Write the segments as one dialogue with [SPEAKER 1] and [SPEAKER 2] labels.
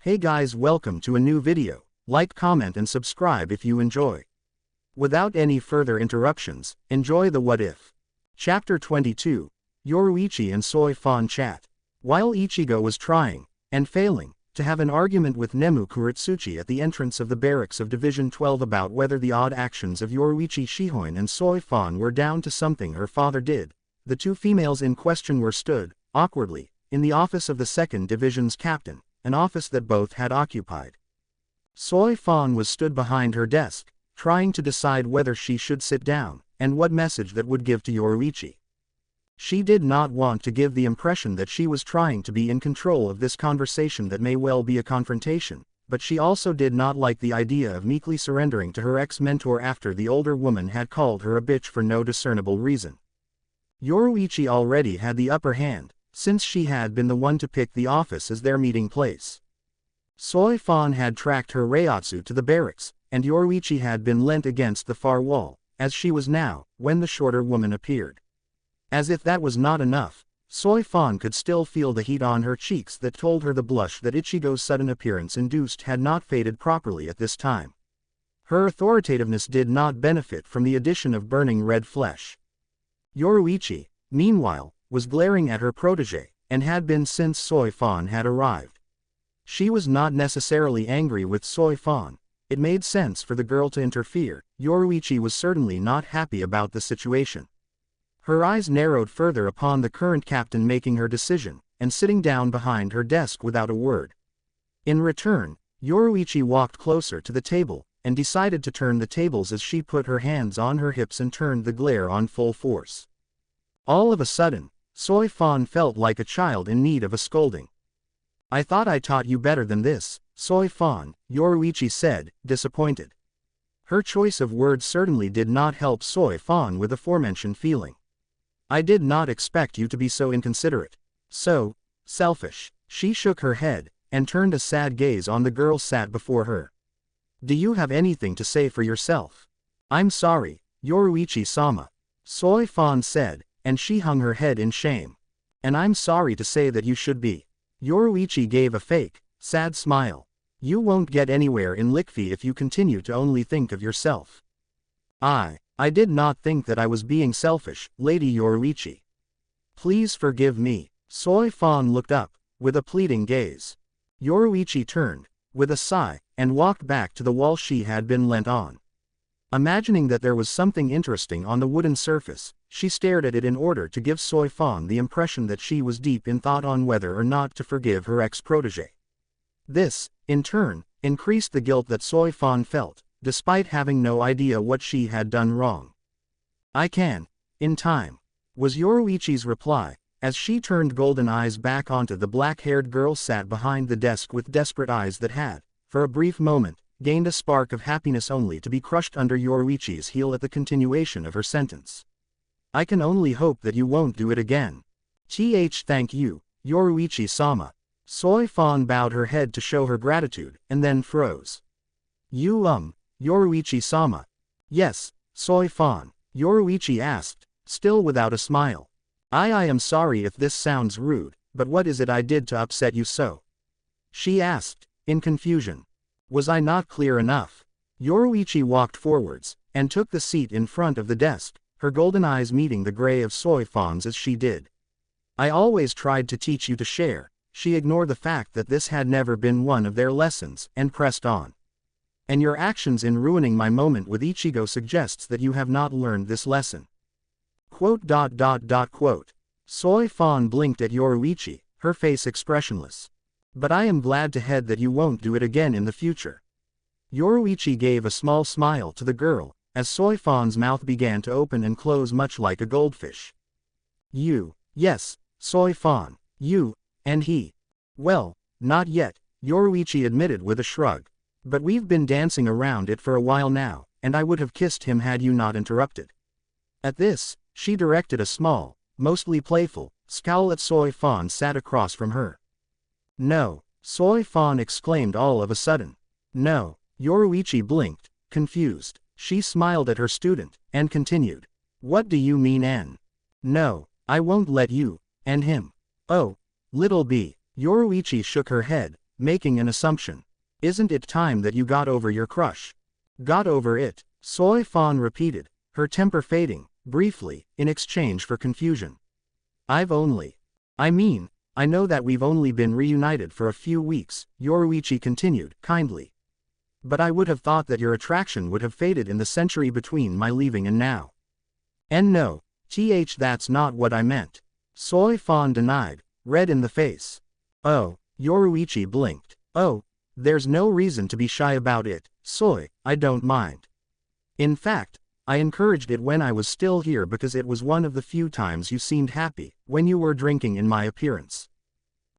[SPEAKER 1] Hey guys, welcome to a new video. Like, comment and subscribe if you enjoy. Without any further interruptions, enjoy the What If. Chapter 22, Yoruichi and Soi Fon chat. While Ichigo was trying, and failing, to have an argument with Nemu Kuretsuchi at the entrance of the barracks of Division 12 about whether the odd actions of Yoruichi Shihoin and Soi Fon were down to something her father did, the two females in question were stood, awkwardly, in the office of the 2nd Division's captain, an office that both had occupied. Soi Fon was stood behind her desk, trying to decide whether she should sit down, and what message that would give to Yoruichi. She did not want to give the impression that she was trying to be in control of this conversation that may well be a confrontation, but she also did not like the idea of meekly surrendering to her ex-mentor after the older woman had called her a bitch for no discernible reason. Yoruichi already had the upper hand, since she had been the one to pick the office as their meeting place. Soi Fon had tracked her Reiatsu to the barracks, and Yoruichi had been leant against the far wall, as she was now, when the shorter woman appeared. As if that was not enough, Soi Fon could still feel the heat on her cheeks that told her the blush that Ichigo's sudden appearance induced had not faded properly at this time. Her authoritativeness did not benefit from the addition of burning red flesh. Yoruichi, meanwhile, was glaring at her protege, and had been since Soi Fon had arrived. She was not necessarily angry with Soi Fon. It made sense for the girl to interfere. Yoruichi was certainly not happy about the situation. Her eyes narrowed further upon the current captain making her decision, and sitting down behind her desk without a word. In return, Yoruichi walked closer to the table, and decided to turn the tables as she put her hands on her hips and turned the glare on full force. All of a sudden, Soi Fon felt like a child in need of a scolding. "I thought I taught you better than this, Soi Fon," Yoruichi said, disappointed. Her choice of words certainly did not help Soi Fon with aforementioned feeling. "I did not expect you to be so inconsiderate. So selfish." She shook her head, and turned a sad gaze on the girl sat before her. "Do you have anything to say for yourself?" "I'm sorry, Yoruichi-sama," Soi Fon said, and she hung her head in shame. "And I'm sorry to say that you should be." Yoruichi gave a fake, sad smile. "You won't get anywhere in Lickfee if you continue to only think of yourself." I did not think that I was being selfish, Lady Yoruichi. "Please forgive me." Soi Fon looked up, with a pleading gaze. Yoruichi turned, with a sigh, and walked back to the wall she had been leant on. Imagining that there was something interesting on the wooden surface, she stared at it in order to give Soi Fon the impression that she was deep in thought on whether or not to forgive her ex-protege. This, in turn, increased the guilt that Soi Fon felt, despite having no idea what she had done wrong. "I can, in time," was Yoruichi's reply, as she turned golden eyes back onto the black-haired girl sat behind the desk with desperate eyes that had, for a brief moment, gained a spark of happiness only to be crushed under Yoruichi's heel at the continuation of her sentence. "I can only hope that you won't do it again." Thank you, Yoruichi-sama." Soi Fon bowed her head to show her gratitude, and then froze. "You Yoruichi-sama." "Yes, Soi Fon," Yoruichi asked, still without a smile. I am sorry if this sounds rude, but what is it I did to upset you so?" she asked, in confusion. "Was I not clear enough?" Yoruichi walked forwards, and took the seat in front of the desk, her golden eyes meeting the gray of Soi Fon's as she did. "I always tried to teach you to share." She ignored the fact that this had never been one of their lessons, and pressed on. "And your actions in ruining my moment with Ichigo suggests that you have not learned this lesson." Soi Fon blinked at Yoruichi, her face expressionless. "But I am glad to hear that you won't do it again in the future." Yoruichi gave a small smile to the girl, as Soi Fon's mouth began to open and close much like a goldfish. Yes, Soi Fon, you, and he." "Well, not yet," Yoruichi admitted with a shrug. "But we've been dancing around it for a while now, and I would have kissed him had you not interrupted." At this, she directed a small, mostly playful, scowl at Soi Fon sat across from her. "No," Soi Fon exclaimed all of a sudden. "No." Yoruichi blinked, confused. She smiled at her student, and continued. "What do you mean no, I won't let you, and him." "Oh, little B." Yoruichi shook her head, making an assumption. Isn't it time that you got over your crush? Got over it, Soi Fon repeated, her temper fading, briefly, in exchange for confusion. I know that we've only been reunited for a few weeks, Yoruichi continued, kindly. But I would have thought that your attraction would have faded in the century between my leaving and now. And no, that's not what I meant. Soi Fon denied, red in the face. Oh, Yoruichi blinked. Oh, there's no reason to be shy about it, Soi, I don't mind. In fact, I encouraged it when I was still here because it was one of the few times you seemed happy, when you were drinking in my appearance.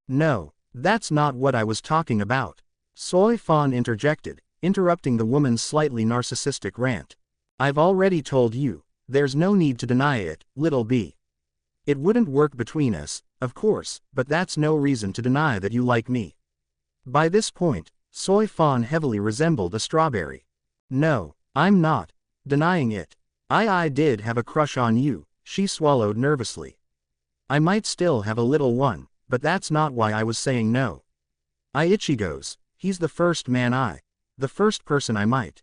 [SPEAKER 1] No, that's not what I was talking about. Soi Fon interjected, interrupting the woman's slightly narcissistic rant. I've already told you, there's no need to deny it, little b. It wouldn't work between us, of course, but that's no reason to deny that you like me. By this point, Soi Fon heavily resembled a strawberry. No, I'm not denying it. I did have a crush on you, she swallowed nervously. I might still have a little one, but that's not why I was saying no. Ichigo's, he's the first person I might.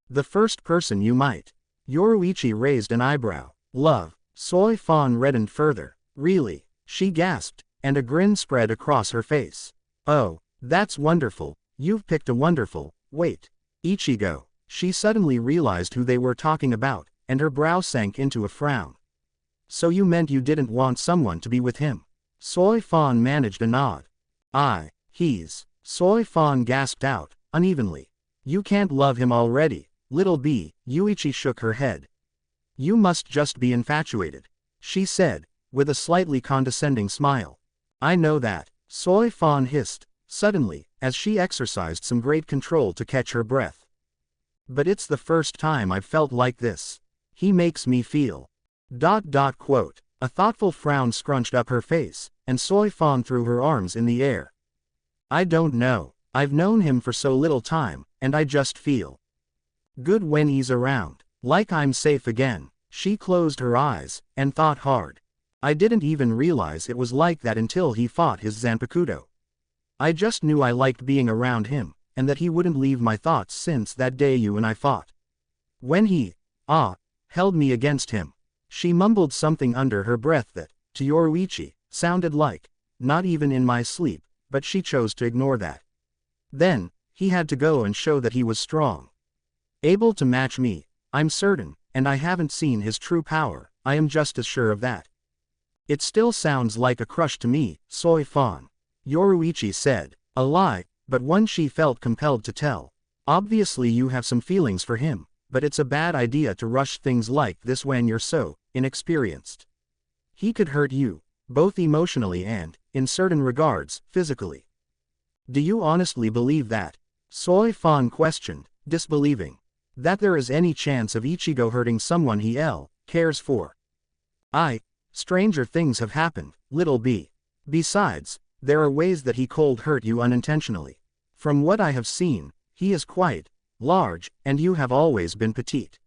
[SPEAKER 1] The first person you might. Yoruichi raised an eyebrow. Love. Soi Fon reddened further. Really? She gasped, and a grin spread across her face. Oh, that's wonderful, you've picked a wonderful, wait. Ichigo. She suddenly realized who they were talking about, and her brow sank into a frown. So you meant you didn't want someone to be with him? Soi Fon managed a nod. Soi Fon gasped out, unevenly. You can't love him already, little b. Yuichi shook her head. You must just be infatuated, she said, with a slightly condescending smile. I know that, Soi Fon hissed, suddenly, as she exercised some great control to catch her breath. But it's the first time I've felt like this. He makes me feel. Quote. A thoughtful frown scrunched up her face, and Soi Fon threw her arms in the air. I don't know, I've known him for so little time, and I just feel good when he's around, like I'm safe again. She closed her eyes, and thought hard. I didn't even realize it was like that until he fought his Zanpakuto. I just knew I liked being around him, and that he wouldn't leave my thoughts since that day you and I fought. When he, held me against him. She mumbled something under her breath that, to Yoruichi, sounded like, not even in my sleep, but she chose to ignore that. Then, he had to go and show that he was strong. Able to match me, I'm certain, and I haven't seen his true power, I am just as sure of that. It still sounds like a crush to me, Soi Fon. Yoruichi said, a lie, but one she felt compelled to tell. Obviously you have some feelings for him, but it's a bad idea to rush things like this when you're so inexperienced. He could hurt you, both emotionally and, in certain regards, physically. Do you honestly believe that? Soi Fon questioned, disbelieving. That there is any chance of Ichigo hurting someone he cares for? Stranger things have happened, little b. Besides, there are ways that he could hurt you unintentionally. From what I have seen, he is quite large, and you have always been petite.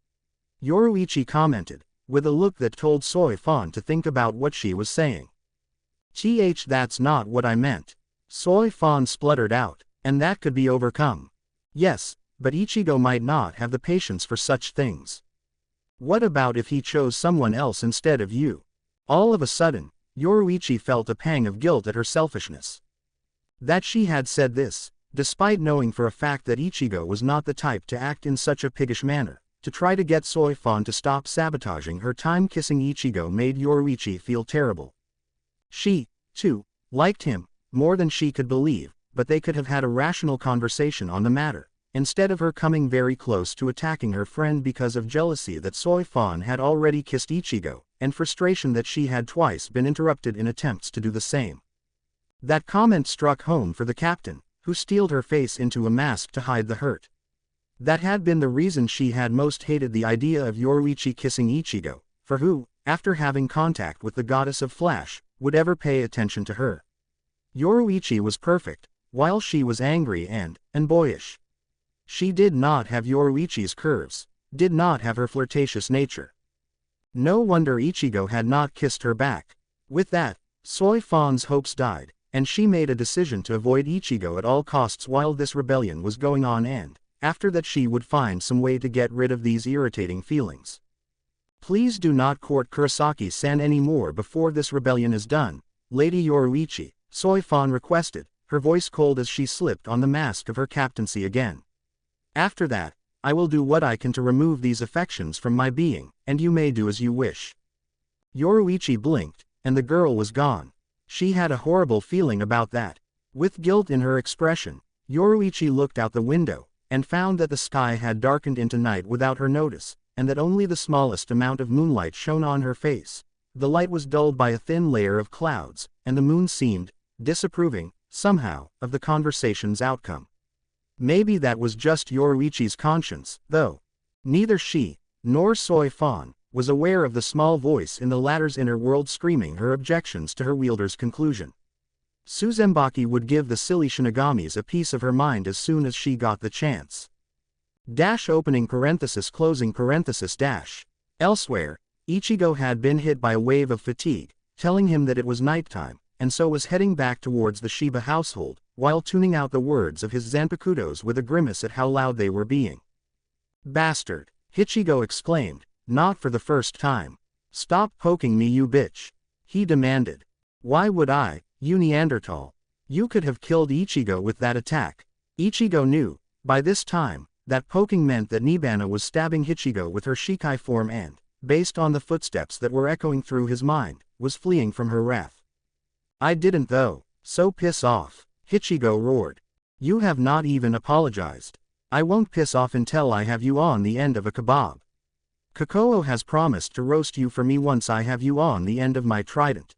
[SPEAKER 1] Yoruichi commented, with a look that told Soi Fon to think about what she was saying. That's not what I meant. Soi Fon spluttered out, and that could be overcome. Yes, but Ichigo might not have the patience for such things. What about if he chose someone else instead of you? All of a sudden, Yoruichi felt a pang of guilt at her selfishness. That she had said this, despite knowing for a fact that Ichigo was not the type to act in such a piggish manner, to try to get Soi Fon to stop sabotaging her time kissing Ichigo made Yoruichi feel terrible. She, too, liked him, more than she could believe, but they could have had a rational conversation on the matter, instead of her coming very close to attacking her friend because of jealousy that Soi Fon had already kissed Ichigo, and frustration that she had twice been interrupted in attempts to do the same. That comment struck home for the captain, who steeled her face into a mask to hide the hurt. That had been the reason she had most hated the idea of Yoruichi kissing Ichigo, for who, after having contact with the goddess of Flash, would ever pay attention to her? Yoruichi was perfect, while she was angry and boyish. She did not have Yoruichi's curves, did not have her flirtatious nature. No wonder Ichigo had not kissed her back. With that, Soi Fon's hopes died, and she made a decision to avoid Ichigo at all costs while this rebellion was going on, and, after that, she would find some way to get rid of these irritating feelings. Please do not court Kurosaki-san anymore before this rebellion is done, Lady Yoruichi, Soi Fon requested, her voice cold as she slipped on the mask of her captaincy again. After that, I will do what I can to remove these affections from my being, and you may do as you wish. Yoruichi blinked, and the girl was gone. She had a horrible feeling about that. With guilt in her expression, Yoruichi looked out the window, and found that the sky had darkened into night without her notice, and that only the smallest amount of moonlight shone on her face. The light was dulled by a thin layer of clouds, and the moon seemed disapproving, somehow, of the conversation's outcome. Maybe that was just Yoruichi's conscience, though. Neither she, nor Soi Fon, was aware of the small voice in the latter's inner world screaming her objections to her wielder's conclusion. Suzembaki would give the silly Shinigamis a piece of her mind as soon as she got the chance. Opening parenthesis closing parenthesis dash. Elsewhere, Ichigo had been hit by a wave of fatigue, telling him that it was nighttime, and so was heading back towards the Shiba household, while tuning out the words of his Zanpakutos with a grimace at how loud they were being. Bastard! Ichigo exclaimed, not for the first time. Stop poking me, you bitch! He demanded. Why would I, you Neanderthal? You could have killed Ichigo with that attack. Ichigo knew, by this time, that poking meant that Nibbana was stabbing Ichigo with her Shikai form and, based on the footsteps that were echoing through his mind, was fleeing from her wrath. I didn't though, so piss off, Ichigo roared. You have not even apologized. I won't piss off until I have you on the end of a kebab. Kakao has promised to roast you for me once I have you on the end of my trident.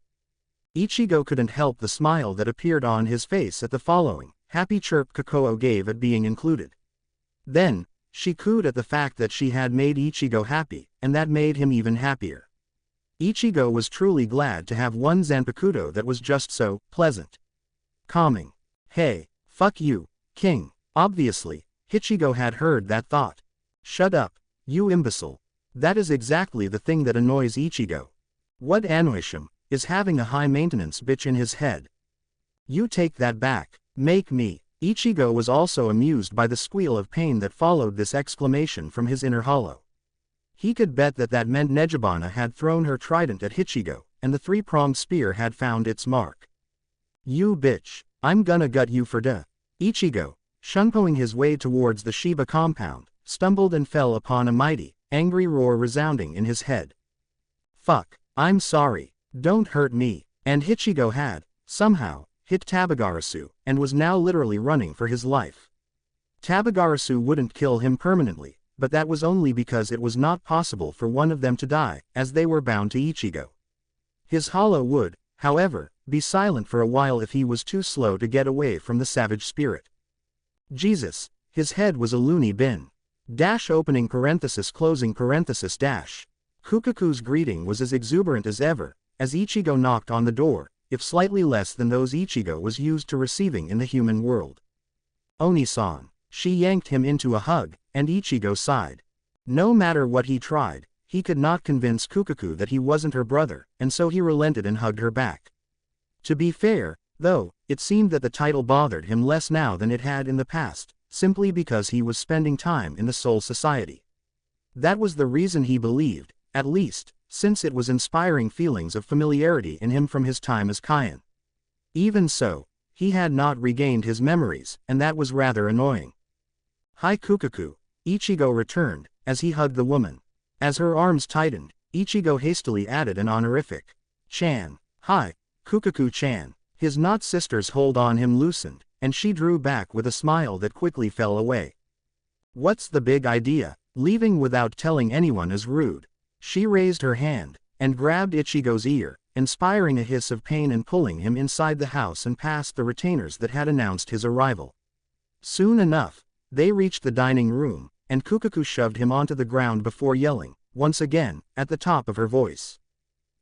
[SPEAKER 1] Ichigo couldn't help the smile that appeared on his face at the following happy chirp Kakao gave at being included. Then, she cooed at the fact that she had made Ichigo happy, and that made him even happier. Ichigo was truly glad to have one Zanpakuto that was just so pleasant. Calming. Hey, fuck you, king. Obviously, Ichigo had heard that thought. Shut up, you imbecile. That is exactly the thing that annoys Ichigo. What annoys him is having a high-maintenance bitch in his head. You take that back. Make me. Ichigo was also amused by the squeal of pain that followed this exclamation from his inner hollow. He could bet that that meant Nejibana had thrown her trident at Ichigo, and the three-pronged spear had found its mark. You bitch, I'm gonna gut you for duh. Ichigo, shunpoing his way towards the Shiba compound, stumbled and fell upon a mighty, angry roar resounding in his head. Fuck, I'm sorry, don't hurt me, and Ichigo had, somehow, hit Tabagarasu, and was now literally running for his life. Tabagarasu wouldn't kill him permanently, but that was only because it was not possible for one of them to die, as they were bound to Ichigo. His hollow would, however, be silent for a while if he was too slow to get away from the savage spirit. Jesus, his head was a loony bin. Opening parenthesis closing parenthesis dash. Kukaku's greeting was as exuberant as ever, as Ichigo knocked on the door, if slightly less than those Ichigo was used to receiving in the human world. Oni-san. She yanked him into a hug, and Ichigo sighed. No matter what he tried, he could not convince Kukaku that he wasn't her brother, and so he relented and hugged her back. To be fair, though, it seemed that the title bothered him less now than it had in the past, simply because he was spending time in the Soul Society. That was the reason he believed, at least, since it was inspiring feelings of familiarity in him from his time as Kaian. Even so, he had not regained his memories, and that was rather annoying. Hi Kukaku, Ichigo returned, as he hugged the woman. As her arms tightened, Ichigo hastily added an honorific. Chan. Hi, Kukaku-chan. His not-sister's hold on him loosened, and she drew back with a smile that quickly fell away. What's the big idea? Leaving without telling anyone is rude. She raised her hand, and grabbed Ichigo's ear, inspiring a hiss of pain and pulling him inside the house and past the retainers that had announced his arrival. Soon enough, they reached the dining room, and Kukaku shoved him onto the ground before yelling, once again, at the top of her voice.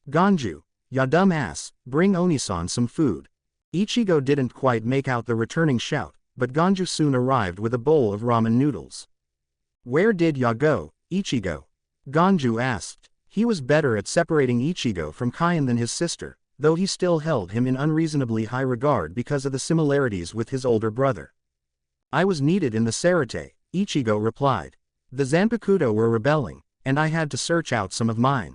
[SPEAKER 1] Ganju, ya dumb ass, bring Oni-san some food. Ichigo didn't quite make out the returning shout, but Ganju soon arrived with a bowl of ramen noodles. Where did ya go, Ichigo? Ganju asked. He was better at separating Ichigo from Kaian than his sister, though he still held him in unreasonably high regard because of the similarities with his older brother. I was needed in the Sarate, Ichigo replied. The Zanpakuto were rebelling, and I had to search out some of mine.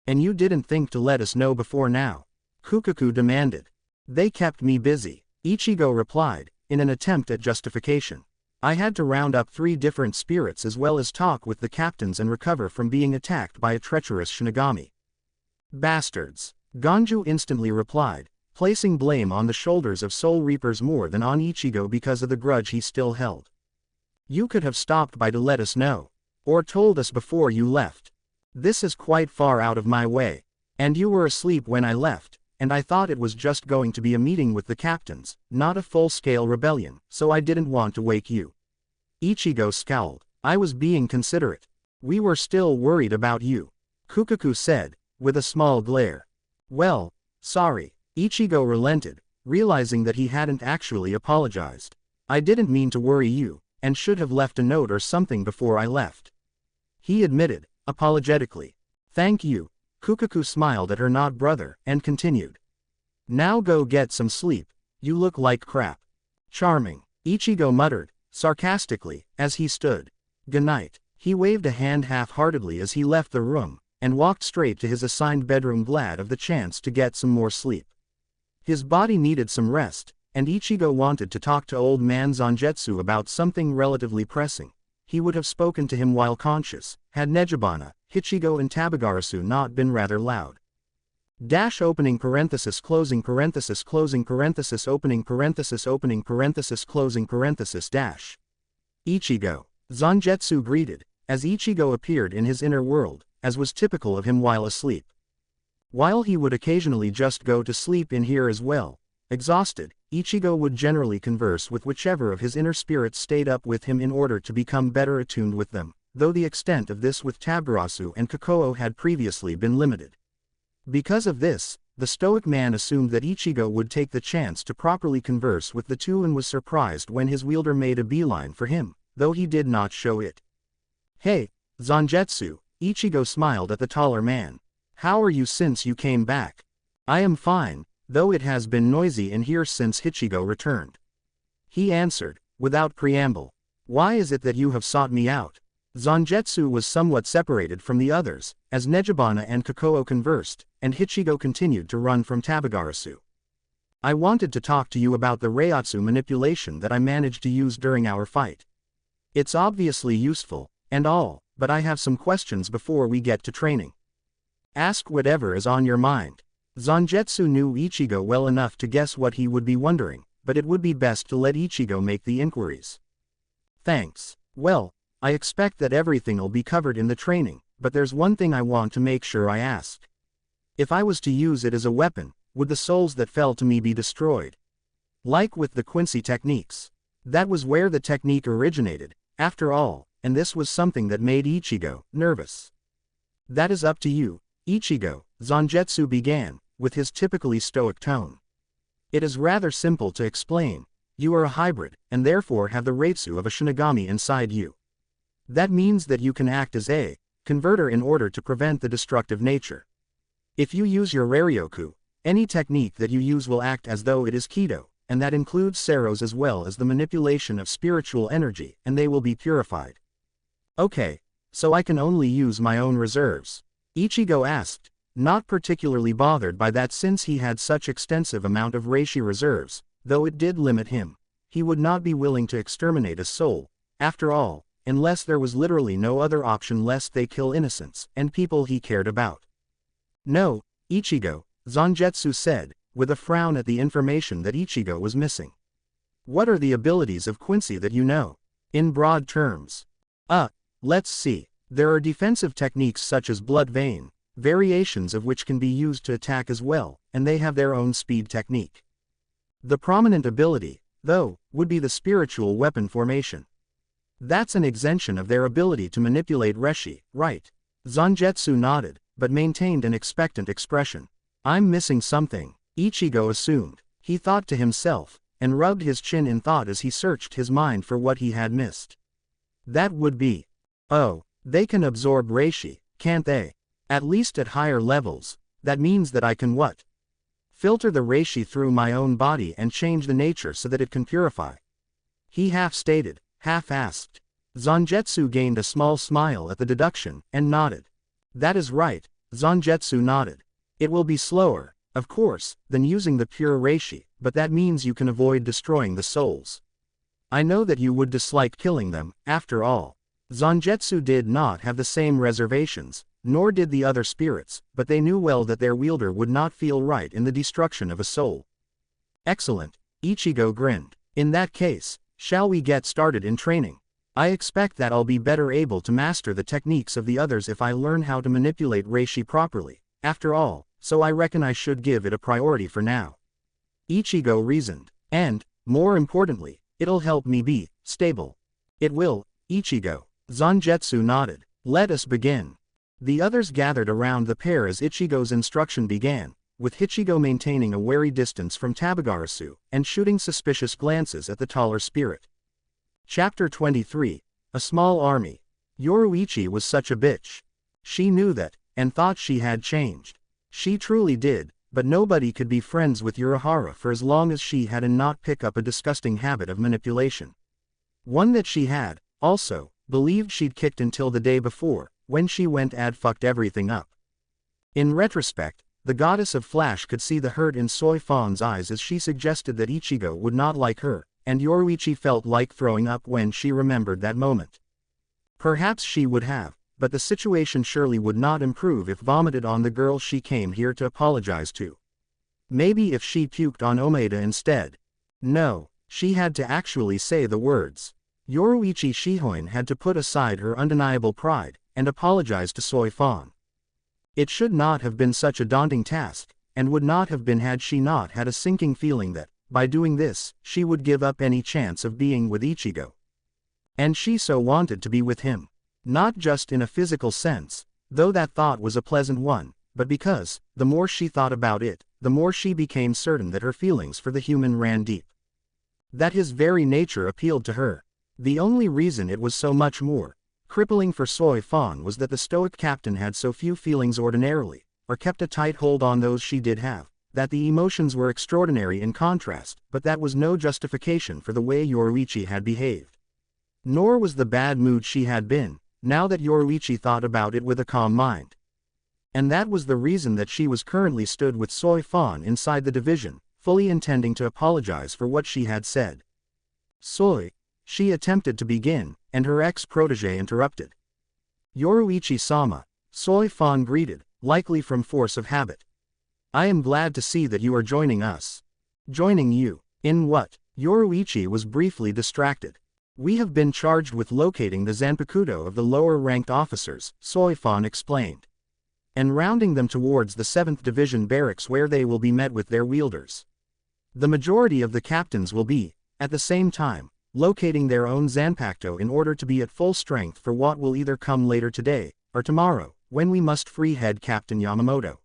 [SPEAKER 1] And you didn't think to let us know before now? Kukaku demanded. They kept me busy, Ichigo replied, in an attempt at justification. I had to round up 3 different spirits as well as talk with the captains and recover from being attacked by a treacherous Shinigami. Bastards, Ganju instantly replied, placing blame on the shoulders of Soul Reapers more than on Ichigo because of the grudge he still held. You could have stopped by to let us know. Or told us before you left. This is quite far out of my way. And you were asleep when I left, and I thought it was just going to be a meeting with the captains, not a full-scale rebellion, so I didn't want to wake you. Ichigo scowled. I was being considerate. We were still worried about you, Kukaku said, with a small glare. Well, sorry, Ichigo relented, realizing that he hadn't actually apologized. I didn't mean to worry you, and should have left a note or something before I left. He admitted, apologetically. Thank you. Kukaku smiled at her nod brother, and continued. Now go get some sleep, you look like crap. Charming, Ichigo muttered, sarcastically, as he stood. Good night. He waved a hand half-heartedly as he left the room, and walked straight to his assigned bedroom glad of the chance to get some more sleep. His body needed some rest, and Ichigo wanted to talk to old man Zanjetsu about something relatively pressing. He would have spoken to him while conscious, had Nejibana, Ichigo and Tabigarasu not been rather loud. Dash opening parenthesis closing parenthesis closing parenthesis opening closing parenthesis dash. Ichigo. Zanjetsu greeted, as Ichigo appeared in his inner world, as was typical of him while asleep. While he would occasionally just go to sleep in here as well, exhausted, Ichigo would generally converse with whichever of his inner spirits stayed up with him in order to become better attuned with them, though the extent of this with Tabigarasu and Kakao had previously been limited. Because of this, the stoic man assumed that Ichigo would take the chance to properly converse with the two and was surprised when his wielder made a beeline for him, though he did not show it. Hey, Zanjetsu, Ichigo smiled at the taller man. How are you since you came back? I am fine, though it has been noisy in here since Ichigo returned. He answered, without preamble. Why is it that you have sought me out? Zanjetsu was somewhat separated from the others, as Nejibana and Kakao conversed, and Ichigo continued to run from Tabigarasu. I wanted to talk to you about the Reiatsu manipulation that I managed to use during our fight. It's obviously useful, and all, but I have some questions before we get to training. Ask whatever is on your mind. Zanjetsu knew Ichigo well enough to guess what he would be wondering, but it would be best to let Ichigo make the inquiries. Thanks. Well, I expect that everything'll be covered in the training, but there's one thing I want to make sure I ask. If I was to use it as a weapon, would the souls that fell to me be destroyed? Like with the Quincy techniques. That was where the technique originated, after all, and this was something that made Ichigo nervous. That is up to you, Ichigo, Zanjetsu began, with his typically stoic tone. It is rather simple to explain. You are a hybrid, and therefore have the Reitsu of a Shinigami inside you. That means that you can act as a converter in order to prevent the destructive nature. If you use your Raryoku, any technique that you use will act as though it is Kido, and that includes Seros as well as the manipulation of spiritual energy, and they will be purified. Okay, so I can only use my own reserves? Ichigo asked, not particularly bothered by that since he had such extensive amount of Reishi reserves, though it did limit him. He would not be willing to exterminate a soul, after all, unless there was literally no other option lest they kill innocents and people he cared about. No, Ichigo, Zanjetsu said, with a frown at the information that Ichigo was missing. What are the abilities of Quincy that you know? In broad terms. Let's see. There are defensive techniques such as Blood Vein, variations of which can be used to attack as well, and they have their own speed technique. The prominent ability, though, would be the spiritual weapon formation. That's an extension of their ability to manipulate Reishi, right? Zanjetsu nodded, but maintained an expectant expression. I'm missing something, Ichigo assumed. He thought to himself, and rubbed his chin in thought as he searched his mind for what he had missed. That would be. Oh, they can absorb Reishi, can't they? At least at higher levels. That means that I can what? Filter the reishi through my own body and change the nature so that it can purify. He half stated, half asked. Zangetsu gained a small smile at the deduction, and nodded. That is right, Zangetsu nodded. It will be slower, of course, than using the pure reishi, but that means you can avoid destroying the souls. I know that you would dislike killing them, after all. Zangetsu did not have the same reservations, nor did the other spirits, but they knew well that their wielder would not feel right in the destruction of a soul. Excellent, Ichigo grinned. In that case, shall we get started in training? I expect that I'll be better able to master the techniques of the others if I learn how to manipulate reishi properly, after all, so I reckon I should give it a priority for now. Ichigo reasoned. And, more importantly, it'll help me be stable. It will, Ichigo. Zangetsu nodded. Let us begin. The others gathered around the pair as Ichigo's instruction began, with Ichigo maintaining a wary distance from Tabagarasu, and shooting suspicious glances at the taller spirit. Chapter 23. A Small Army. Yoruichi was such a bitch. She knew that, and thought she had changed. She truly did, but nobody could be friends with Urahara for as long as she had and not pick up a disgusting habit of manipulation. One that she had, also, believed she'd kicked until the day before, when she went and fucked everything up. In retrospect, the goddess of Flash could see the hurt in Soi Fon's eyes as she suggested that Ichigo would not like her, and Yoruichi felt like throwing up when she remembered that moment. Perhaps she would have, but the situation surely would not improve if vomited on the girl she came here to apologize to. Maybe if she puked on Omeda instead. No, she had to actually say the words. Yoruichi Shihoin had to put aside her undeniable pride, and apologize to Soi Fon. It should not have been such a daunting task, and would not have been had she not had a sinking feeling that, by doing this, she would give up any chance of being with Ichigo. And she so wanted to be with him. Not just in a physical sense, though that thought was a pleasant one, but because, the more she thought about it, the more she became certain that her feelings for the human ran deep. That his very nature appealed to her. The only reason it was so much more crippling for Soi Fon was that the stoic captain had so few feelings ordinarily, or kept a tight hold on those she did have, that the emotions were extraordinary in contrast, but that was no justification for the way Yoruichi had behaved. Nor was the bad mood she had been, now that Yoruichi thought about it with a calm mind. And that was the reason that she was currently stood with Soi Fon inside the division, fully intending to apologize for what she had said. Soi, she attempted to begin, and her ex-protege interrupted. Yoruichi-sama, Soi Fon greeted, likely from force of habit. I am glad to see that you are joining us. Joining you? In what? Yoruichi was briefly distracted. We have been charged with locating the Zanpakuto of the lower-ranked officers, Soi Fon explained. And rounding them towards the 7th Division barracks where they will be met with their wielders. The majority of the captains will be, at the same time, locating their own Zanpakuto in order to be at full strength for what will either come later today, or tomorrow, when we must free head Captain Yamamoto.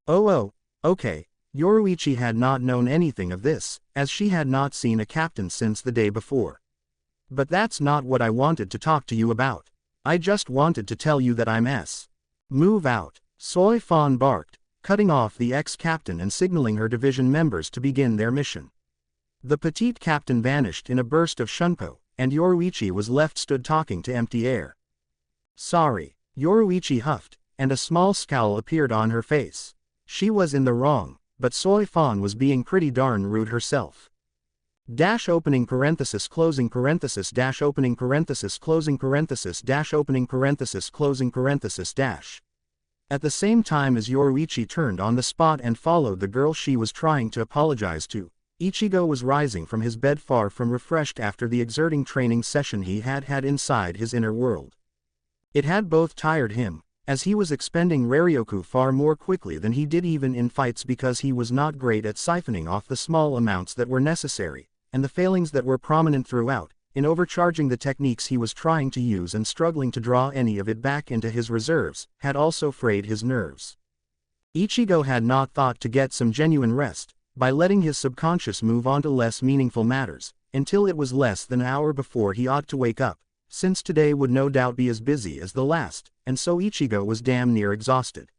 [SPEAKER 1] Oh, okay, Yoruichi had not known anything of this, as she had not seen a captain since the day before. But that's not what I wanted to talk to you about. I just wanted to tell you that I'm Move out, Soi Fon barked, cutting off the ex-captain and signaling her division members to begin their mission. The petite captain vanished in a burst of shunpo, and Yoruichi was left stood talking to empty air. Sorry, Yoruichi huffed, and a small scowl appeared on her face. She was in the wrong, but Soi Fon was being pretty darn rude herself. Dash opening parenthesis closing parenthesis dash opening parenthesis closing parenthesis dash opening parenthesis closing parenthesis dash. At the same time as Yoruichi turned on the spot and followed the girl she was trying to apologize to, Ichigo was rising from his bed far from refreshed after the exerting training session he had had inside his inner world. It had both tired him, as he was expending Raryoku far more quickly than he did even in fights because he was not great at siphoning off the small amounts that were necessary, and the failings that were prominent throughout, in overcharging the techniques he was trying to use and struggling to draw any of it back into his reserves, had also frayed his nerves. Ichigo had not thought to get some genuine rest, by letting his subconscious move on to less meaningful matters, until it was less than an hour before he ought to wake up, since today would no doubt be as busy as the last, and so Ichigo was damn near exhausted.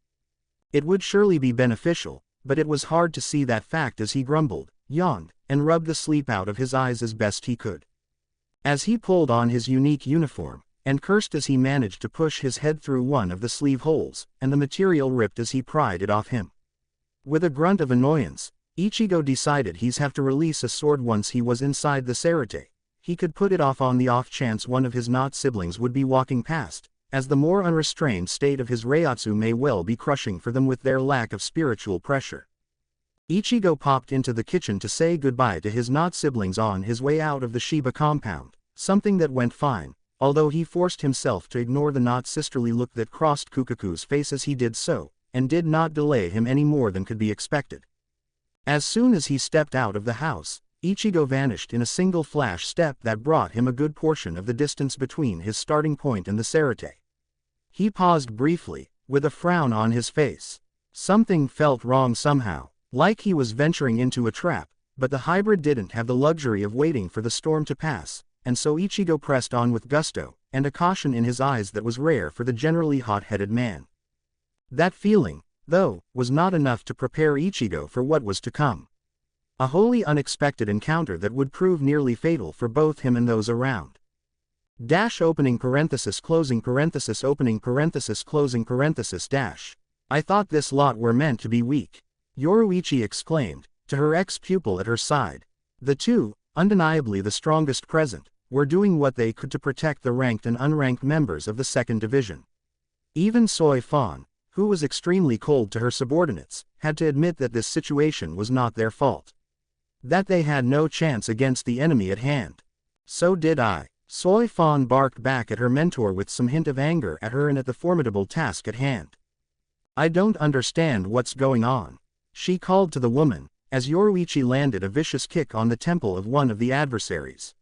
[SPEAKER 1] It would surely be beneficial, but it was hard to see that fact as he grumbled, yawned, and rubbed the sleep out of his eyes as best he could. As he pulled on his unique uniform, and cursed as he managed to push his head through one of the sleeve holes, and the material ripped as he pried it off him. With a grunt of annoyance, Ichigo decided he'd have to release a sword once he was inside the Sarate. He could put it off on the off chance one of his not siblings would be walking past, as the more unrestrained state of his Reiatsu may well be crushing for them with their lack of spiritual pressure. Ichigo popped into the kitchen to say goodbye to his not siblings on his way out of the Shiba compound, something that went fine, although he forced himself to ignore the not sisterly look that crossed Kukaku's face as he did so, and did not delay him any more than could be expected. As soon as he stepped out of the house, Ichigo vanished in a single flash step that brought him a good portion of the distance between his starting point and the Sarate. He paused briefly, with a frown on his face. Something felt wrong somehow, like he was venturing into a trap, but the hybrid didn't have the luxury of waiting for the storm to pass, and so Ichigo pressed on with gusto, and a caution in his eyes that was rare for the generally hot-headed man. That feeling, though, was not enough to prepare Ichigo for what was to come. A wholly unexpected encounter that would prove nearly fatal for both him and those around. Opening parenthesis closing parenthesis opening parenthesis closing parenthesis dash. I thought this lot were meant to be weak, Yoruichi exclaimed, to her ex-pupil at her side. The two, undeniably the strongest present, were doing what they could to protect the ranked and unranked members of the second division. Even Soi Fon, who was extremely cold to her subordinates, had to admit that this situation was not their fault. That they had no chance against the enemy at hand. So did I. Soi Fon barked back at her mentor with some hint of anger at her and at the formidable task at hand. I don't understand what's going on, she called to the woman, as Yoruichi landed a vicious kick on the temple of one of the adversaries.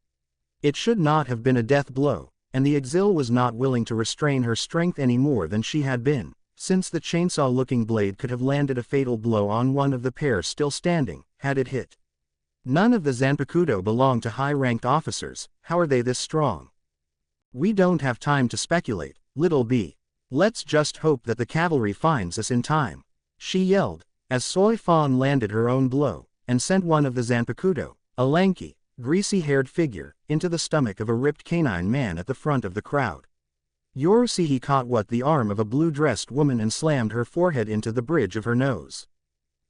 [SPEAKER 1] It should not have been a death blow, and the exil was not willing to restrain her strength any more than she had been, since the chainsaw-looking blade could have landed a fatal blow on one of the pair still standing, had it hit. None of the Zanpakuto belong to high-ranked officers. How are they this strong? We don't have time to speculate, little B. Let's just hope that the cavalry finds us in time, she yelled, as Soi Fon landed her own blow, and sent one of the Zanpakuto, a lanky, greasy-haired figure, into the stomach of a ripped canine man at the front of the crowd. Yoruichi caught the arm of a blue-dressed woman and slammed her forehead into the bridge of her nose.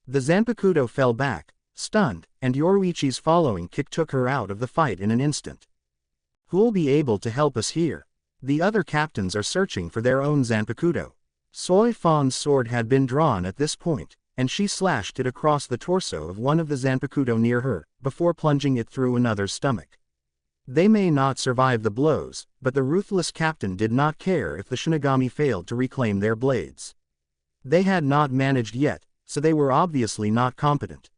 [SPEAKER 1] The Zanpakuto fell back, stunned, and Yoruichi's following kick took her out of the fight in an instant. Who'll be able to help us here? The other captains are searching for their own Zanpakuto. Soi Fon's sword had been drawn at this point, and she slashed it across the torso of one of the Zanpakuto near her, before plunging it through another's stomach. They may not survive the blows, but the ruthless captain did not care if the Shinigami failed to reclaim their blades. They had not managed yet, so they were obviously not competent.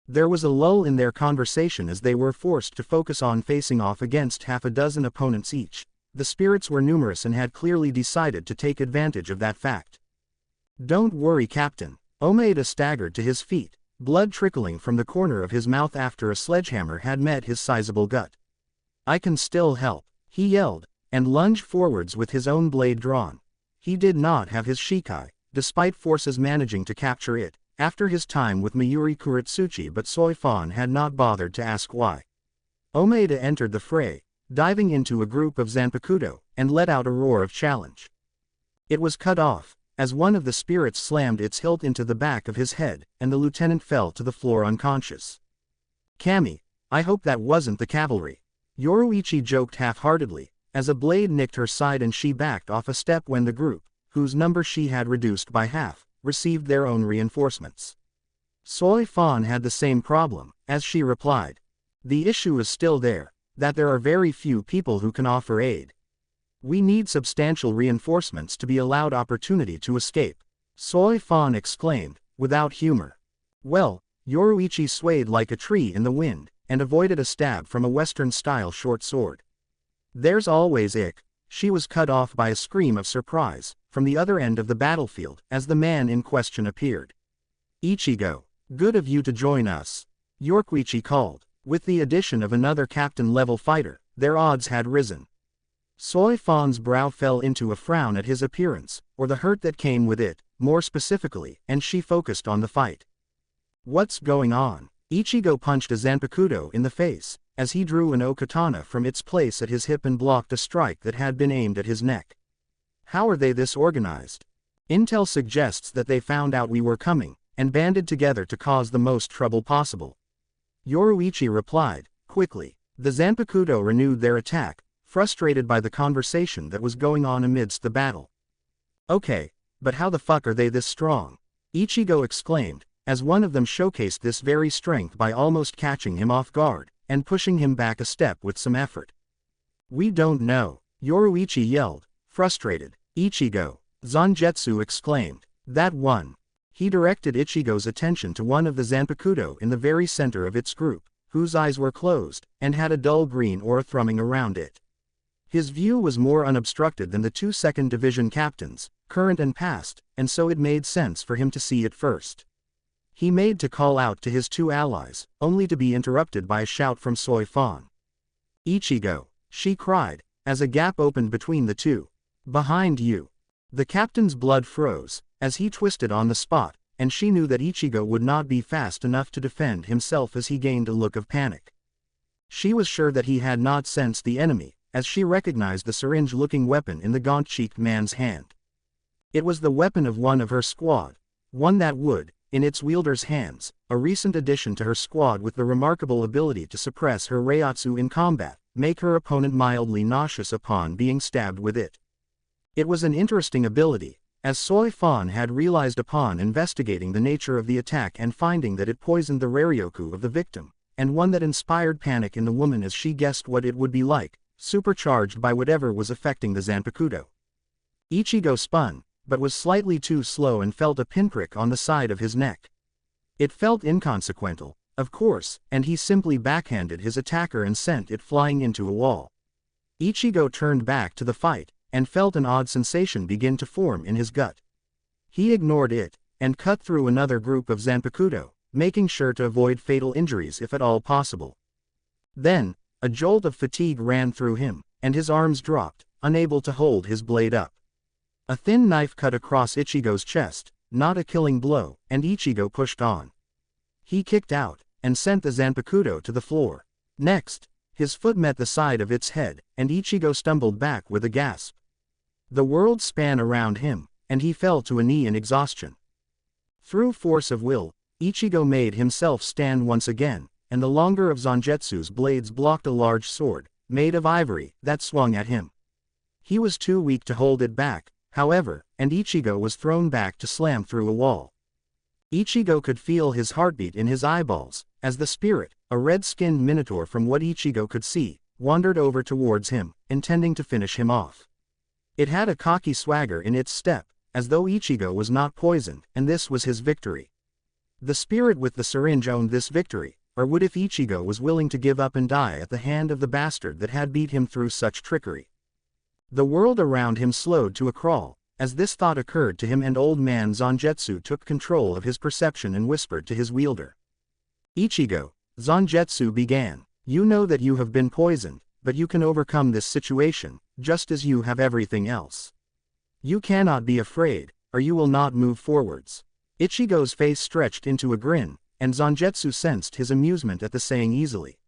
[SPEAKER 1] There was a lull in their conversation as they were forced to focus on facing off against half a dozen opponents each. The spirits were numerous and had clearly decided to take advantage of that fact. Don't worry, Captain. Omeda staggered to his feet, blood trickling from the corner of his mouth after a sledgehammer had met his sizable gut. I can still help, he yelled, and lunged forwards with his own blade drawn. He did not have his shikai, despite forces managing to capture it, after his time with Mayuri Kuretsuchi, but Soi Fon had not bothered to ask why. Omeda entered the fray, diving into a group of Zanpakuto, and let out a roar of challenge. It was cut off, as one of the spirits slammed its hilt into the back of his head, and the lieutenant fell to the floor unconscious. Kami, I hope that wasn't the cavalry. Yoruichi joked half-heartedly, as a blade nicked her side and she backed off a step when the group, whose number she had reduced by half, received their own reinforcements. Soi Fon had the same problem, as she replied. The issue is still there, that there are very few people who can offer aid. We need substantial reinforcements to be allowed opportunity to escape, Soi Fon exclaimed, without humor. Well, Yoruichi swayed like a tree in the wind, and avoided a stab from a Western-style short sword. There's always Ick. She was cut off by a scream of surprise, from the other end of the battlefield, as the man in question appeared. Ichigo, good of you to join us, Yoruichi called. With the addition of another captain-level fighter, their odds had risen. Soi Fon's brow fell into a frown at his appearance, or the hurt that came with it, more specifically, and she focused on the fight. What's going on? Ichigo punched a Zanpakuto in the face, as he drew an okatana from its place at his hip and blocked a strike that had been aimed at his neck. How are they this organized? Intel suggests that they found out we were coming, and banded together to cause the most trouble possible. Yoruichi replied, quickly. The Zanpakuto renewed their attack, frustrated by the conversation that was going on amidst the battle. Okay, but how the fuck are they this strong? Ichigo exclaimed, as one of them showcased this very strength by almost catching him off guard, and pushing him back a step with some effort. We don't know, Yoruichi yelled, frustrated. Ichigo, Zanjetsu exclaimed, that one. He directed Ichigo's attention to one of the Zanpakuto in the very center of its group, whose eyes were closed, and had a dull green aura thrumming around it. His view was more unobstructed than the 2 2nd Division captains, current and past, and so it made sense for him to see it first. He made to call out to his 2 allies, only to be interrupted by a shout from Soi Fon. Ichigo, she cried, as a gap opened between the two. Behind you. The captain's blood froze, as he twisted on the spot, and she knew that Ichigo would not be fast enough to defend himself as he gained a look of panic. She was sure that he had not sensed the enemy, as she recognized the syringe-looking weapon in the gaunt-cheeked man's hand. It was the weapon of one of her squad, one that would, in its wielder's hands, a recent addition to her squad with the remarkable ability to suppress her Reiatsu in combat, make her opponent mildly nauseous upon being stabbed with it. It was an interesting ability, as Soi Fon had realized upon investigating the nature of the attack and finding that it poisoned the Raryoku of the victim, and one that inspired panic in the woman as she guessed what it would be like, supercharged by whatever was affecting the Zanpakuto. Ichigo spun, but was slightly too slow and felt a pinprick on the side of his neck. It felt inconsequential, of course, and he simply backhanded his attacker and sent it flying into a wall. Ichigo turned back to the fight, and felt an odd sensation begin to form in his gut. He ignored it, and cut through another group of Zanpakuto, making sure to avoid fatal injuries if at all possible. Then, a jolt of fatigue ran through him, and his arms dropped, unable to hold his blade up. A thin knife cut across Ichigo's chest, not a killing blow, and Ichigo pushed on. He kicked out, and sent the Zanpakuto to the floor. Next, his foot met the side of its head, and Ichigo stumbled back with a gasp. The world span around him, and he fell to a knee in exhaustion. Through force of will, Ichigo made himself stand once again, and the longer of Zanjetsu's blades blocked a large sword, made of ivory, that swung at him. He was too weak to hold it back, however, and Ichigo was thrown back to slam through a wall. Ichigo could feel his heartbeat in his eyeballs, as the spirit, a red-skinned minotaur from what Ichigo could see, wandered over towards him, intending to finish him off. It had a cocky swagger in its step, as though Ichigo was not poisoned, and this was his victory. The spirit with the syringe owned this victory, or would if Ichigo was willing to give up and die at the hand of the bastard that had beat him through such trickery. The world around him slowed to a crawl, as this thought occurred to him, and old man Zanjetsu took control of his perception and whispered to his wielder. Ichigo, Zanjetsu began, you know that you have been poisoned, but you can overcome this situation, just as you have everything else. You cannot be afraid, or you will not move forwards. Ichigo's face stretched into a grin, and Zanjetsu sensed his amusement at the saying easily.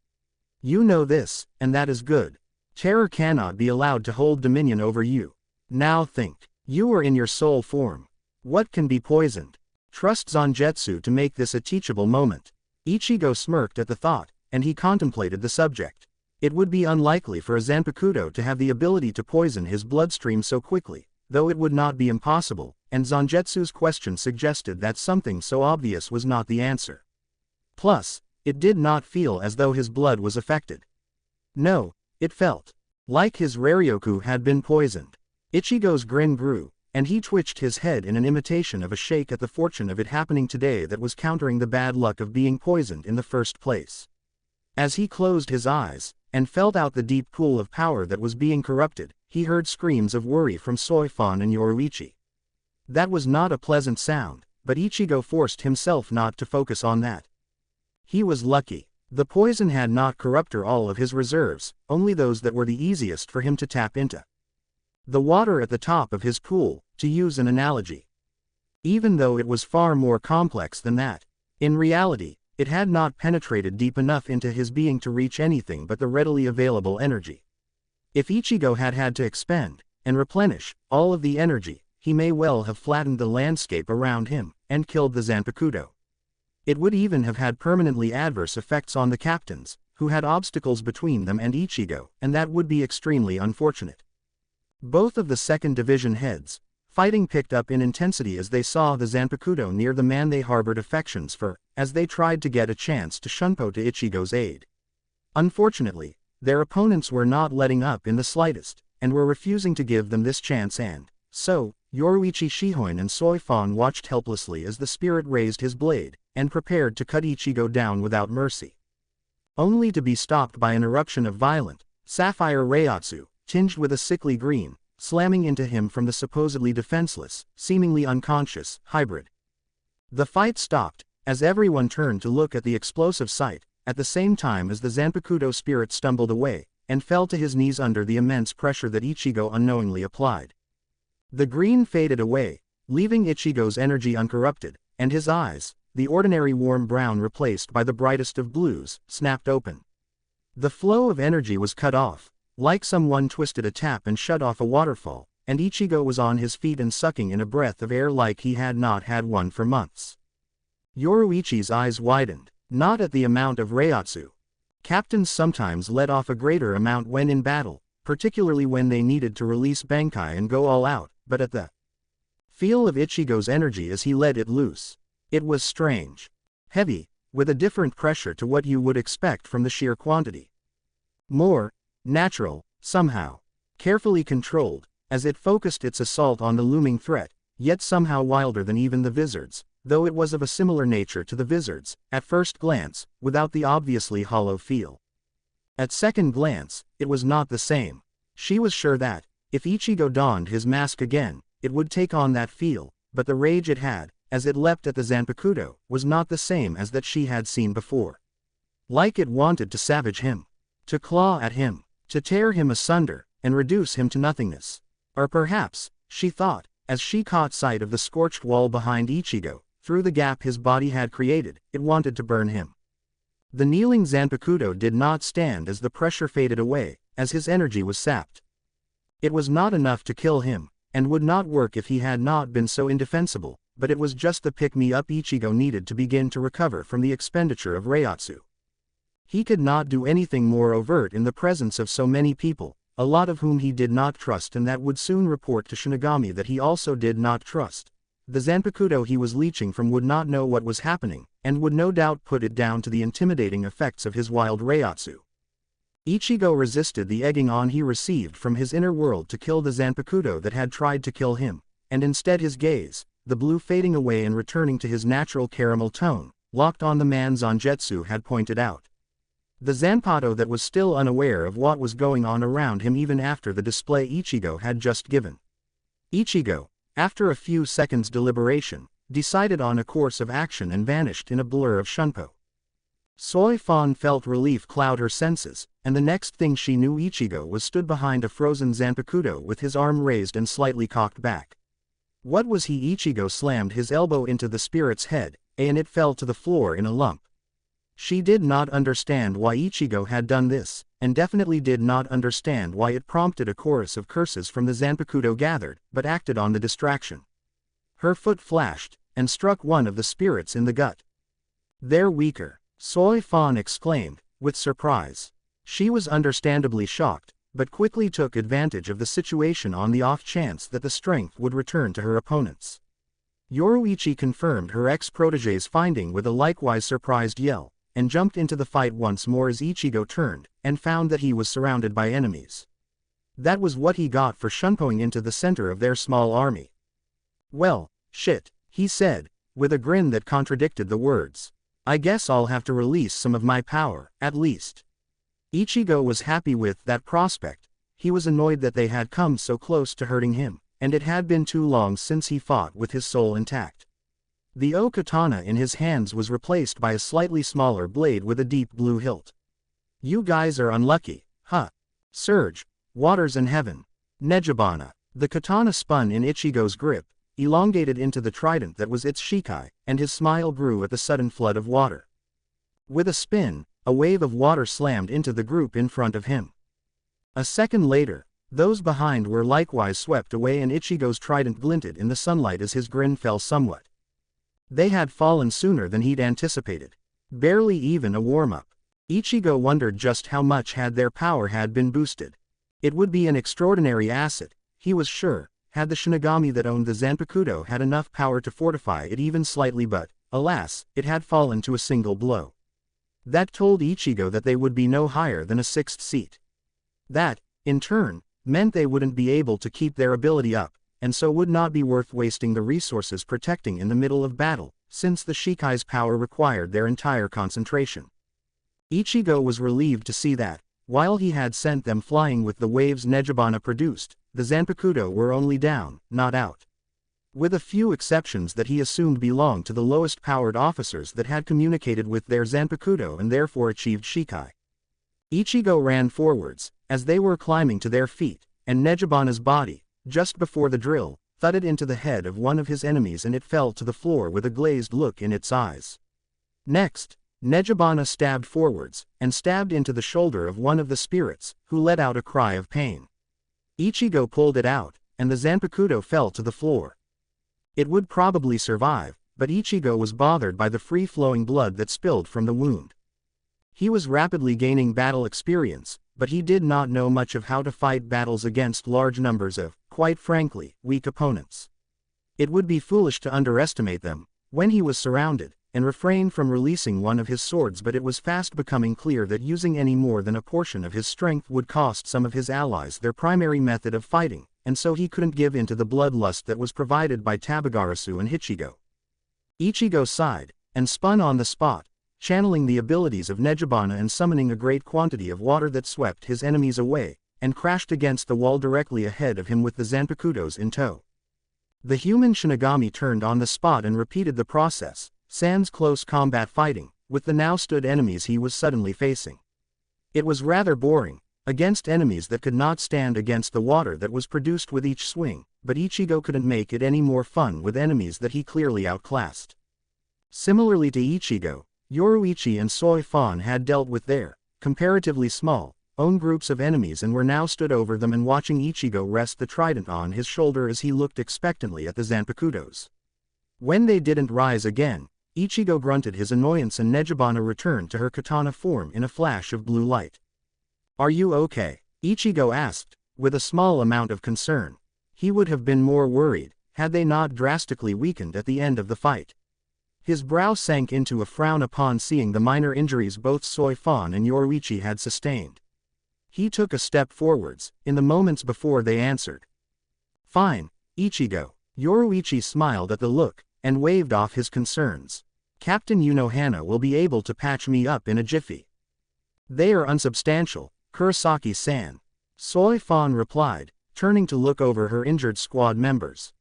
[SPEAKER 1] You know this, and that is good. Terror cannot be allowed to hold dominion over you. Now think, you are in your soul form. What can be poisoned? Trust Zanjetsu to make this a teachable moment. Ichigo smirked at the thought, and he contemplated the subject. It would be unlikely for a Zanpakuto to have the ability to poison his bloodstream so quickly, though it would not be impossible, and Zanjetsu's question suggested that something so obvious was not the answer. Plus, it did not feel as though his blood was affected. No, it felt like his Raryoku had been poisoned. Ichigo's grin grew, and he twitched his head in an imitation of a shake at the fortune of it happening today that was countering the bad luck of being poisoned in the first place. As he closed his eyes, and felt out the deep pool of power that was being corrupted, he heard screams of worry from Soi Fon and Yoruichi. That was not a pleasant sound, but Ichigo forced himself not to focus on that. He was lucky. The poison had not corrupted all of his reserves, only those that were the easiest for him to tap into. The water at the top of his pool, to use an analogy. Even though it was far more complex than that. In reality, it had not penetrated deep enough into his being to reach anything but the readily available energy. If Ichigo had had to expend, and replenish, all of the energy, he may well have flattened the landscape around him, and killed the Zanpakuto. It would even have had permanently adverse effects on the captains, who had obstacles between them and Ichigo, and that would be extremely unfortunate. Both of the second division heads, fighting picked up in intensity as they saw the Zanpakuto near the man they harbored affections for, as they tried to get a chance to shunpo to Ichigo's aid. Unfortunately, their opponents were not letting up in the slightest, and were refusing to give them this chance, and so, Yoruichi and Soi Fon watched helplessly as the spirit raised his blade, and prepared to cut Ichigo down without mercy. Only to be stopped by an eruption of violent, sapphire reiatsu, tinged with a sickly green, slamming into him from the supposedly defenseless, seemingly unconscious, hybrid. The fight stopped, as everyone turned to look at the explosive sight, at the same time as the Zanpakuto spirit stumbled away, and fell to his knees under the immense pressure that Ichigo unknowingly applied. The green faded away, leaving Ichigo's energy uncorrupted, and his eyes, the ordinary warm brown replaced by the brightest of blues, snapped open. The flow of energy was cut off, like someone twisted a tap and shut off a waterfall, and Ichigo was on his feet and sucking in a breath of air like he had not had one for months. Yoruichi's eyes widened, not at the amount of reiatsu. Captains sometimes let off a greater amount when in battle, particularly when they needed to release Bankai and go all out, but at the feel of Ichigo's energy as he let it loose. It was strange. Heavy, with a different pressure to what you would expect from the sheer quantity. More natural, somehow. Carefully controlled, as it focused its assault on the looming threat, yet somehow wilder than even the Vizards, though it was of a similar nature to the Vizards, at first glance, without the obviously hollow feel. At second glance, it was not the same. She was sure that, if Ichigo donned his mask again, it would take on that feel, but the rage it had, as it leapt at the Zanpakuto, was not the same as that she had seen before. Like it wanted to savage him. To claw at him. To tear him asunder, and reduce him to nothingness. Or perhaps, she thought, as she caught sight of the scorched wall behind Ichigo, through the gap his body had created, it wanted to burn him. The kneeling Zanpakuto did not stand as the pressure faded away, as his energy was sapped. It was not enough to kill him, and would not work if he had not been so indefensible, but it was just the pick-me-up Ichigo needed to begin to recover from the expenditure of reiatsu. He could not do anything more overt in the presence of so many people, a lot of whom he did not trust and that would soon report to Shinigami that he also did not trust. The Zanpakuto he was leeching from would not know what was happening, and would no doubt put it down to the intimidating effects of his wild reiatsu. Ichigo resisted the egging on he received from his inner world to kill the Zanpakuto that had tried to kill him, and instead his gaze, the blue fading away and returning to his natural caramel tone, locked on the man Zanjetsu had pointed out. The Zanpakuto that was still unaware of what was going on around him even after the display Ichigo had just given. Ichigo, after a few seconds' deliberation, decided on a course of action and vanished in a blur of shunpo. Soi Fon felt relief cloud her senses, and the next thing she knew Ichigo was stood behind a frozen Zanpakuto with his arm raised and slightly cocked back. What was he? Ichigo slammed his elbow into the spirit's head, and it fell to the floor in a lump. She did not understand why Ichigo had done this, and definitely did not understand why it prompted a chorus of curses from the Zanpakuto gathered, but acted on the distraction. Her foot flashed, and struck one of the spirits in the gut. "They're weaker," Soi Fon exclaimed, with surprise. She was understandably shocked, but quickly took advantage of the situation on the off chance that the strength would return to her opponents. Yoruichi confirmed her ex-protege's finding with a likewise surprised yell, and jumped into the fight once more as Ichigo turned, and found that he was surrounded by enemies. That was what he got for shunpoing into the center of their small army. "Well, shit," he said, with a grin that contradicted the words. "I guess I'll have to release some of my power, at least." Ichigo was happy with that prospect. He was annoyed that they had come so close to hurting him, and it had been too long since he fought with his soul intact. The O-katana in his hands was replaced by a slightly smaller blade with a deep blue hilt. "You guys are unlucky, huh? Surge, waters and heaven. Nejibana." The katana spun in Ichigo's grip, elongated into the trident that was its Shikai, and his smile grew at the sudden flood of water. With a spin, a wave of water slammed into the group in front of him. A second later, those behind were likewise swept away and Ichigo's trident glinted in the sunlight as his grin fell somewhat. They had fallen sooner than he'd anticipated. Barely even a warm-up. Ichigo wondered just how much their power had been boosted. It would be an extraordinary asset, he was sure, had the Shinigami that owned the Zanpakuto had enough power to fortify it even slightly, but, alas, it had fallen to a single blow. That told Ichigo that they would be no higher than a 6th seat. That, in turn, meant they wouldn't be able to keep their ability up, and so would not be worth wasting the resources protecting in the middle of battle, since the Shikai's power required their entire concentration. Ichigo was relieved to see that, while he had sent them flying with the waves Nejibana produced, the Zanpakuto were only down, not out. With a few exceptions that he assumed belonged to the lowest powered officers that had communicated with their Zanpakuto and therefore achieved Shikai. Ichigo ran forwards, as they were climbing to their feet, and Nejibana's body, just before the drill, thudded into the head of one of his enemies and it fell to the floor with a glazed look in its eyes. Next, Nejibana stabbed forwards, and stabbed into the shoulder of one of the spirits, who let out a cry of pain. Ichigo pulled it out, and the Zanpakuto fell to the floor. It would probably survive, but Ichigo was bothered by the free-flowing blood that spilled from the wound. He was rapidly gaining battle experience, but he did not know much of how to fight battles against large numbers of, quite frankly, weak opponents. It would be foolish to underestimate them, when he was surrounded, and refrained from releasing one of his swords, but it was fast becoming clear that using any more than a portion of his strength would cost some of his allies their primary method of fighting, and so he couldn't give in to the bloodlust that was provided by Tabagarasu and Ichigo. Ichigo sighed, and spun on the spot, channeling the abilities of Nejibana and summoning a great quantity of water that swept his enemies away, and crashed against the wall directly ahead of him with the Zanpakutos in tow. The human Shinigami turned on the spot and repeated the process, sans close combat fighting, with the now stood enemies he was suddenly facing. It was rather boring, against enemies that could not stand against the water that was produced with each swing, but Ichigo couldn't make it any more fun with enemies that he clearly outclassed. Similarly to Ichigo, Yoruichi and Soi Fon had dealt with their, comparatively small, own groups of enemies and were now stood over them and watching Ichigo rest the trident on his shoulder as he looked expectantly at the Zanpakutos. When they didn't rise again, Ichigo grunted his annoyance and Nejibana returned to her katana form in a flash of blue light. "Are you okay?" Ichigo asked, with a small amount of concern. He would have been more worried, had they not drastically weakened at the end of the fight. His brow sank into a frown upon seeing the minor injuries both Soi Fon and Yoruichi had sustained. He took a step forwards, in the moments before they answered. "Fine, Ichigo." Yoruichi smiled at the look, and waved off his concerns. "Captain Unohana will be able to patch me up in a jiffy." "They are unsubstantial, Kurosaki-san," Soi Fon replied, turning to look over her injured squad members.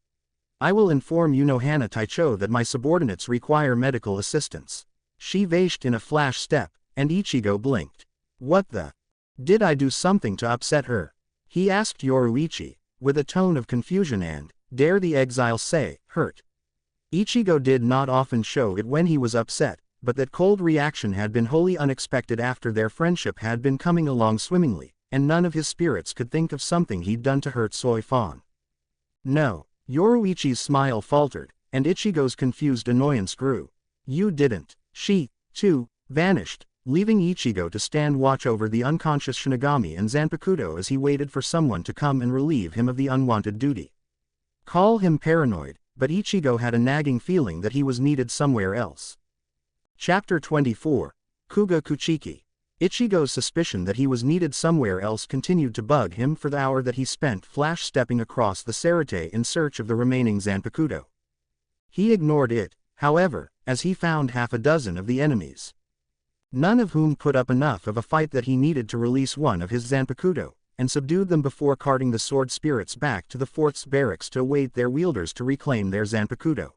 [SPEAKER 1] "I will inform Unohana Taicho that my subordinates require medical assistance." She vanished in a flash step, and Ichigo blinked. "What the? Did I do something to upset her?" he asked Yoruichi, with a tone of confusion and, dare the exile say, hurt. Ichigo did not often show it when he was upset, but that cold reaction had been wholly unexpected after their friendship had been coming along swimmingly, and none of his spirits could think of something he'd done to hurt Soi Fon. "No." Yoruichi's smile faltered, and Ichigo's confused annoyance grew. "You didn't." She, too, vanished, leaving Ichigo to stand watch over the unconscious Shinigami and Zanpakuto as he waited for someone to come and relieve him of the unwanted duty. Call him paranoid, but Ichigo had a nagging feeling that he was needed somewhere else. Chapter 24, Kuga Kuchiki. Ichigo's suspicion that he was needed somewhere else continued to bug him for the hour that he spent flash-stepping across the Sarate in search of the remaining Zanpakuto. He ignored it, however, as he found half a dozen of the enemies. None of whom put up enough of a fight that he needed to release one of his Zanpakuto, and subdued them before carting the sword spirits back to the 4th barracks to await their wielders to reclaim their Zanpakuto.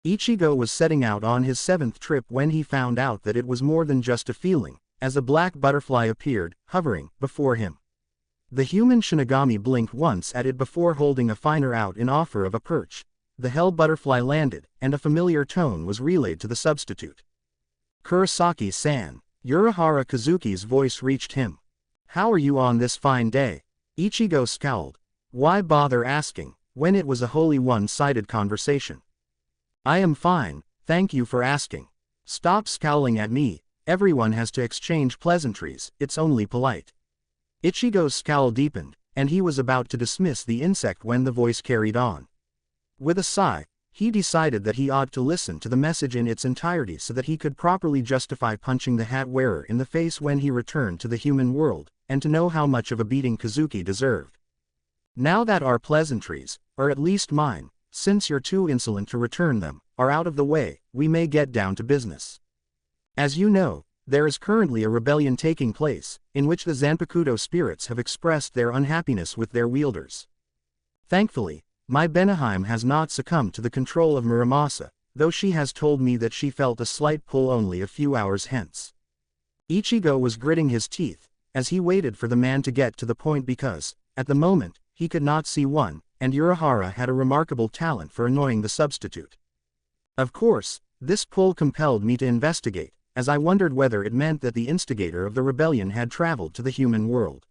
[SPEAKER 1] Ichigo was setting out on his 7th trip when he found out that it was more than just a feeling, as a black butterfly appeared, hovering, before him. The human Shinigami blinked once at it before holding a finer out in offer of a perch, the hell butterfly landed, and a familiar tone was relayed to the substitute. "Kurosaki-san." Urahara Kazuki's voice reached him. "How are you on this fine day?" Ichigo scowled. Why bother asking, when it was a wholly one-sided conversation? "I am fine, thank you for asking." "Stop scowling at me, everyone has to exchange pleasantries, it's only polite." Ichigo's scowl deepened, and he was about to dismiss the insect when the voice carried on. With a sigh, he decided that he ought to listen to the message in its entirety so that he could properly justify punching the hat wearer in the face when he returned to the human world, and to know how much of a beating Kazuki deserved. "Now that our pleasantries, or at least mine, since you're too insolent to return them, are out of the way, we may get down to business. As you know, there is currently a rebellion taking place, in which the Zanpakuto spirits have expressed their unhappiness with their wielders. Thankfully, my Benaheim has not succumbed to the control of Muramasa, though she has told me that she felt a slight pull only a few hours hence." Ichigo was gritting his teeth, as he waited for the man to get to the point because, at the moment, he could not see one, and Urahara had a remarkable talent for annoying the substitute. "Of course, this pull compelled me to investigate, as I wondered whether it meant that the instigator of the rebellion had traveled to the human world.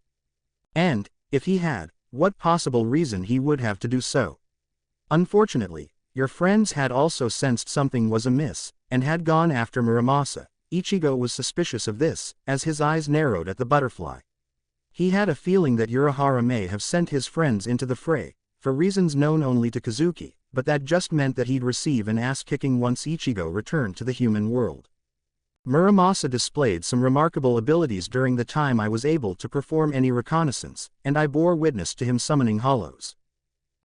[SPEAKER 1] And, if he had, what possible reason he would have to do so. Unfortunately, your friends had also sensed something was amiss, and had gone after Muramasa." Ichigo was suspicious of this, as his eyes narrowed at the butterfly. He had a feeling that Urahara may have sent his friends into the fray, for reasons known only to Kazuki, but that just meant that he'd receive an ass-kicking once Ichigo returned to the human world. "Muramasa displayed some remarkable abilities during the time I was able to perform any reconnaissance, and I bore witness to him summoning hollows.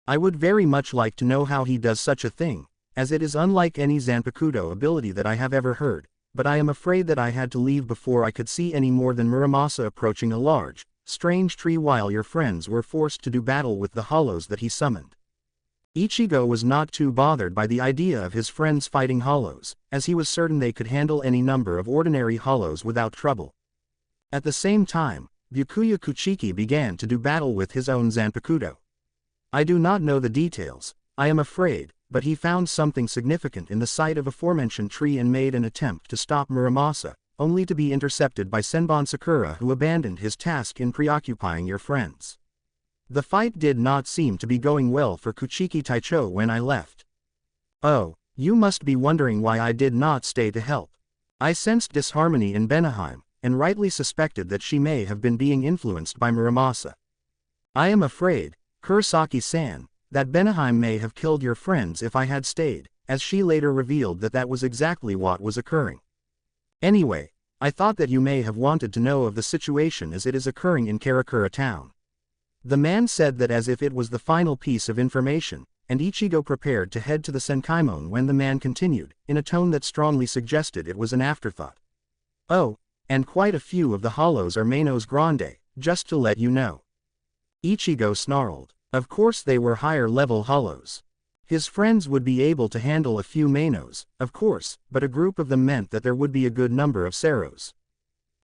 [SPEAKER 1] I would very much like to know how he does such a thing, as it is unlike any Zanpakuto ability that I have ever heard, but I am afraid that I had to leave before I could see any more than Muramasa approaching a large, strange tree while your friends were forced to do battle with the hollows that he summoned." Ichigo was not too bothered by the idea of his friends fighting hollows, as he was certain they could handle any number of ordinary hollows without trouble. At the same time, Byakuya Kuchiki began to do battle with his own Zanpakuto. I do not know the details, I am afraid, but he found something significant in the sight of aforementioned tree and made an attempt to stop Muramasa, only to be intercepted by Senbon Sakura, who abandoned his task in preoccupying your friends. The fight did not seem to be going well for Kuchiki Taicho when I left. Oh, you must be wondering why I did not stay to help. I sensed disharmony in Benaheim, and rightly suspected that she may have been being influenced by Muramasa. I am afraid, Kurosaki-san, that Benaheim may have killed your friends if I had stayed, as she later revealed that that was exactly what was occurring. Anyway, I thought that you may have wanted to know of the situation as it is occurring in Karakura town." The man said that as if it was the final piece of information, and Ichigo prepared to head to the Senkaimon when the man continued, in a tone that strongly suggested it was an afterthought. "Oh, and quite a few of the hollows are Manos Grande, just to let you know." Ichigo snarled. Of course they were higher-level hollows. His friends would be able to handle a few Manos, of course, but a group of them meant that there would be a good number of Seros.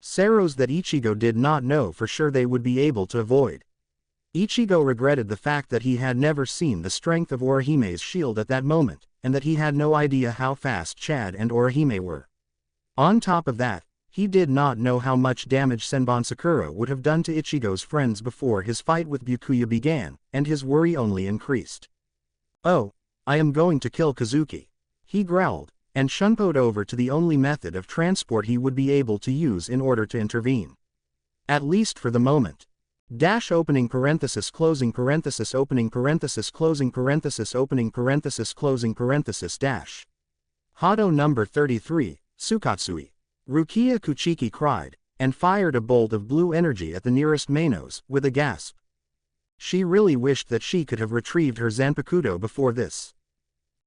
[SPEAKER 1] Seros that Ichigo did not know for sure they would be able to avoid. Ichigo regretted the fact that he had never seen the strength of Orihime's shield at that moment, and that he had no idea how fast Chad and Orihime were. On top of that, he did not know how much damage Senbon Sakura would have done to Ichigo's friends before his fight with Byakuya began, and his worry only increased. "Oh, I am going to kill Kazuki," he growled, and shunpoed over to the only method of transport he would be able to use in order to intervene. At least for the moment. Opening parenthesis closing parenthesis opening parenthesis closing parenthesis opening parenthesis closing parenthesis dash. Hado number 33, Sukatsui. Rukia Kuchiki cried, and fired a bolt of blue energy at the nearest Manos, with a gasp. She really wished that she could have retrieved her Zanpakuto before this.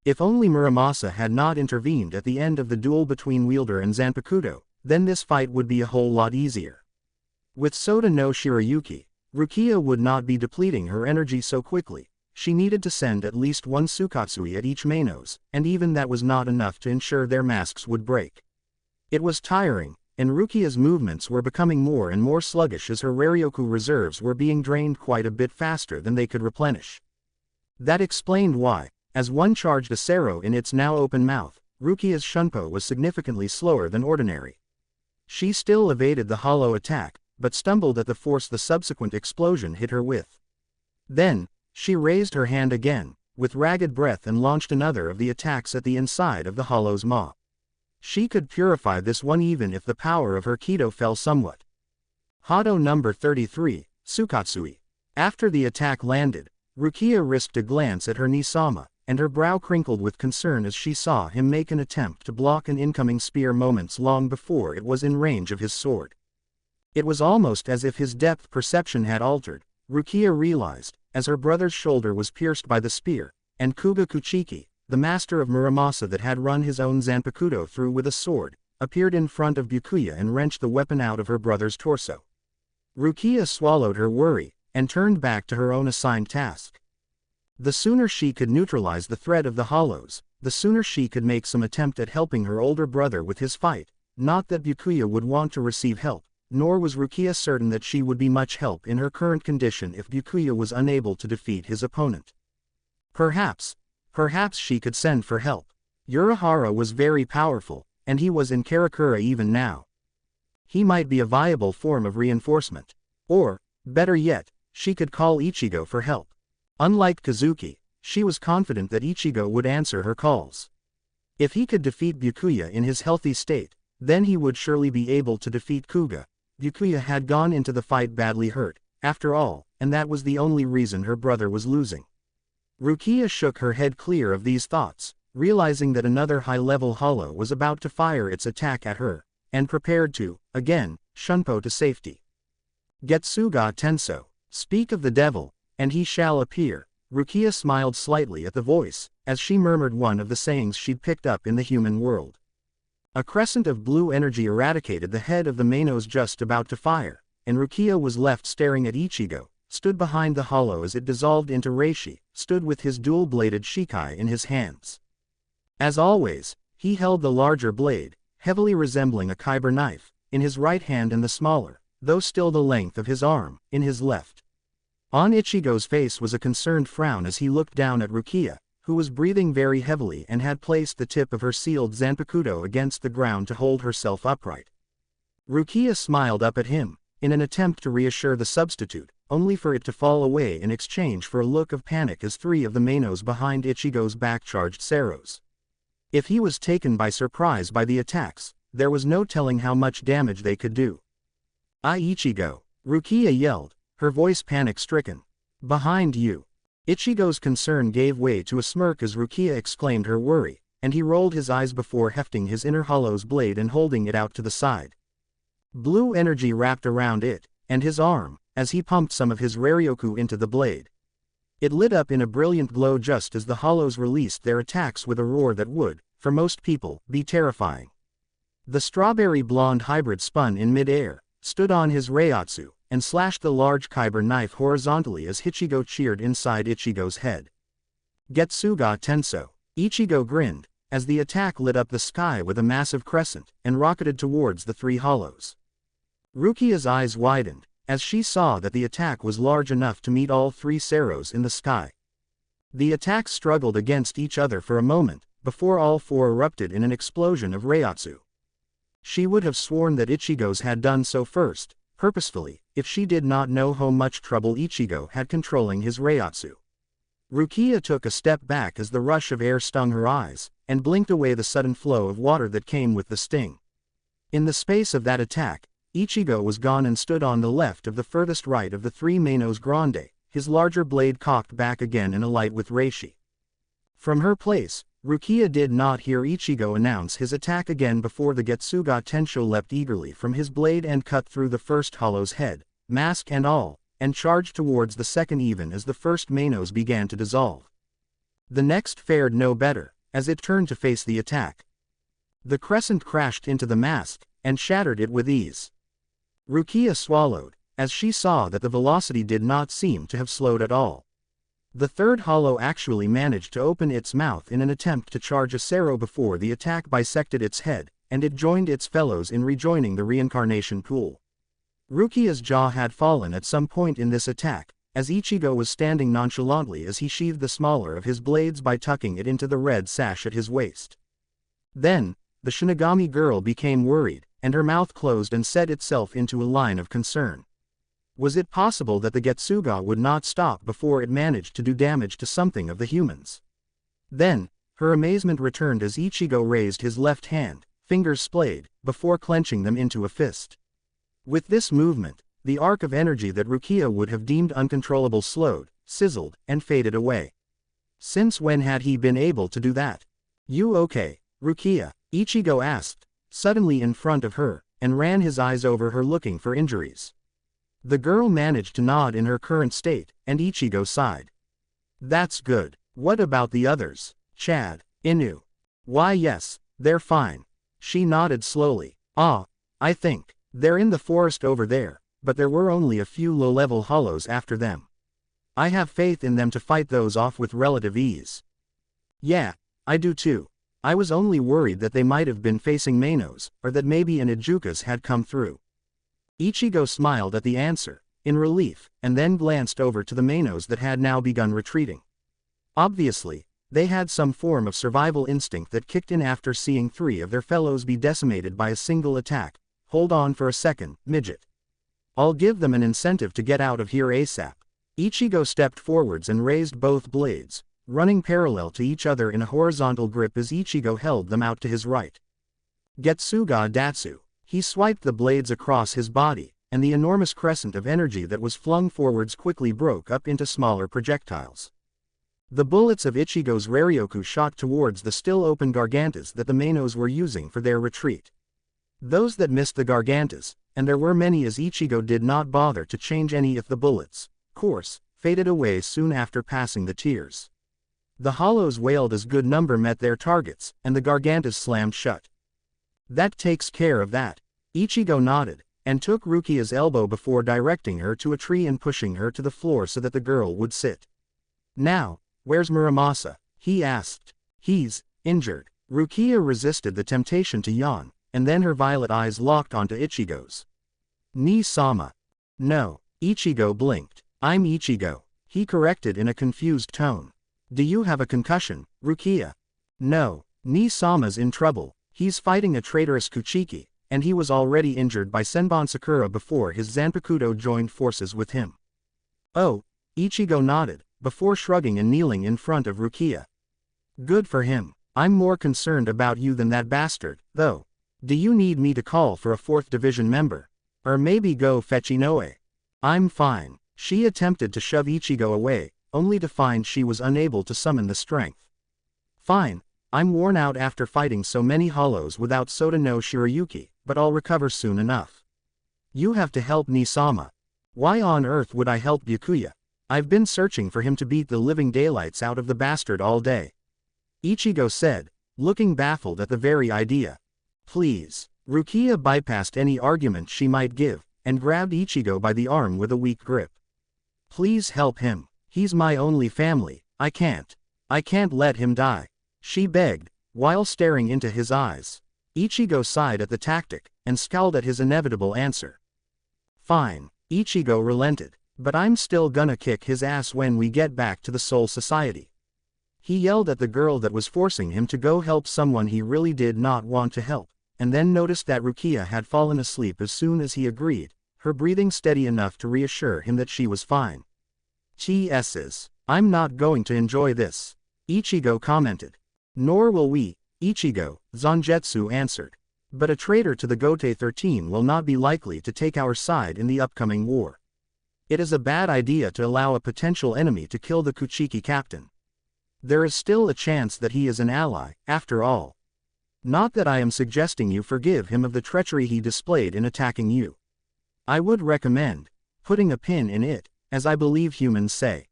[SPEAKER 1] If only Muramasa had not intervened at the end of the duel between Wielder and Zanpakuto, then this fight would be a whole lot easier. With Soda no Shirayuki, Rukia would not be depleting her energy so quickly. She needed to send at least one Sukatsui at each Manos, and even that was not enough to ensure their masks would break. It was tiring, and Rukia's movements were becoming more and more sluggish as her Raryoku reserves were being drained quite a bit faster than they could replenish. That explained why, as one charged a Sero in its now open mouth. Rukia's shunpo was significantly slower than ordinary. She still evaded the hollow attack, but stumbled at the force the subsequent explosion hit her with. Then, she raised her hand again, with ragged breath, and launched another of the attacks at the inside of the hollow's maw. She could purify this one even if the power of her Kido fell somewhat. Hado number 33, Sukatsui. After the attack landed, Rukia risked a glance at her Nisama, and her brow crinkled with concern as she saw him make an attempt to block an incoming spear moments long before it was in range of his sword. It was almost as if his depth perception had altered, Rukia realized, as her brother's shoulder was pierced by the spear, and Koga Kuchiki, the master of Muramasa that had run his own Zanpakuto through with a sword, appeared in front of Byakuya and wrenched the weapon out of her brother's torso. Rukia swallowed her worry, and turned back to her own assigned task. The sooner she could neutralize the threat of the hollows, the sooner she could make some attempt at helping her older brother with his fight. Not that Byakuya would want to receive help, nor was Rukia certain that she would be much help in her current condition if Byakuya was unable to defeat his opponent. Perhaps she could send for help. Urahara was very powerful, and he was in Karakura even now. He might be a viable form of reinforcement. Or, better yet, she could call Ichigo for help. Unlike Kazuki, she was confident that Ichigo would answer her calls. If he could defeat Byakuya in his healthy state, then he would surely be able to defeat Koga. Byakuya had gone into the fight badly hurt, after all, and that was the only reason her brother was losing. Rukia shook her head clear of these thoughts, realizing that another high-level hollow was about to fire its attack at her, and prepared to, again, shunpo to safety. Getsuga Tenso. Speak of the devil, and he shall appear. Rukia smiled slightly at the voice, as she murmured one of the sayings she'd picked up in the human world. A crescent of blue energy eradicated the head of the Manos just about to fire, and Rukia was left staring at Ichigo, stood behind the hollow as it dissolved into Reishi, stood with his dual-bladed shikai in his hands. As always, he held the larger blade, heavily resembling a kyber knife, in his right hand and the smaller, though still the length of his arm, in his left. On Ichigo's face was a concerned frown as he looked down at Rukia, who was breathing very heavily and had placed the tip of her sealed Zanpakuto against the ground to hold herself upright. Rukia smiled up at him, in an attempt to reassure the substitute, only for it to fall away in exchange for a look of panic as three of the Manos behind Ichigo's back charged Seros. If he was taken by surprise by the attacks, there was no telling how much damage they could do. Ichigo! Rukia yelled, her voice panic-stricken. Behind you! Ichigo's concern gave way to a smirk as Rukia exclaimed her worry, and he rolled his eyes before hefting his inner hollow's blade and holding it out to the side. Blue energy wrapped around it, and his arm, as he pumped some of his Raryoku into the blade. It lit up in a brilliant glow just as the hollows released their attacks with a roar that would, for most people, be terrifying. The strawberry blonde hybrid spun in mid-air, stood on his Reiatsu, and slashed the large kyber knife horizontally as Ichigo cheered inside Ichigo's head. Getsuga Tenso. Ichigo grinned, as the attack lit up the sky with a massive crescent, and rocketed towards the three hollows. Rukia's eyes widened, as she saw that the attack was large enough to meet all three Seros in the sky. The attacks struggled against each other for a moment, before all four erupted in an explosion of Reiatsu. She would have sworn that Ichigo's had done so first, purposefully, if she did not know how much trouble Ichigo had controlling his Reiatsu. Rukia took a step back as the rush of air stung her eyes, and blinked away the sudden flow of water that came with the sting. In the space of that attack, Ichigo was gone and stood on the left of the furthest right of the three Manos Grande, his larger blade cocked back again in a light with Reishi. From her place, Rukia did not hear Ichigo announce his attack again before the Getsuga Tensho leapt eagerly from his blade and cut through the first hollow's head, mask and all, and charged towards the second even as the first Manos began to dissolve. The next fared no better, as it turned to face the attack. The crescent crashed into the mask, and shattered it with ease. Rukia swallowed, as she saw that the velocity did not seem to have slowed at all. The third hollow actually managed to open its mouth in an attempt to charge a Sero before the attack bisected its head, and it joined its fellows in rejoining the reincarnation pool. Rukia's jaw had fallen at some point in this attack, as Ichigo was standing nonchalantly as he sheathed the smaller of his blades by tucking it into the red sash at his waist. Then, the Shinigami girl became worried, and her mouth closed and set itself into a line of concern. Was it possible that the Getsuga would not stop before it managed to do damage to something of the humans? Then, her amazement returned as Ichigo raised his left hand, fingers splayed, before clenching them into a fist. With this movement, the arc of energy that Rukia would have deemed uncontrollable slowed, sizzled, and faded away. Since when had he been able to do that? "You okay, Rukia?" Ichigo asked, suddenly in front of her, and ran his eyes over her looking for injuries. The girl managed to nod in her current state, and Ichigo sighed. "That's good. What about the others? Chad, Inu?" "Why yes, they're fine." She nodded slowly. I think. They're in the forest over there, but there were only a few low-level hollows after them. I have faith in them to fight those off with relative ease." "Yeah, I do too. I was only worried that they might have been facing Manos, or that maybe an Ijukas had come through." Ichigo smiled at the answer, in relief, and then glanced over to the Manos that had now begun retreating. Obviously, they had some form of survival instinct that kicked in after seeing 3 of their fellows be decimated by a single attack. "Hold on for a second, midget. I'll give them an incentive to get out of here ASAP." Ichigo stepped forwards and raised both blades, running parallel to each other in a horizontal grip as Ichigo held them out to his right. Getsuga Datsu. He swiped the blades across his body, and the enormous crescent of energy that was flung forwards quickly broke up into smaller projectiles. The bullets of Ichigo's Raryoku shot towards the still open Gargantas that the Manos were using for their retreat. Those that missed the Gargantas, and there were many as Ichigo did not bother to change any of the bullets' course, faded away soon after passing the tiers. The hollows wailed as good number met their targets, and the Gargantas slammed shut. "That takes care of that." Ichigo nodded, and took Rukia's elbow before directing her to a tree and pushing her to the floor so that the girl would sit. "Now, where's Muramasa?" he asked. "He's injured." Rukia resisted the temptation to yawn, and then her violet eyes locked onto Ichigo's. "Ni-sama." "No." Ichigo blinked. "I'm Ichigo," he corrected in a confused tone. "Do you have a concussion, Rukia?" "No. Ni-sama's in trouble. He's fighting a traitorous Kuchiki, and he was already injured by Senbon Sakura before his Zanpakuto joined forces with him." "Oh." Ichigo nodded, before shrugging and kneeling in front of Rukia. "Good for him. I'm more concerned about you than that bastard, though. Do you need me to call for a 4th Division member? Or maybe go fetch Inoue?" "I'm fine." She attempted to shove Ichigo away, only to find she was unable to summon the strength. "Fine. I'm worn out after fighting so many hollows without Sota no Shirayuki, but I'll recover soon enough." "You have to help Ni-sama." "Why on earth would I help Byakuya? I've been searching for him to beat the living daylights out of the bastard all day," Ichigo said, looking baffled at the very idea. "Please." Rukia bypassed any argument she might give, and grabbed Ichigo by the arm with a weak grip. "Please help him. He's my only family. I can't let him die," she begged, while staring into his eyes. Ichigo sighed at the tactic, and scowled at his inevitable answer. "Fine." Ichigo relented. "But I'm still gonna kick his ass when we get back to the Soul Society." He yelled at the girl that was forcing him to go help someone he really did not want to help, and then noticed that Rukia had fallen asleep as soon as he agreed, her breathing steady enough to reassure him that she was fine. "TS's. I'm not going to enjoy this," Ichigo commented. "Nor will we, Ichigo," Zanjetsu answered. "But a traitor to the Gote 13 will not be likely to take our side in the upcoming war. It is a bad idea to allow a potential enemy to kill the Kuchiki captain. There is still a chance that he is an ally, after all. Not that I am suggesting you forgive him of the treachery he displayed in attacking you. I would recommend putting a pin in it, as I believe humans say."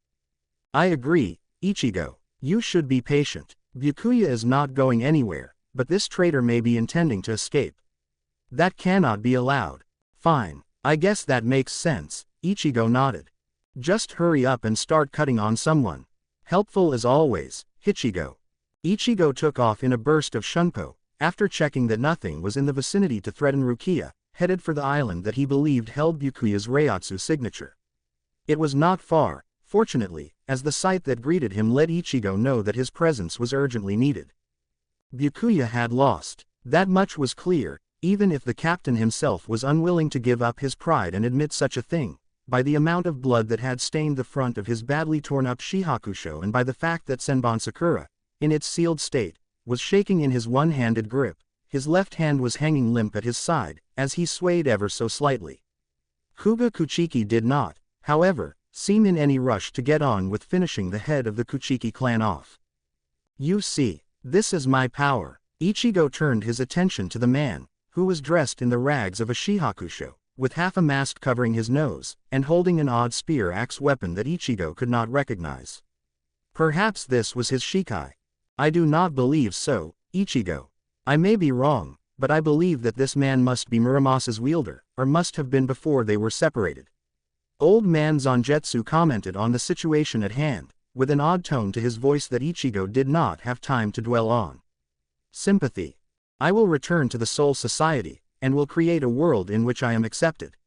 [SPEAKER 1] "I agree, Ichigo. You should be patient. Byakuya is not going anywhere, but this traitor may be intending to escape. That cannot be allowed." "Fine. I guess that makes sense," Ichigo nodded. "Just hurry up and start cutting on someone. Helpful as always, Ichigo." Ichigo took off in a burst of shunpo, after checking that nothing was in the vicinity to threaten Rukia, headed for the island that he believed held Byakuya's Reiatsu signature. It was not far, fortunately, as the sight that greeted him let Ichigo know that his presence was urgently needed. Byakuya had lost. That much was clear, even if the captain himself was unwilling to give up his pride and admit such a thing, by the amount of blood that had stained the front of his badly torn-up Shihakusho and by the fact that Senbon Sakura, in its sealed state, was shaking in his one-handed grip. His left hand was hanging limp at his side, as he swayed ever so slightly. Koga Kuchiki did not, however, seem in any rush to get on with finishing the head of the Kuchiki clan off. You see, this is my power. Ichigo turned his attention to the man, who was dressed in the rags of a Shihakusho, with half a mask covering his nose, and holding an odd spear-axe weapon that Ichigo could not recognize. Perhaps this was his Shikai. I do not believe so, Ichigo. I may be wrong, but I believe that this man must be Muramasa's wielder, or must have been before they were separated. Old man Zanjetsu commented on the situation at hand, with an odd tone to his voice that Ichigo did not have time to dwell on. Sympathy. I will return to the Soul Society, and will create a world in which I am accepted.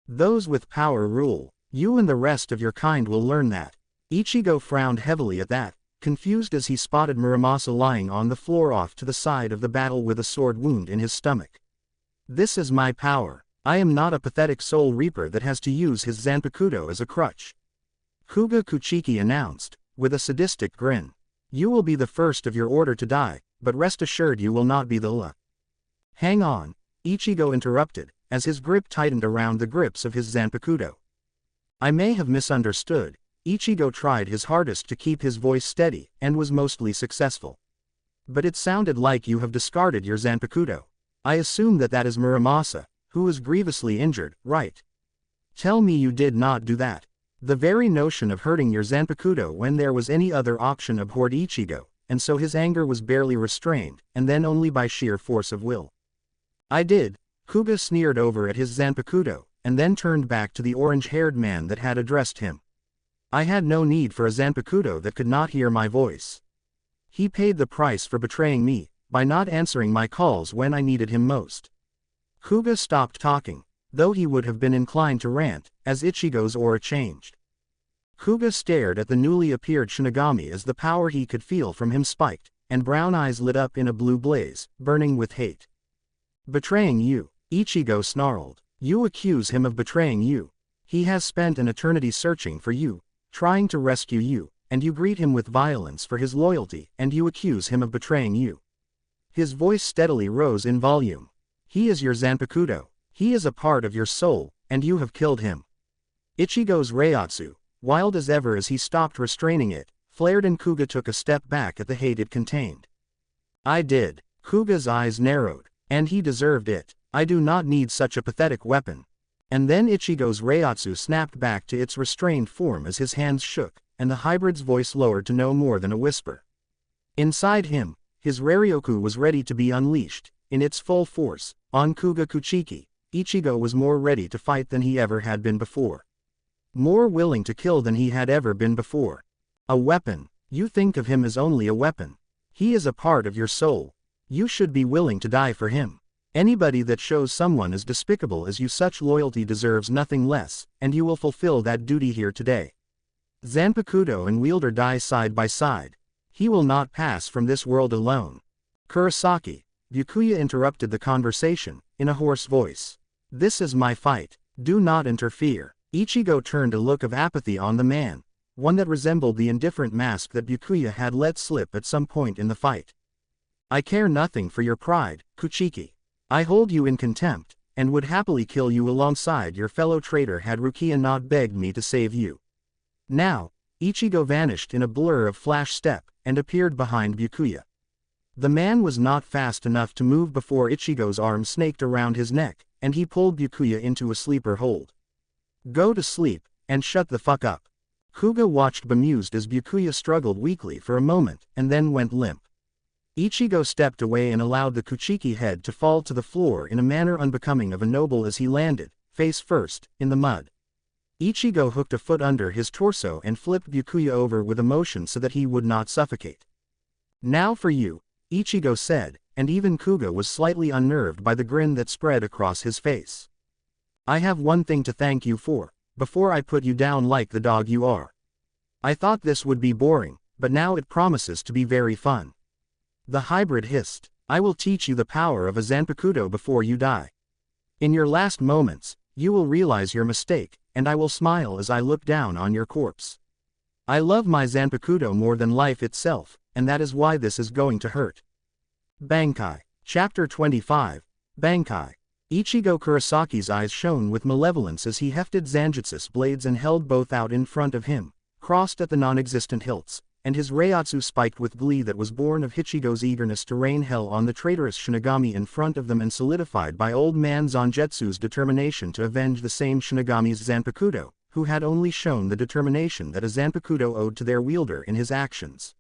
[SPEAKER 1] Those with power rule. You and the rest of your kind will learn that. Ichigo frowned heavily at that, confused as he spotted Muramasa lying on the floor off to the side of the battle with a sword wound in his stomach. This is my power. I am not a pathetic soul reaper that has to use his Zanpakuto as a crutch. Koga Kuchiki announced, with a sadistic grin. You will be the first of your order to die, but rest assured you will not be the last. Hang on, Ichigo interrupted, as his grip tightened around the grips of his Zanpakuto. I may have misunderstood. Ichigo tried his hardest to keep his voice steady, and was mostly successful. But it sounded like you have discarded your Zanpakuto. I assume that that is Muramasa, who is grievously injured, right? Tell me you did not do that. The very notion of hurting your Zanpakuto when there was any other option abhorred Ichigo, and so his anger was barely restrained, and then only by sheer force of will. I did. Koga sneered over at his Zanpakuto, and then turned back to the orange-haired man that had addressed him. I had no need for a Zanpakuto that could not hear my voice. He paid the price for betraying me, by not answering my calls when I needed him most. Koga stopped talking, though he would have been inclined to rant, as Ichigo's aura changed. Koga stared at the newly appeared Shinigami as the power he could feel from him spiked, and brown eyes lit up in a blue blaze, burning with hate. Betraying you, Ichigo snarled. You accuse him of betraying you. He has spent an eternity searching for you, trying to rescue you, and you greet him with violence for his loyalty, and you accuse him of betraying you. His voice steadily rose in volume. He is your Zanpakuto. He is a part of your soul, and you have killed him. Ichigo's Reiatsu, wild as ever as he stopped restraining it, flared and Koga took a step back at the hate it contained. I did. Kuga's eyes narrowed. And he deserved it. I do not need such a pathetic weapon. And then Ichigo's Reiatsu snapped back to its restrained form as his hands shook, and the hybrid's voice lowered to no more than a whisper. Inside him, his Reiryoku was ready to be unleashed, in its full force, on Koga Kuchiki. Ichigo was more ready to fight than he ever had been before. More willing to kill than he had ever been before. A weapon. You think of him as only a weapon. He is a part of your soul. You should be willing to die for him. Anybody that shows someone as despicable as you such loyalty deserves nothing less, and you will fulfill that duty here today. Zanpakuto and wielder die side by side. He will not pass from this world alone. Kurosaki, Byakuya interrupted the conversation, in a hoarse voice. This is my fight. Do not interfere. Ichigo turned a look of apathy on the man, one that resembled the indifferent mask that Byakuya had let slip at some point in the fight. I care nothing for your pride, Kuchiki. I hold you in contempt, and would happily kill you alongside your fellow traitor had Rukia not begged me to save you. Now, Ichigo vanished in a blur of flash step, and appeared behind Byakuya. The man was not fast enough to move before Ichigo's arm snaked around his neck, and he pulled Byakuya into a sleeper hold. Go to sleep, and shut the fuck up. Koga watched bemused as Byakuya struggled weakly for a moment, and then went limp. Ichigo stepped away and allowed the Kuchiki head to fall to the floor in a manner unbecoming of a noble as he landed, face first, in the mud. Ichigo hooked a foot under his torso and flipped Byakuya over with a motion so that he would not suffocate. Now for you, Ichigo said, and even Koga was slightly unnerved by the grin that spread across his face. I have one thing to thank you for. before I put you down like the dog you are. I thought this would be boring, but now it promises to be very fun. The hybrid hissed. I will teach you the power of a Zanpakuto before you die. In your last moments, you will realize your mistake, and I will smile as I look down on your corpse. I love my Zanpakuto more than life itself, and that is why this is going to hurt. Bankai. Chapter 25. Bankai. Ichigo Kurisaki's eyes shone with malevolence as he hefted Zanjutsu's blades and held both out in front of him, crossed at the non-existent hilts, and his Reiatsu spiked with glee that was born of Ichigo's eagerness to rain hell on the traitorous Shinigami in front of them and solidified by old man Zanjetsu's determination to avenge the same Shinigami's Zanpakuto, who had only shown the determination that a Zanpakuto owed to their wielder in his actions.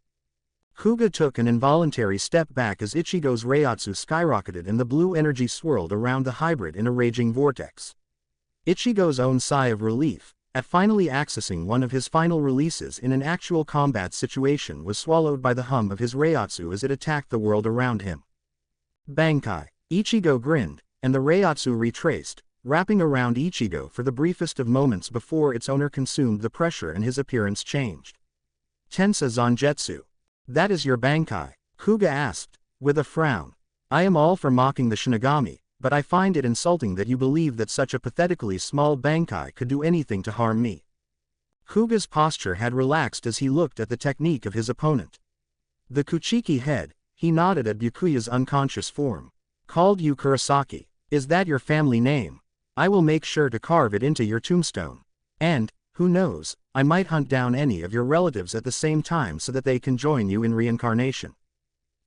[SPEAKER 1] Koga took an involuntary step back as Ichigo's Reiatsu skyrocketed and the blue energy swirled around the hybrid in a raging vortex. Ichigo's own sigh of relief, at finally accessing one of his final releases in an actual combat situation, was swallowed by the hum of his Reiatsu as it attacked the world around him. Bankai. Ichigo grinned, and the Reiatsu retraced, wrapping around Ichigo for the briefest of moments before its owner consumed the pressure and his appearance changed. Tensa Zanjetsu. That is your Bankai? Koga asked, with a frown. I am all for mocking the Shinigami, but I find it insulting that you believe that such a pathetically small Bankai could do anything to harm me. Koga's posture had relaxed as he looked at the technique of his opponent. The Kuchiki head, he nodded at Byakuya's unconscious form. Called you Kurosaki. Is that your family name? I will make sure to carve it into your tombstone. And, who knows, I might hunt down any of your relatives at the same time so that they can join you in reincarnation.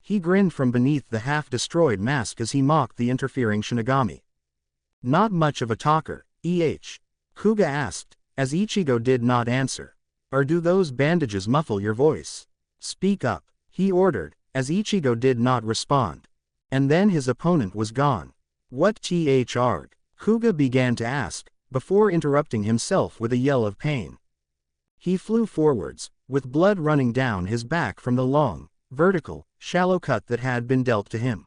[SPEAKER 1] He grinned from beneath the half-destroyed mask as he mocked the interfering Shinigami. Not much of a talker, Koga asked, as Ichigo did not answer. Or do those bandages muffle your voice? Speak up, he ordered, as Ichigo did not respond. And then his opponent was gone. What thr'd? Koga began to ask, before interrupting himself with a yell of pain. He flew forwards, with blood running down his back from the long, vertical, shallow cut that had been dealt to him.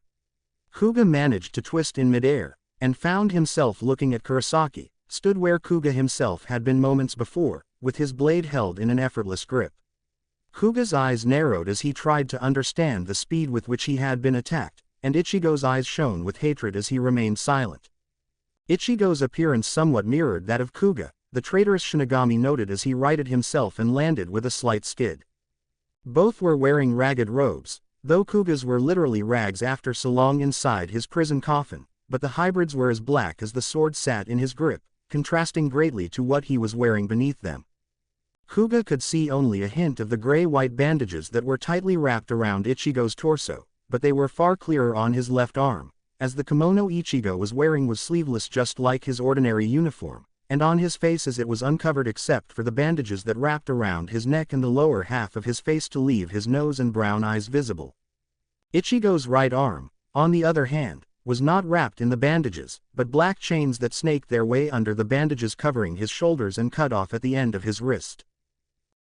[SPEAKER 1] Koga managed to twist in midair, and found himself looking at Kurosaki, stood where Koga himself had been moments before, with his blade held in an effortless grip. Koga's eyes narrowed as he tried to understand the speed with which he had been attacked, and Ichigo's eyes shone with hatred as he remained silent. Ichigo's appearance somewhat mirrored that of Koga, the traitorous Shinigami noted as he righted himself and landed with a slight skid. Both were wearing ragged robes, though Koga's were literally rags after so long inside his prison coffin, but the hybrids were as black as the sword sat in his grip, contrasting greatly to what he was wearing beneath them. Koga could see only a hint of the gray-white bandages that were tightly wrapped around Ichigo's torso, but they were far clearer on his left arm, as the kimono Ichigo was wearing was sleeveless just like his ordinary uniform, and on his face as it was uncovered except for the bandages that wrapped around his neck and the lower half of his face to leave his nose and brown eyes visible. Ichigo's right arm, on the other hand, was not wrapped in the bandages, but black chains that snaked their way under the bandages covering his shoulders and cut off at the end of his wrist.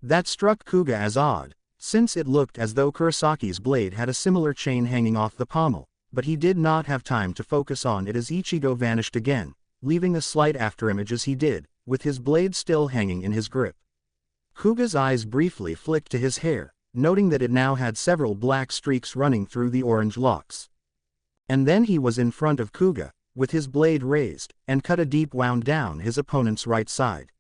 [SPEAKER 1] That struck Koga as odd, since it looked as though Kurosaki's blade had a similar chain hanging off the pommel, but he did not have time to focus on it as Ichigo vanished again, leaving a slight afterimage as he did, with his blade still hanging in his grip. Koga's eyes briefly flicked to his hair, noting that it now had several black streaks running through the orange locks. And then he was in front of Koga, with his blade raised, and cut a deep wound down his opponent's right side.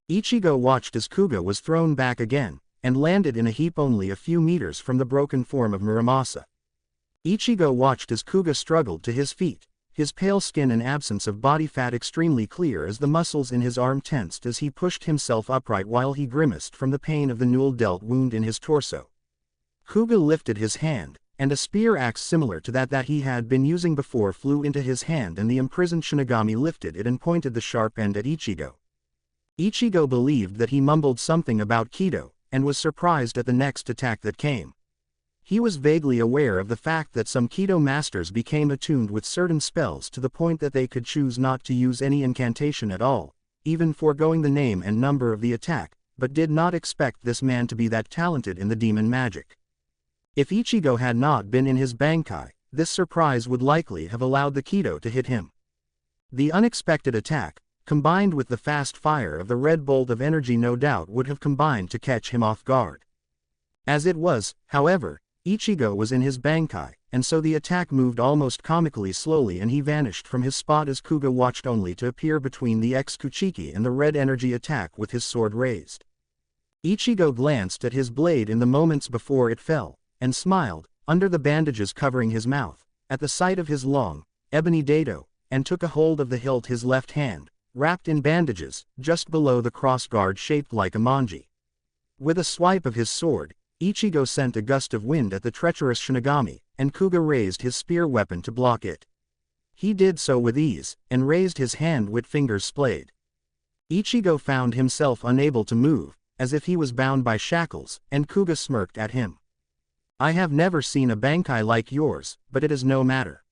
[SPEAKER 1] Ichigo watched as Koga was thrown back again, and landed in a heap only a few meters from the broken form of Muramasa. Ichigo watched as Koga struggled to his feet, his pale skin and absence of body fat extremely clear as the muscles in his arm tensed as he pushed himself upright while he grimaced from the pain of the newly-dealt wound in his torso. Koga lifted his hand, and a spear axe similar to that he had been using before flew into his hand and the imprisoned Shinigami lifted it and pointed the sharp end at Ichigo. Ichigo believed that he mumbled something about Kido, and was surprised at the next attack that came. He was vaguely aware of the fact that some Kido masters became attuned with certain spells to the point that they could choose not to use any incantation at all, even foregoing the name and number of the attack, but did not expect this man to be that talented in the demon magic. If Ichigo had not been in his Bankai, this surprise would likely have allowed the Kido to hit him. The unexpected attack, combined with the fast fire of the red bolt of energy, no doubt would have combined to catch him off guard. As it was, however, Ichigo was in his Bankai, and so the attack moved almost comically slowly and he vanished from his spot as Koga watched only to appear between the X-Kuchiki and the red energy attack with his sword raised. Ichigo glanced at his blade in the moments before it fell, and smiled, under the bandages covering his mouth, at the sight of his long, ebony dado, and took a hold of the hilt his left hand, wrapped in bandages, just below the cross-guard shaped like a manji. With a swipe of his sword, Ichigo sent a gust of wind at the treacherous Shinigami, and Koga raised his spear weapon to block it. He did so with ease, and raised his hand with fingers splayed. Ichigo found himself unable to move, as if he was bound by shackles, and Koga smirked at him. "I have never seen a Bankai like yours, but it is no matter.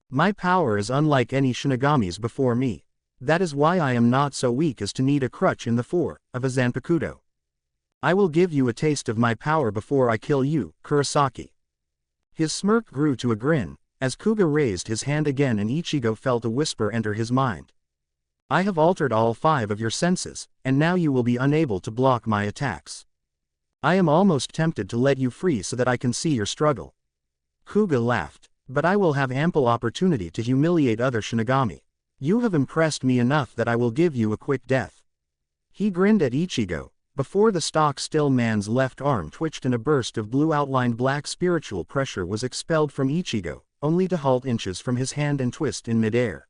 [SPEAKER 1] My power is unlike any Shinigami's before me. That is why I am not so weak as to need a crutch in the form of a Zanpakuto. I will give you a taste of my power before I kill you, Kurosaki." His smirk grew to a grin, as Koga raised his hand again and Ichigo felt a whisper enter his mind. "I have altered all 5 of your senses, and now you will be unable to block my attacks. I am almost tempted to let you free so that I can see your struggle." Koga laughed. "But I will have ample opportunity to humiliate other Shinigami. You have impressed me enough that I will give you a quick death." He grinned at Ichigo. Before the stock-still man's left arm twitched and a burst of blue-outlined black spiritual pressure was expelled from Ichigo, only to halt inches from his hand and twist in midair.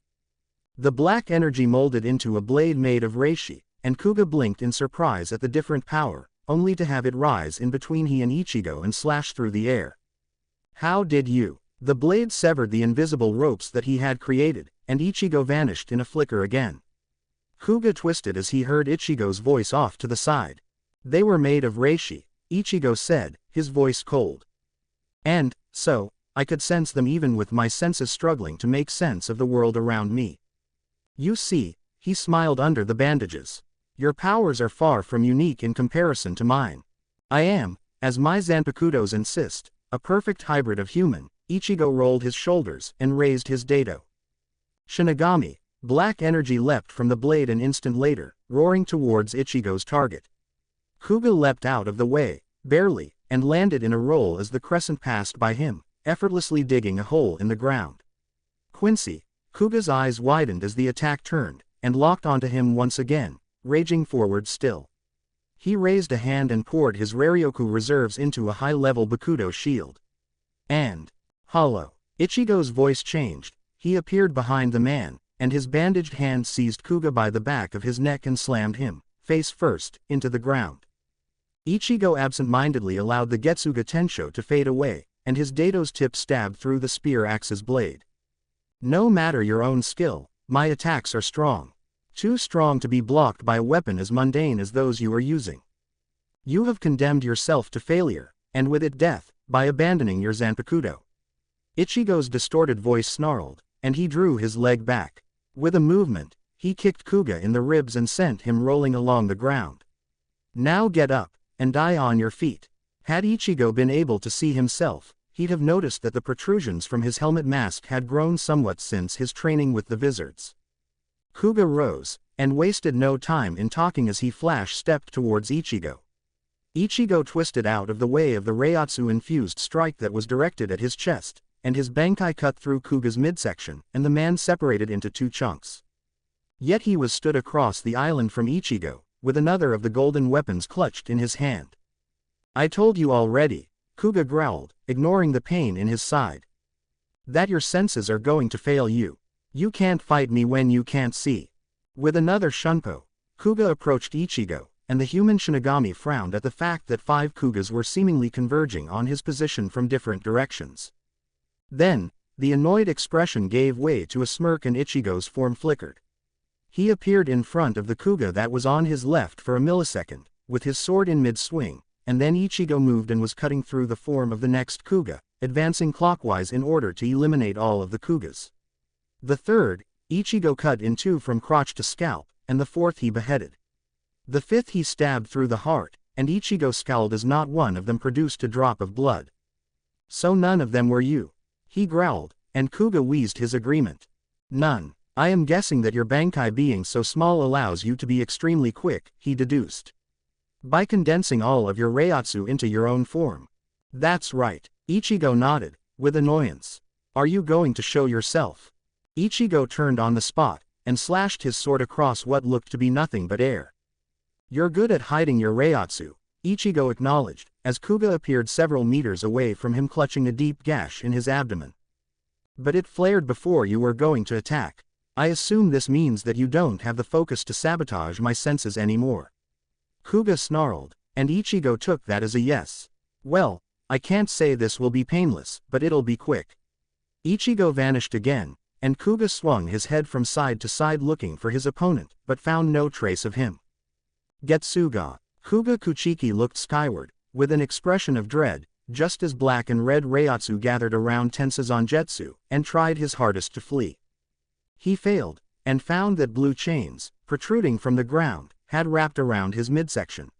[SPEAKER 1] The black energy molded into a blade made of reishi, and Koga blinked in surprise at the different power, only to have it rise in between he and Ichigo and slash through the air. "How did you?" The blade severed the invisible ropes that he had created, and Ichigo vanished in a flicker again. Koga twisted as he heard Ichigo's voice off to the side. "They were made of reishi," Ichigo said, his voice cold. "And, so, I could sense them even with my senses struggling to make sense of the world around me. You see," he smiled under the bandages. "Your powers are far from unique in comparison to mine. I am, as my Zanpakutos insist, a perfect hybrid of human." Ichigo rolled his shoulders and raised his dado. Shinigami, black energy leapt from the blade an instant later, roaring towards Ichigo's target. Koga leapt out of the way, barely, and landed in a roll as the crescent passed by him, effortlessly digging a hole in the ground. Quincy, Koga's eyes widened as the attack turned, and locked onto him once again, raging forward still. He raised a hand and poured his Raryoku reserves into a high-level Bakudo shield. And, hollow, Ichigo's voice changed. He appeared behind the man, and his bandaged hand seized Koga by the back of his neck and slammed him, face first, into the ground. Ichigo absent-mindedly allowed the Getsuga Tensho to fade away, and his dado's tip stabbed through the spear axe's blade. "No matter your own skill, my attacks are strong. Too strong to be blocked by a weapon as mundane as those you are using. You have condemned yourself to failure, and with it death, by abandoning your Zanpakuto." Ichigo's distorted voice snarled, and he drew his leg back. With a movement, he kicked Koga in the ribs and sent him rolling along the ground. "Now get up, and die on your feet." Had Ichigo been able to see himself, he'd have noticed that the protrusions from his helmet mask had grown somewhat since his training with the Vizards. Koga rose, and wasted no time in talking as he flash-stepped towards Ichigo. Ichigo twisted out of the way of the Reiatsu-infused strike that was directed at his chest, and his Bankai cut through Koga's midsection, and the man separated into 2 chunks. Yet he was stood across the island from Ichigo, with another of the golden weapons clutched in his hand. "I told you already," Koga growled, ignoring the pain in his side, "that your senses are going to fail you. You can't fight me when you can't see." With another shunpo, Koga approached Ichigo, and the human Shinigami frowned at the fact that 5 Kogas were seemingly converging on his position from different directions. Then, the annoyed expression gave way to a smirk and Ichigo's form flickered. He appeared in front of the Koga that was on his left for a millisecond, with his sword in mid-swing, and then Ichigo moved and was cutting through the form of the next Koga, advancing clockwise in order to eliminate all of the Kogas. The third, Ichigo cut in 2 from crotch to scalp, and the 4th he beheaded. The 5th he stabbed through the heart, and Ichigo scowled as not one of them produced a drop of blood. "So none of them were you?" he growled, and Koga wheezed his agreement. "None." I am guessing that your Bankai being so small allows you to be extremely quick, he deduced. By condensing all of your Reiatsu into your own form. That's right. Ichigo nodded, with annoyance. Are you going to show yourself? Ichigo turned on the spot, and slashed his sword across what looked to be nothing but air. You're good at hiding your Reiatsu, Ichigo acknowledged, as Koga appeared several meters away from him clutching a deep gash in his abdomen. But it flared before you were going to attack. I assume this means that you don't have the focus to sabotage my senses anymore. Koga snarled, and Ichigo took that as a yes. Well, I can't say this will be painless, but it'll be quick. Ichigo vanished again, and Koga swung his head from side to side looking for his opponent, but found no trace of him. Getsuga. Koga Kuchiki looked skyward, with an expression of dread, just as black and red Reiatsu gathered around Tensazanjetsu, and tried his hardest to flee. He failed, and found that blue chains, protruding from the ground, had wrapped around his midsection.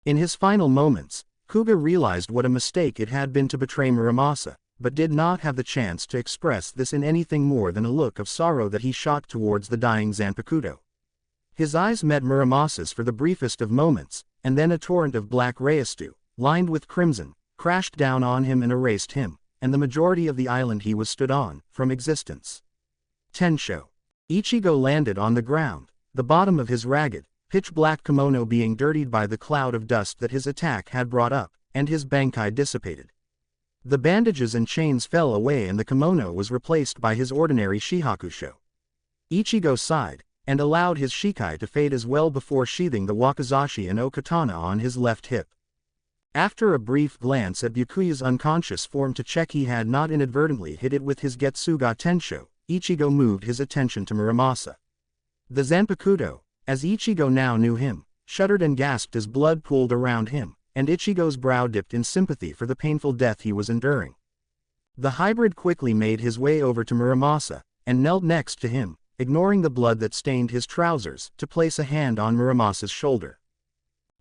[SPEAKER 1] In his final moments, Koga realized what a mistake it had been to betray Muramasa, but did not have the chance to express this in anything more than a look of sorrow that he shot towards the dying Zanpakuto. His eyes met Muramasa's for the briefest of moments, and then a torrent of black Reiatsu, lined with crimson, crashed down on him and erased him, and the majority of the island he was stood on, from existence. Tensho. Ichigo landed on the ground, the bottom of his ragged, pitch-black kimono being dirtied by the cloud of dust that his attack had brought up, and his Bankai dissipated. The bandages and chains fell away and the kimono was replaced by his ordinary Shihakusho. Ichigo sighed, and allowed his Shikai to fade as well before sheathing the Wakizashi and Okatana on his left hip. After a brief glance at Byakuya's unconscious form to check he had not inadvertently hit it with his Getsuga Tensho, Ichigo moved his attention to Muramasa. The Zanpakuto, as Ichigo now knew him, shuddered and gasped as blood pooled around him, and Ichigo's brow dipped in sympathy for the painful death he was enduring. The hybrid quickly made his way over to Muramasa, and knelt next to him, ignoring the blood that stained his trousers, to place a hand on Muramasa's shoulder.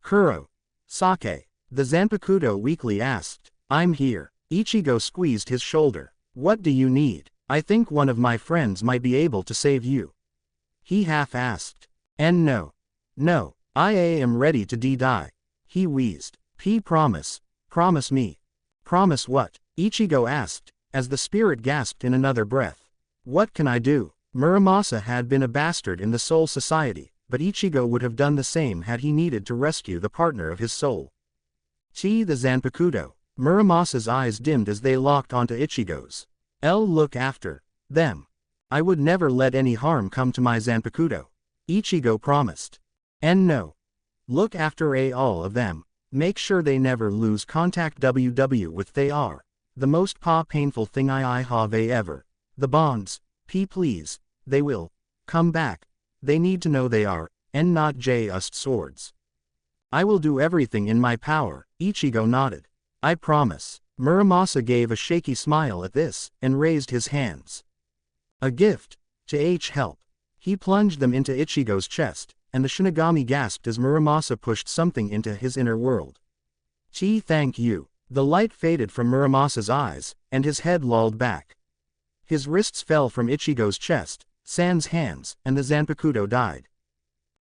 [SPEAKER 1] Kuro. Sake. The Zanpakuto weakly asked. I'm here. Ichigo squeezed his shoulder. What do you need? I think one of my friends might be able to save you. He half-asked. And no. No, I am ready to die. He wheezed. Promise me. Promise what? Ichigo asked, as the spirit gasped in another breath. What can I do? Muramasa had been a bastard in the Soul Society, but Ichigo would have done the same had he needed to rescue the partner of his soul. The Zanpakuto. Muramasa's eyes dimmed as they locked onto Ichigo's. Look after them. I would never let any harm come to my Zanpakuto. Ichigo promised. And no. Look after all of them. Make sure they never lose contact with they are. The most painful thing I have ever. The bonds. Please. They will. Come back. They need to know they are, and not just swords. I will do everything in my power, Ichigo nodded. I promise. Muramasa gave a shaky smile at this, and raised his hands. A gift. To help. He plunged them into Ichigo's chest, and the Shinigami gasped as Muramasa pushed something into his inner world. Thank you. The light faded from Muramasa's eyes, and his head lolled back. His wrists fell from Ichigo's chest, sans hands, and the Zanpakuto died.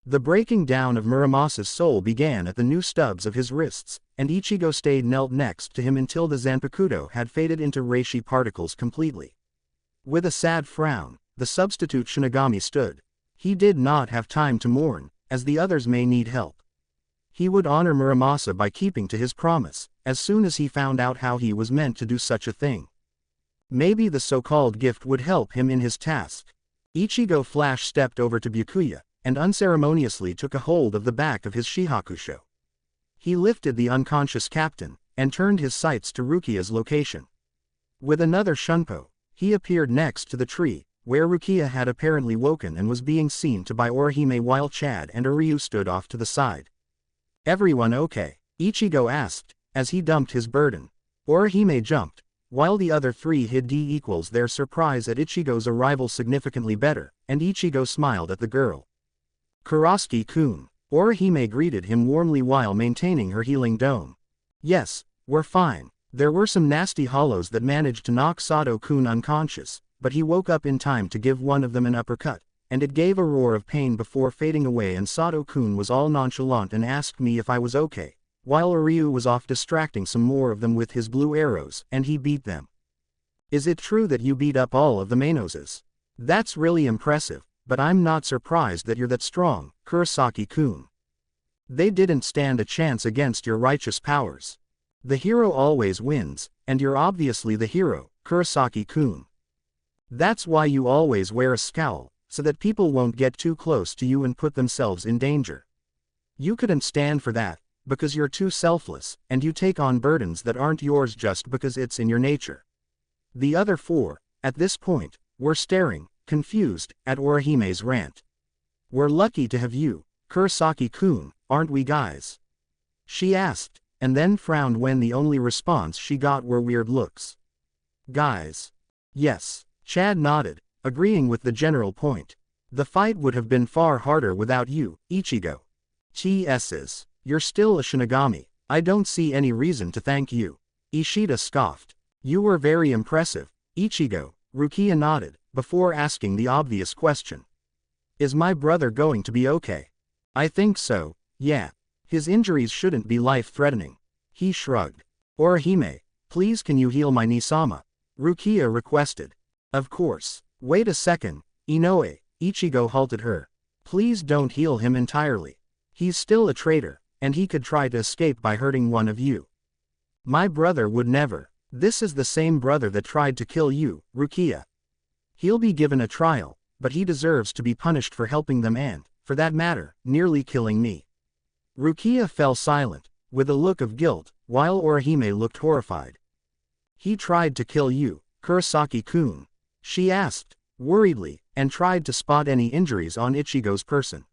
[SPEAKER 1] The breaking down of Muramasa's soul began at the new stubs of his wrists, and Ichigo stayed knelt next to him until the Zanpakuto had faded into reishi particles completely. With a sad frown, the substitute Shinigami stood. He did not have time to mourn, as the others may need help. He would honor Muramasa by keeping to his promise, as soon as he found out how he was meant to do such a thing. Maybe the so-called gift would help him in his task. Ichigo stepped over to Byakuya, and unceremoniously took a hold of the back of his Shihakusho. He lifted the unconscious captain, and turned his sights to Rukia's location. With another shunpo, he appeared next to the tree, where Rukia had apparently woken and was being seen to by Orihime while Chad and Uryu stood off to the side. Everyone okay? Ichigo asked, as he dumped his burden. Orihime jumped, while the other three hid their surprise at Ichigo's arrival significantly better, and Ichigo smiled at the girl. Kurosaki-kun. Orihime greeted him warmly while maintaining her healing dome. Yes, we're fine. There were some nasty hollows that managed to knock Sato-kun unconscious, but he woke up in time to give one of them an uppercut, and it gave a roar of pain before fading away, and Sato-kun was all nonchalant and asked me if I was okay, while Ryu was off distracting some more of them with his blue arrows, and he beat them. Is it true that you beat up all of the Mainoses? That's really impressive, but I'm not surprised that you're that strong, Kurosaki-kun. They didn't stand a chance against your righteous powers. The hero always wins, and you're obviously the hero, Kurosaki-kun. That's why you always wear a scowl, so that people won't get too close to you and put themselves in danger. You couldn't stand for that, because you're too selfless, and you take on burdens that aren't yours just because it's in your nature. The other four, at this point, were staring, confused, at Orihime's rant. We're lucky to have you, Kurosaki-kun, aren't we guys? She asked, and then frowned when the only response she got were weird looks. Guys. Yes. Chad nodded, agreeing with the general point. The fight would have been far harder without you, Ichigo. TS's. You're still a Shinigami. I don't see any reason to thank you. Ishida scoffed. You were very impressive, Ichigo. Rukia nodded, before asking the obvious question. Is my brother going to be okay? I think so, yeah. His injuries shouldn't be life-threatening. He shrugged. Orihime, please can you heal my Nisama? Rukia requested. Of course. Wait a second, Inoue, Ichigo halted her. Please don't heal him entirely. He's still a traitor, and he could try to escape by hurting one of you. My brother would never. This is the same brother that tried to kill you, Rukia. He'll be given a trial, but he deserves to be punished for helping them and, for that matter, nearly killing me. Rukia fell silent, with a look of guilt, while Orihime looked horrified. He tried to kill you, Kurosaki-kun? She asked, worriedly, and tried to spot any injuries on Ichigo's person.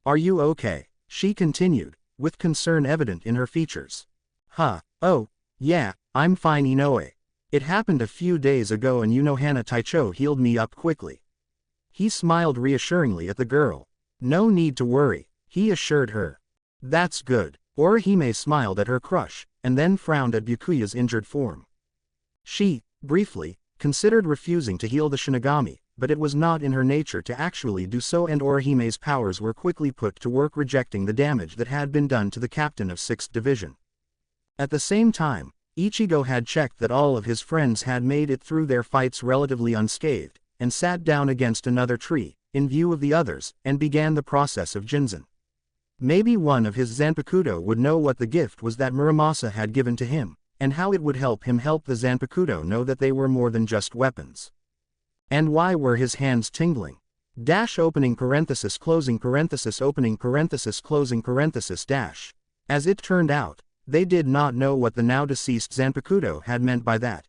[SPEAKER 1] Are you okay? She continued, with concern evident in her features. Oh, yeah, I'm fine Inoue. It happened a few days ago and Hana Taicho healed me up quickly. He smiled reassuringly at the girl. No need to worry, he assured her. That's good. Orihime smiled at her crush, and then frowned at Byakuya's injured form. She, briefly, considered refusing to heal the Shinigami, but it was not in her nature to actually do so, and Orihime's powers were quickly put to work rejecting the damage that had been done to the captain of 6th Division. At the same time, Ichigo had checked that all of his friends had made it through their fights relatively unscathed, and sat down against another tree, in view of the others, and began the process of Jinzen. Maybe one of his Zanpakuto would know what the gift was that Muramasa had given to him, and how it would help him help the Zanpakuto know that they were more than just weapons. And why were his hands tingling? Dash opening parenthesis closing parenthesis opening parenthesis closing parenthesis dash. As it turned out, they did not know what the now deceased Zanpakuto had meant by that.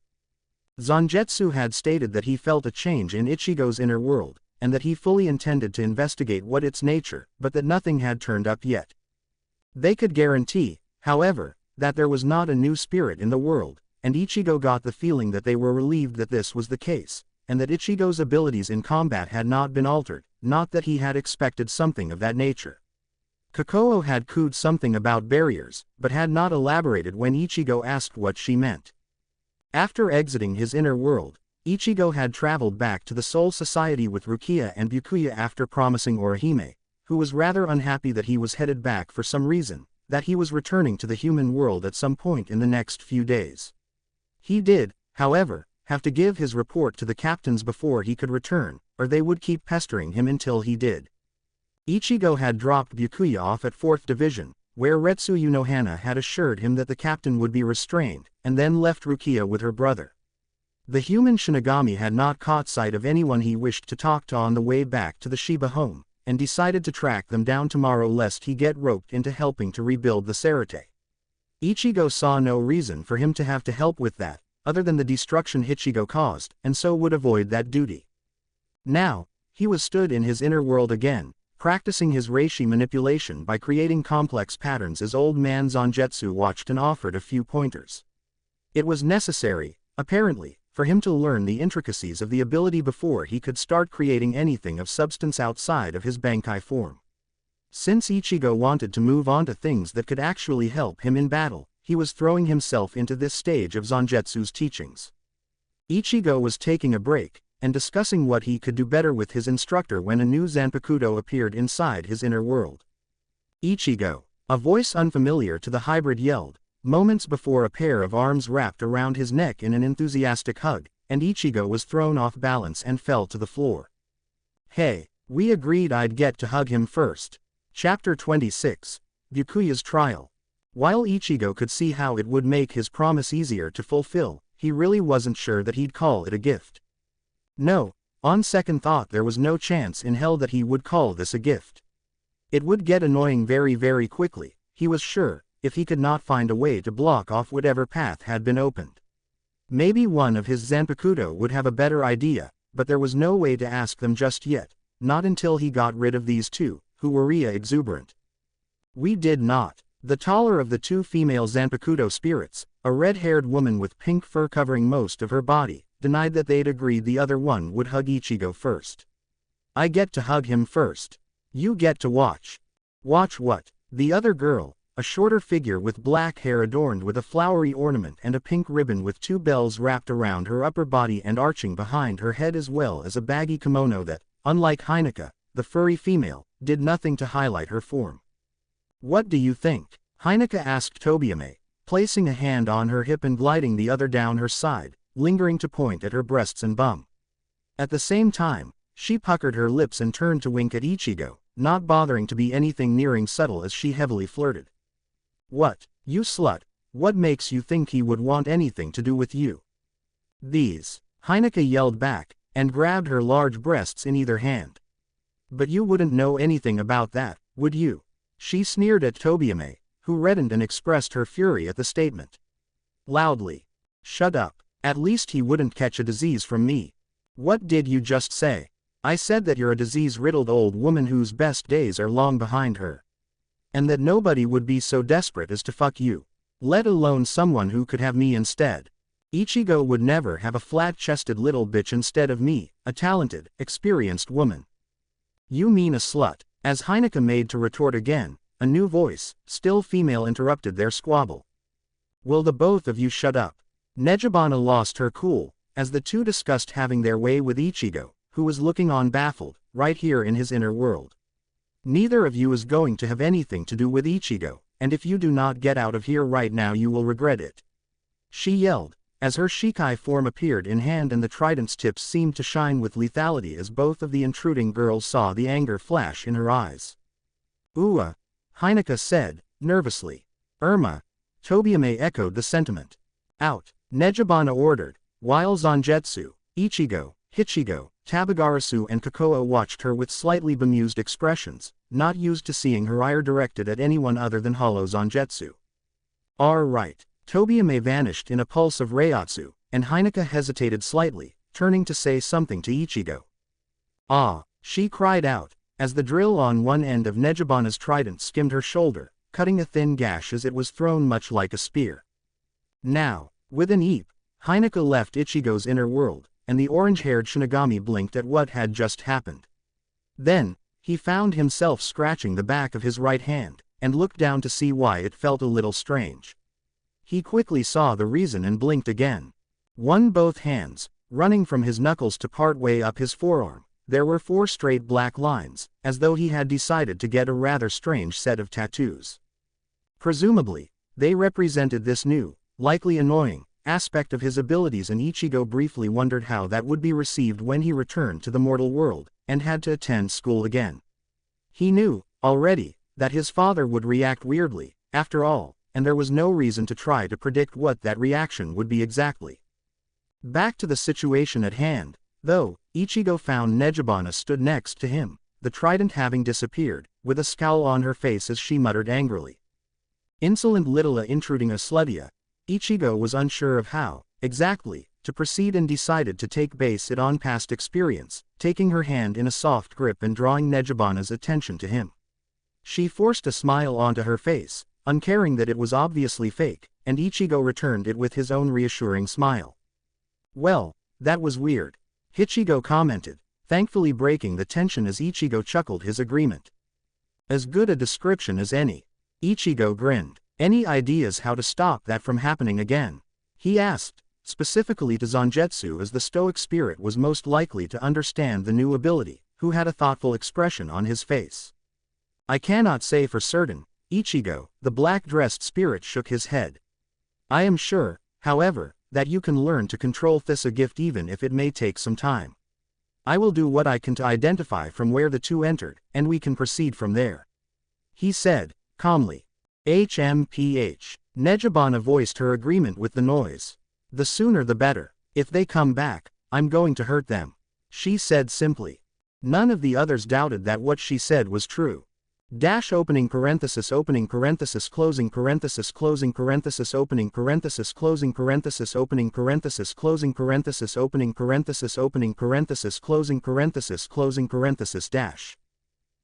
[SPEAKER 1] Zangetsu had stated that he felt a change in Ichigo's inner world, and that he fully intended to investigate what its nature, but that nothing had turned up yet. They could guarantee, however, that there was not a new spirit in the world, and Ichigo got the feeling that they were relieved that this was the case, and that Ichigo's abilities in combat had not been altered, not that he had expected something of that nature. Kokoro had cooed something about barriers, but had not elaborated when Ichigo asked what she meant. After exiting his inner world, Ichigo had traveled back to the Soul Society with Rukia and Byakuya after promising Orihime, who was rather unhappy that he was headed back for some reason, that he was returning to the human world at some point in the next few days. He did, however, have to give his report to the captains before he could return, or they would keep pestering him until he did. Ichigo had dropped Byakuya off at 4th Division, where Retsuyu no Hana had assured him that the captain would be restrained, and then left Rukia with her brother. The human Shinigami had not caught sight of anyone he wished to talk to on the way back to the Shiba home, and decided to track them down tomorrow lest he get roped into helping to rebuild the Sarate. Ichigo saw no reason for him to have to help with that, other than the destruction Ichigo caused, and so would avoid that duty. Now, he was stood in his inner world again, practicing his reishi manipulation by creating complex patterns as old man Zangetsu watched and offered a few pointers. It was necessary, apparently, for him to learn the intricacies of the ability before he could start creating anything of substance outside of his Bankai form. Since Ichigo wanted to move on to things that could actually help him in battle, he was throwing himself into this stage of Zangetsu's teachings. Ichigo was taking a break, and discussing what he could do better with his instructor when a new Zanpakuto appeared inside his inner world. Ichigo, a voice unfamiliar to the hybrid yelled, moments before a pair of arms wrapped around his neck in an enthusiastic hug, and Ichigo was thrown off balance and fell to the floor. Hey, we agreed I'd get to hug him first. Chapter 26, Byakuya's Trial. While Ichigo could see how it would make his promise easier to fulfill, he really wasn't sure that he'd call it a gift. No, on second thought there was no chance in hell that he would call this a gift. It would get annoying very very quickly, he was sure, if he could not find a way to block off whatever path had been opened. Maybe one of his Zanpakuto would have a better idea, but there was no way to ask them just yet, not until he got rid of these two, who were exuberant. We did not. The taller of the two female Zanpakuto spirits, a red-haired woman with pink fur covering most of her body, denied that they'd agreed the other one would hug Ichigo first. I get to hug him first. You get to watch. Watch what? The other girl, a shorter figure with black hair adorned with a flowery ornament and a pink ribbon with two bells wrapped around her upper body and arching behind her head as well as a baggy kimono that, unlike Hineka, the furry female, did nothing to highlight her form. What do you think? Hineka asked Tobiyame, placing a hand on her hip and gliding the other down her side, lingering to point at her breasts and bum. At the same time, she puckered her lips and turned to wink at Ichigo, not bothering to be anything nearing subtle as she heavily flirted. What, you slut, what makes you think he would want anything to do with you? These, Hineka yelled back, and grabbed her large breasts in either hand. But you wouldn't know anything about that, would you? She sneered at Tobiyame, who reddened and expressed her fury at the statement. Loudly. Shut up, at least he wouldn't catch a disease from me. What did you just say? I said that you're a disease-riddled old woman whose best days are long behind her. And that nobody would be so desperate as to fuck you. Let alone someone who could have me instead. Ichigo would never have a flat-chested little bitch instead of me, a talented, experienced woman. You mean a slut? As Hineka made to retort again, a new voice, still female, interrupted their squabble. Will the both of you shut up? Nejibana lost her cool, as the two discussed having their way with Ichigo, who was looking on baffled, right here in his inner world. Neither of you is going to have anything to do with Ichigo, and if you do not get out of here right now you will regret it. She yelled, as her Shikai form appeared in hand and the trident's tips seemed to shine with lethality as both of the intruding girls saw the anger flash in her eyes. Ooh, Hineka said, nervously. Irma. Tobiyame echoed the sentiment. Out, Nejibana ordered, while Zanjetsu, Ichigo, Hichigo, Tabagarasu and Kokoa watched her with slightly bemused expressions, not used to seeing her ire directed at anyone other than hollow Zanjetsu. Right. Tobiyame vanished in a pulse of Reiatsu, and Hineka hesitated slightly, turning to say something to Ichigo. Ah, she cried out, as the drill on one end of Nejibana's trident skimmed her shoulder, cutting a thin gash as it was thrown much like a spear. Now, with an eep, Hineka left Ichigo's inner world, and the orange-haired Shinigami blinked at what had just happened. Then, he found himself scratching the back of his right hand, and looked down to see why it felt a little strange. He quickly saw the reason and blinked again. Both hands, running from his knuckles to partway up his forearm, there were 4 straight black lines, as though he had decided to get a rather strange set of tattoos. Presumably, they represented this new, likely annoying, aspect of his abilities, and Ichigo briefly wondered how that would be received when he returned to the mortal world, and had to attend school again. He knew, already, that his father would react weirdly, after all, and there was no reason to try to predict what that reaction would be exactly. Back to the situation at hand, though, Ichigo found Nejibana stood next to him, the trident having disappeared, with a scowl on her face as she muttered angrily. Insolent little intruding a slutia. Ichigo was unsure of how, exactly, to proceed and decided to take base it on past experience, taking her hand in a soft grip and drawing Nejibana's attention to him. She forced a smile onto her face, uncaring that it was obviously fake, and Ichigo returned it with his own reassuring smile. Well, that was weird, Ichigo commented, thankfully breaking the tension as Ichigo chuckled his agreement. As good a description as any. Ichigo grinned. Any ideas how to stop that from happening again? He asked, specifically to Zanjetsu, as the stoic spirit was most likely to understand the new ability, who had a thoughtful expression on his face. I cannot say for certain, Ichigo, the black-dressed spirit shook his head. I am sure, however, that you can learn to control this gift even if it may take some time. I will do what I can to identify from where the two entered, and we can proceed from there. He said, calmly. HMPH. Nejibana voiced her agreement with the noise. The sooner the better. If they come back, I'm going to hurt them. She said simply. None of the others doubted that what she said was true. Opening parenthesis closing parenthesis closing parenthesis opening parenthesis opening parenthesis closing parenthesis opening parenthesis opening parenthesis closing parenthesis dash.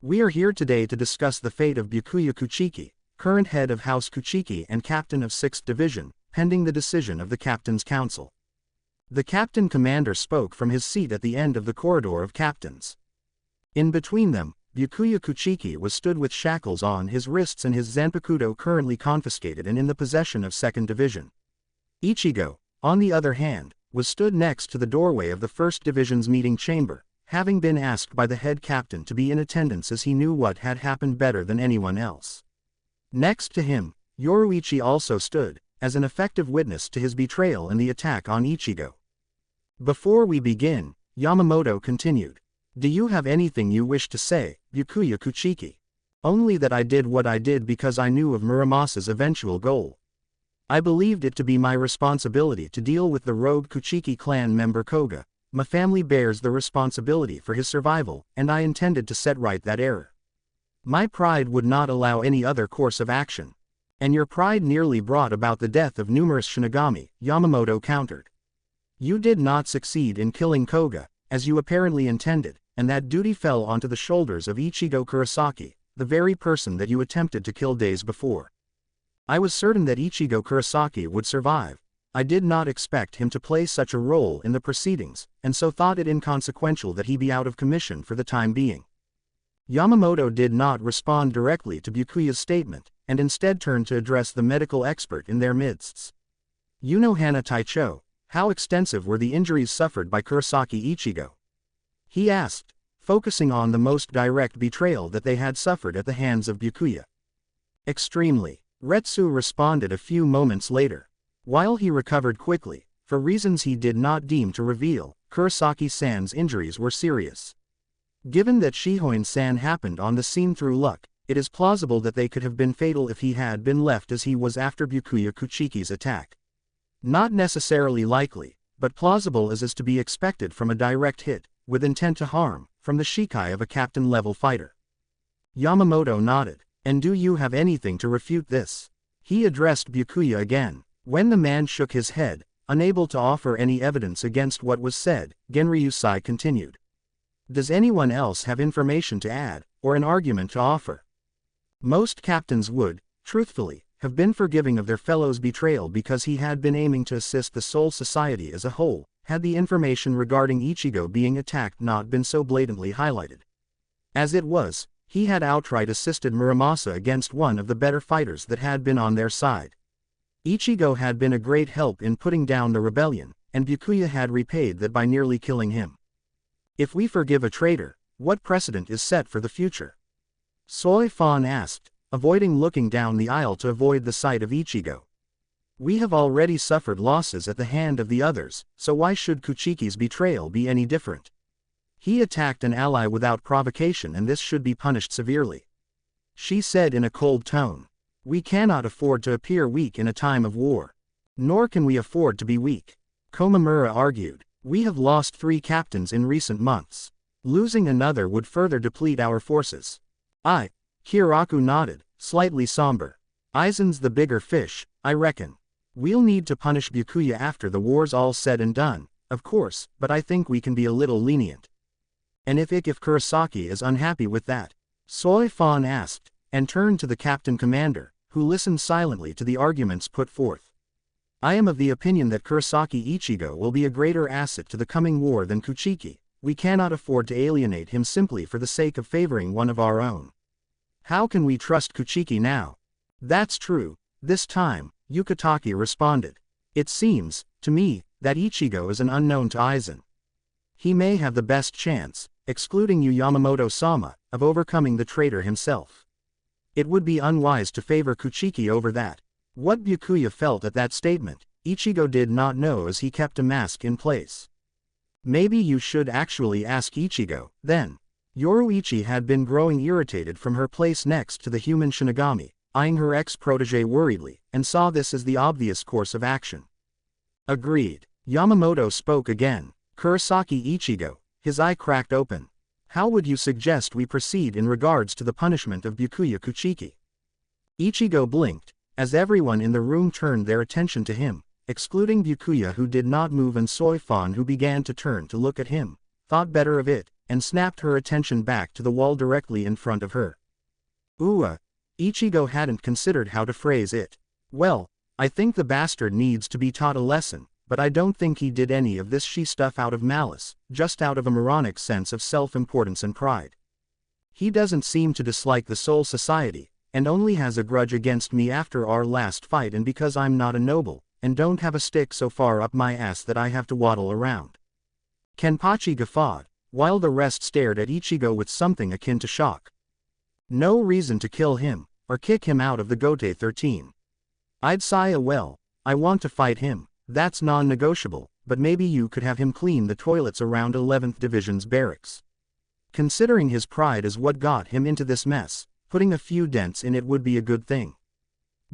[SPEAKER 1] We are here today to discuss the fate of Byakuya Kuchiki, current head of House Kuchiki and captain of 6th Division, pending the decision of the Captain's Council. The Captain Commander spoke from his seat at the end of the corridor of captains. In between them, Byakuya Kuchiki was stood with shackles on his wrists and his Zanpakuto currently confiscated and in the possession of 2nd Division. Ichigo, on the other hand, was stood next to the doorway of the 1st Division's meeting chamber, having been asked by the head captain to be in attendance as he knew what had happened better than anyone else. Next to him, Yoruichi also stood, as an effective witness to his betrayal and the attack on Ichigo. Before we begin, Yamamoto continued. Do you have anything you wish to say, Byakuya Kuchiki? Only that I did what I did because I knew of Muramasa's eventual goal. I believed it to be my responsibility to deal with the rogue Kuchiki clan member Koga. My family bears the responsibility for his survival, and I intended to set right that error. My pride would not allow any other course of action. And your pride nearly brought about the death of numerous Shinigami, Yamamoto countered. You did not succeed in killing Koga, as you apparently intended, and that duty fell onto the shoulders of Ichigo Kurosaki, the very person that you attempted to kill days before. I was certain that Ichigo Kurosaki would survive. I did not expect him to play such a role in the proceedings, and so thought it inconsequential that he be out of commission for the time being. Yamamoto did not respond directly to Byakuya's statement, and instead turned to address the medical expert in their midst. Hana Taicho, how extensive were the injuries suffered by Kurosaki Ichigo? He asked, focusing on the most direct betrayal that they had suffered at the hands of Byakuya. Extremely, Retsu responded a few moments later. While he recovered quickly, for reasons he did not deem to reveal, Kurosaki-san's injuries were serious. Given that Shihoin-san happened on the scene through luck, it is plausible that they could have been fatal if he had been left as he was after Byakuya Kuchiki's attack. Not necessarily likely, but plausible as is to be expected from a direct hit, with intent to harm, from the Shikai of a captain-level fighter. Yamamoto nodded. And do you have anything to refute this? He addressed Byakuya again. When the man shook his head, unable to offer any evidence against what was said, Genryusai continued. Does anyone else have information to add, or an argument to offer? Most captains would, truthfully, have been forgiving of their fellow's betrayal because he had been aiming to assist the Soul Society as a whole, had the information regarding Ichigo being attacked not been so blatantly highlighted. As it was, he had outright assisted Muramasa against one of the better fighters that had been on their side. Ichigo had been a great help in putting down the rebellion, and Byakuya had repaid that by nearly killing him. If we forgive a traitor, what precedent is set for the future? Soi Fon asked, avoiding looking down the aisle to avoid the sight of Ichigo. We have already suffered losses at the hand of the others, so why should Kuchiki's betrayal be any different? He attacked an ally without provocation and this should be punished severely. She said in a cold tone. We cannot afford to appear weak in a time of war. Nor can we afford to be weak. Komamura argued. We have lost 3 captains in recent months. Losing another would further deplete our forces. Kiraku nodded, slightly somber. Aizen's the bigger fish, I reckon. We'll need to punish Byakuya after the war's all said and done, of course, but I think we can be a little lenient. And if Kurosaki is unhappy with that? Soi Fon asked, and turned to the captain commander, who listened silently to the arguments put forth. I am of the opinion that Kurosaki Ichigo will be a greater asset to the coming war than Kuchiki. We cannot afford to alienate him simply for the sake of favoring one of our own. How can we trust Kuchiki now? That's true, this time, Yukitake responded. It seems, to me, that Ichigo is an unknown to Aizen. He may have the best chance, excluding you Yamamoto-sama, of overcoming the traitor himself. It would be unwise to favor Kuchiki over that. What Byakuya felt at that statement, Ichigo did not know as he kept a mask in place. Maybe you should actually ask Ichigo, then. Yoruichi had been growing irritated from her place next to the human Shinigami, eyeing her ex-protege worriedly, and saw this as the obvious course of action. Agreed. Yamamoto spoke again. Kurosaki Ichigo, his eye cracked open. How would you suggest we proceed in regards to the punishment of Byakuya Kuchiki? Ichigo blinked, as everyone in the room turned their attention to him, excluding Byakuya who did not move and Soi Fon who began to turn to look at him, thought better of it, and snapped her attention back to the wall directly in front of her. Ichigo hadn't considered how to phrase it. Well, I think the bastard needs to be taught a lesson, but I don't think he did any of this stuff out of malice, just out of a moronic sense of self-importance and pride. He doesn't seem to dislike the Soul Society, and only has a grudge against me after our last fight and because I'm not a noble, and don't have a stick so far up my ass that I have to waddle around. Kenpachi guffawed, while the rest stared at Ichigo with something akin to shock. No reason to kill him, or kick him out of the Gote 13. I'd say I want to fight him, that's non-negotiable, but maybe you could have him clean the toilets around 11th Division's barracks. Considering his pride is what got him into this mess, putting a few dents in it would be a good thing.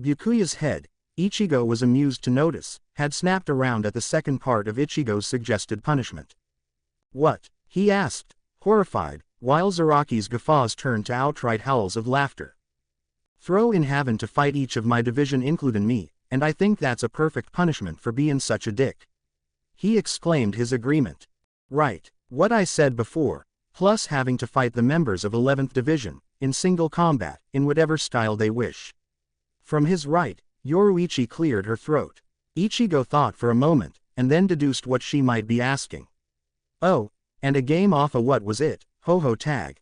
[SPEAKER 1] Byakuya's head, Ichigo was amused to notice, had snapped around at the second part of Ichigo's suggested punishment. What? He asked, horrified, while Zaraki's guffaws turned to outright howls of laughter. Throw in having to fight each of my division including me, and I think that's a perfect punishment for being such a dick. He exclaimed his agreement. Right, what I said before, plus having to fight the members of 11th Division, in single combat, in whatever style they wish. From his right, Yoruichi cleared her throat. Ichigo thought for a moment, and then deduced what she might be asking. Oh, and a game off of what was it, ho-ho tag?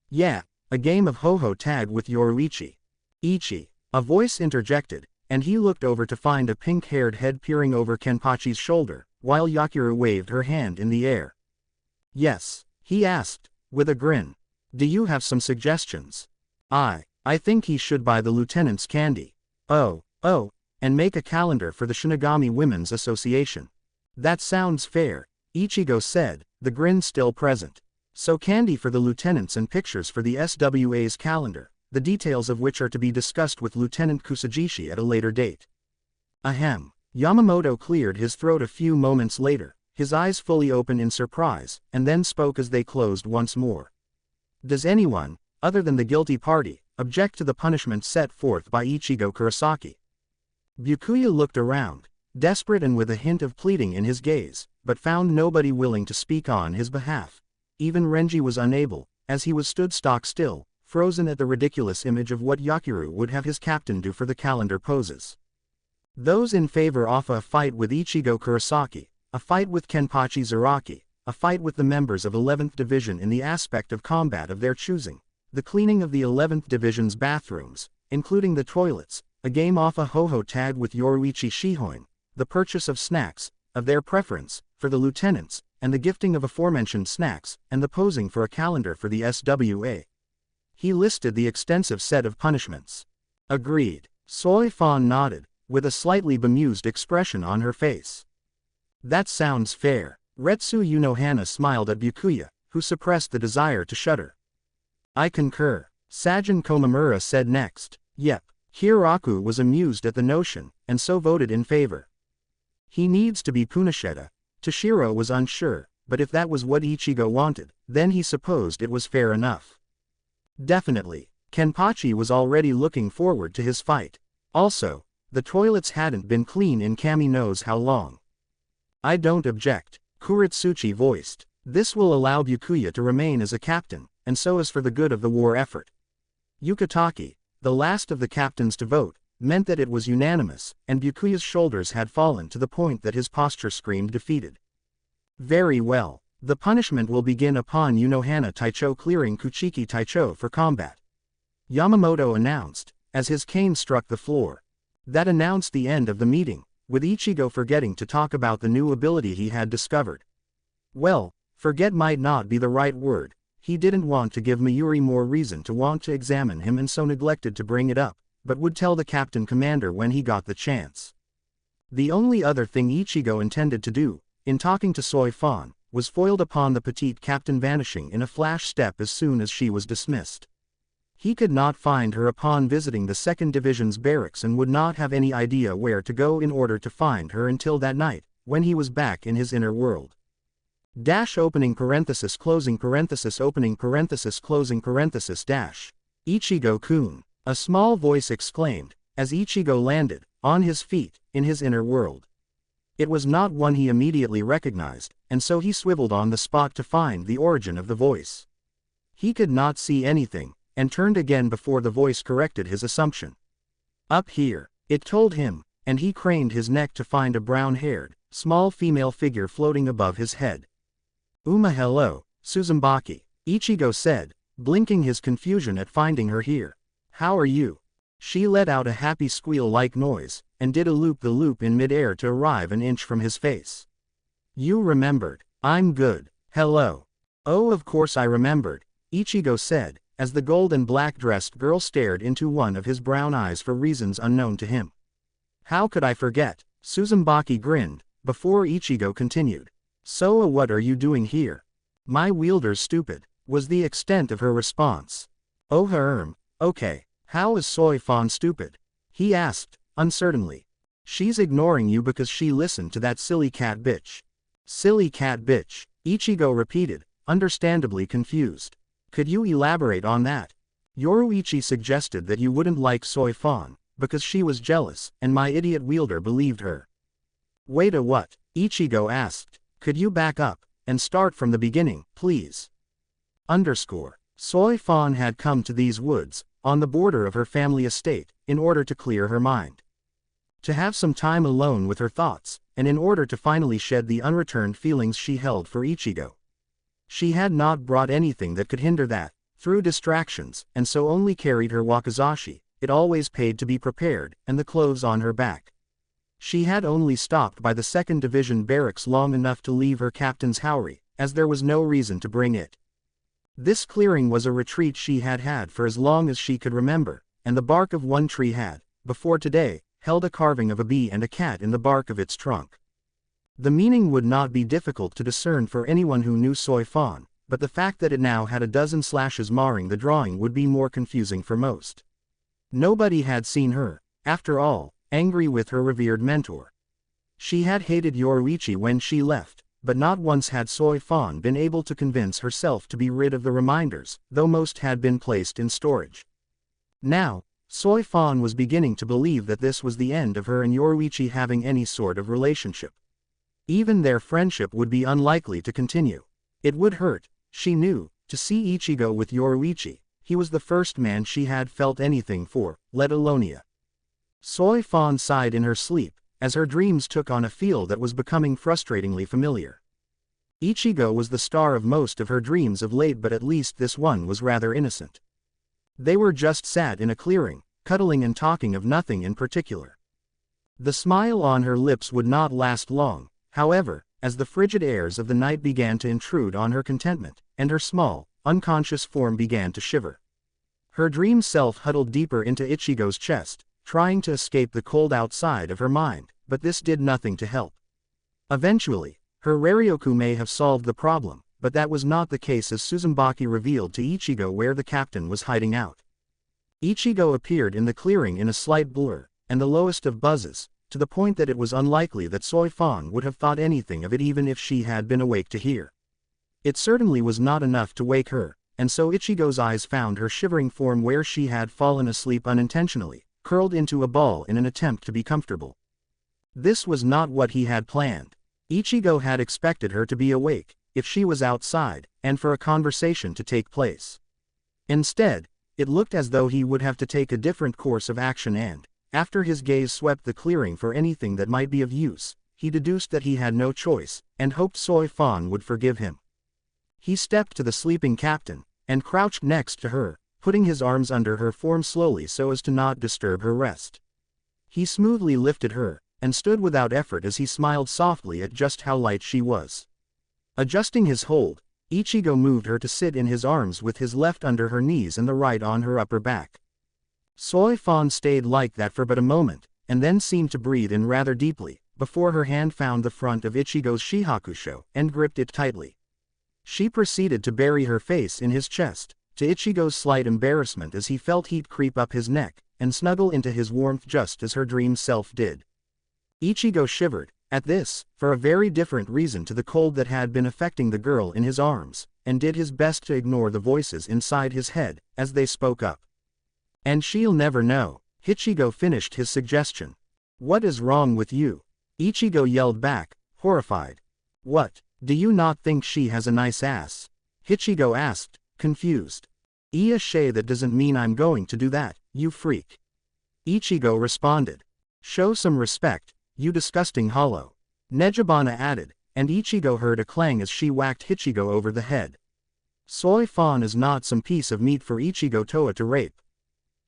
[SPEAKER 1] Yeah, a game of ho-ho tag with Yoruichi. A voice interjected, and he looked over to find a pink-haired head peering over Kenpachi's shoulder, while Yakuru waved her hand in the air. Yes, he asked, with a grin. Do you have some suggestions? I think he should buy the lieutenant's candy. Oh, and make a calendar for the Shinigami Women's Association. That sounds fair, Ichigo said, the grin still present. So candy for the lieutenants and pictures for the SWA's calendar, the details of which are to be discussed with Lieutenant Kusajishi at a later date. Ahem. Yamamoto cleared his throat a few moments later, his eyes fully open in surprise, and then spoke as they closed once more. Does anyone, other than the guilty party, object to the punishment set forth by Ichigo Kurosaki? Byakuya looked around, desperate and with a hint of pleading in his gaze, but found nobody willing to speak on his behalf. Even Renji was unable, as he was stood stock still, frozen at the ridiculous image of what Yakuru would have his captain do for the calendar poses. Those in favor offer a fight with Ichigo Kurosaki, a fight with Kenpachi Zaraki, a fight with the members of 11th Division in the aspect of combat of their choosing, the cleaning of the 11th Division's bathrooms, including the toilets, a game off a ho-ho tag with Yoruichi Shihoin, the purchase of snacks, of their preference, for the lieutenants, and the gifting of aforementioned snacks, and the posing for a calendar for the SWA. He listed the extensive set of punishments. Agreed. Soi Fon nodded, with a slightly bemused expression on her face. That sounds fair. Retsu Unohana smiled at Byakuya, who suppressed the desire to shudder. I concur. Sajin Komamura said next. Yep. Hiraku was amused at the notion, and so voted in favor. He needs to be Punisheta. Toshiro was unsure, but if that was what Ichigo wanted, then he supposed it was fair enough. Definitely. Kenpachi was already looking forward to his fight. Also, the toilets hadn't been clean in Kami knows how long. I don't object, Kuritsuchi voiced. This will allow Byakuya to remain as a captain, and so is for the good of the war effort. Yukataki, the last of the captains to vote, meant that it was unanimous, and Byakuya's shoulders had fallen to the point that his posture screamed defeated. Very well. The punishment will begin upon Unohana Taicho clearing Kuchiki Taicho for combat. Yamamoto announced, as his cane struck the floor. That announced the end of the meeting, with Ichigo forgetting to talk about the new ability he had discovered. Well, forget might not be the right word. He didn't want to give Mayuri more reason to want to examine him and so neglected to bring it up, but would tell the Captain Commander when he got the chance. The only other thing Ichigo intended to do, in talking to Soi Fon, was foiled upon the petite captain vanishing in a flash step as soon as she was dismissed. He could not find her upon visiting the 2nd Division's barracks and would not have any idea where to go in order to find her until that night, when he was back in his inner world. Dash opening parenthesis closing parenthesis opening parenthesis closing parenthesis dash. Ichigo-kun, a small voice exclaimed, as Ichigo landed, on his feet, in his inner world. It was not one he immediately recognized, and so he swiveled on the spot to find the origin of the voice. He could not see anything, and turned again before the voice corrected his assumption. Up here, it told him, and he craned his neck to find a brown-haired, small female figure floating above his head. Hello, Suzumaki, Ichigo said, blinking his confusion at finding her here. How are you? She let out a happy squeal-like noise, and did a loop-the-loop in mid-air to arrive an inch from his face. You remembered. I'm good. Hello. Oh, of course I remembered, Ichigo said, as the gold and black-dressed girl stared into one of his brown eyes for reasons unknown to him. How could I forget? Suzumaki grinned, before Ichigo continued. So what are you doing here? My wielder's stupid, was the extent of her response. Oh okay, how is Soi Fon stupid? He asked, uncertainly. She's ignoring you because she listened to that silly cat bitch. Silly cat bitch, Ichigo repeated, understandably confused. Could you elaborate on that? Yoruichi suggested that you wouldn't like Soi Fon, because she was jealous, and my idiot wielder believed her. Wait a what? Ichigo asked. Could you back up, and start from the beginning, please? Soi Fon had come to these woods, on the border of her family estate, in order to clear her mind. To have some time alone with her thoughts, and in order to finally shed the unreturned feelings she held for Ichigo. She had not brought anything that could hinder that, through distractions, and so only carried her wakizashi. It always paid to be prepared, and the clothes on her back. She had only stopped by the 2nd Division barracks long enough to leave her captain's haori, as there was no reason to bring it. This clearing was a retreat she had had for as long as she could remember, and the bark of one tree had, before today, held a carving of a bee and a cat in the bark of its trunk. The meaning would not be difficult to discern for anyone who knew Soi Fon, but the fact that it now had a dozen slashes marring the drawing would be more confusing for most. Nobody had seen her, after all, angry with her revered mentor. She had hated Yoruichi when she left, but not once had Soi Fon been able to convince herself to be rid of the reminders, though most had been placed in storage. Now, Soi Fon was beginning to believe that this was the end of her and Yoruichi having any sort of relationship. Even their friendship would be unlikely to continue. It would hurt, she knew, to see Ichigo with Yoruichi. He was the first man she had felt anything for, let alone. Soi Fon sighed in her sleep, as her dreams took on a feel that was becoming frustratingly familiar. Ichigo was the star of most of her dreams of late, but at least this one was rather innocent. They were just sat in a clearing, cuddling and talking of nothing in particular. The smile on her lips would not last long, however, as the frigid airs of the night began to intrude on her contentment, and her small, unconscious form began to shiver. Her dream self huddled deeper into Ichigo's chest, trying to escape the cold outside of her mind, but this did nothing to help. Eventually, her Raryoku may have solved the problem, but that was not the case as Suzumaki revealed to Ichigo where the captain was hiding out. Ichigo appeared in the clearing in a slight blur, and the lowest of buzzes, to the point that it was unlikely that Soi Fon would have thought anything of it even if she had been awake to hear. It certainly was not enough to wake her, and so Ichigo's eyes found her shivering form where she had fallen asleep unintentionally, curled into a ball in an attempt to be comfortable. This was not what he had planned. Ichigo had expected her to be awake, if she was outside, and for a conversation to take place. Instead, it looked as though he would have to take a different course of action and, after his gaze swept the clearing for anything that might be of use, he deduced that he had no choice, and hoped Soi Fon would forgive him. He stepped to the sleeping captain, and crouched next to her, putting his arms under her form slowly so as to not disturb her rest. He smoothly lifted her, and stood without effort as he smiled softly at just how light she was. Adjusting his hold, Ichigo moved her to sit in his arms with his left under her knees and the right on her upper back. Soi Fon stayed like that for but a moment, and then seemed to breathe in rather deeply, before her hand found the front of Ichigo's shihakusho and gripped it tightly. She proceeded to bury her face in his chest, to Ichigo's slight embarrassment as he felt heat creep up his neck, and snuggle into his warmth just as her dream self did. Ichigo shivered, at this, for a very different reason to the cold that had been affecting the girl in his arms, and did his best to ignore the voices inside his head, as they spoke up. "And she'll never know," Ichigo finished his suggestion. "What is wrong with you?" Ichigo yelled back, horrified. "What, do you not think she has a nice ass?" Ichigo asked, confused. "Shay, that doesn't mean I'm going to do that, you freak." Ichigo responded. "Show some respect, you disgusting hollow," Nejibana added, and Ichigo heard a clang as she whacked Ichigo over the head. Soi Fon is not some piece of meat for Ichigo Toa to rape.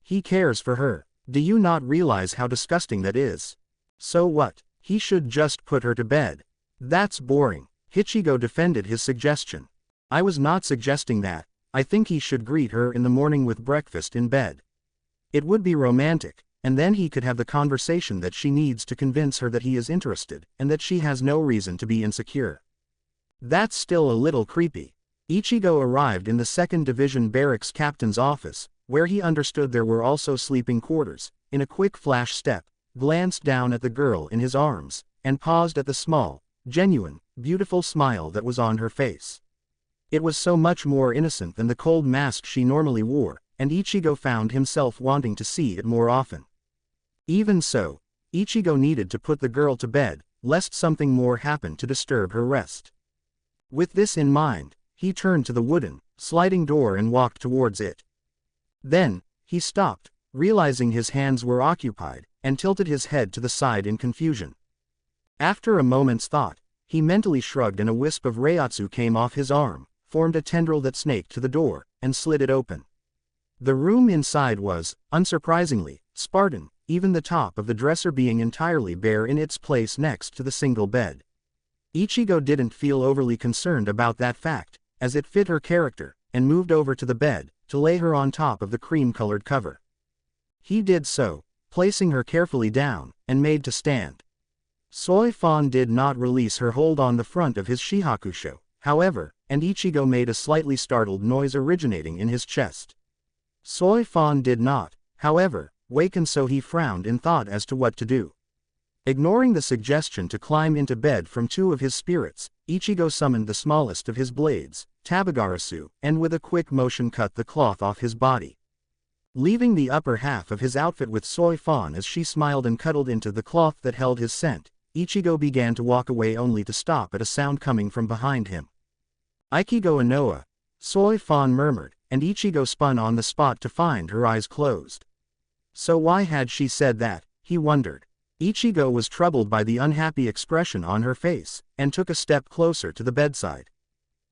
[SPEAKER 1] He cares for her. Do you not realize how disgusting that is? So what? He should just put her to bed. That's boring. Ichigo defended his suggestion. I was not suggesting that. I think he should greet her in the morning with breakfast in bed. It would be romantic, and then he could have the conversation that she needs to convince her that he is interested, and that she has no reason to be insecure. That's still a little creepy. Ichigo arrived in the 2nd Division Barracks captain's office, where he understood there were also sleeping quarters, in a quick flash step, glanced down at the girl in his arms, and paused at the small, genuine, beautiful smile that was on her face. It was so much more innocent than the cold mask she normally wore, and Ichigo found himself wanting to see it more often. Even so, Ichigo needed to put the girl to bed, lest something more happen to disturb her rest. With this in mind, he turned to the wooden, sliding door and walked towards it. Then, he stopped, realizing his hands were occupied, and tilted his head to the side in confusion. After a moment's thought, he mentally shrugged and a wisp of reiatsu came off his arm, formed a tendril that snaked to the door, and slid it open. The room inside was, unsurprisingly, Spartan, even the top of the dresser being entirely bare in its place next to the single bed. Ichigo didn't feel overly concerned about that fact, as it fit her character, and moved over to the bed, to lay her on top of the cream-colored cover. He did so, placing her carefully down, and made to stand. Soi Fon did not release her hold on the front of his shihakusho, however, and Ichigo made a slightly startled noise originating in his chest. Soi Fon did not, however, waken, so he frowned in thought as to what to do. Ignoring the suggestion to climb into bed from 2 of his spirits, Ichigo summoned the smallest of his blades, Tabagarasu, and with a quick motion cut the cloth off his body. Leaving the upper half of his outfit with Soi Fon as she smiled and cuddled into the cloth that held his scent, Ichigo began to walk away only to stop at a sound coming from behind him. "Ichigo Inoa," Soi Fon murmured, and Ichigo spun on the spot to find her eyes closed. So why had she said that, he wondered. Ichigo was troubled by the unhappy expression on her face, and took a step closer to the bedside.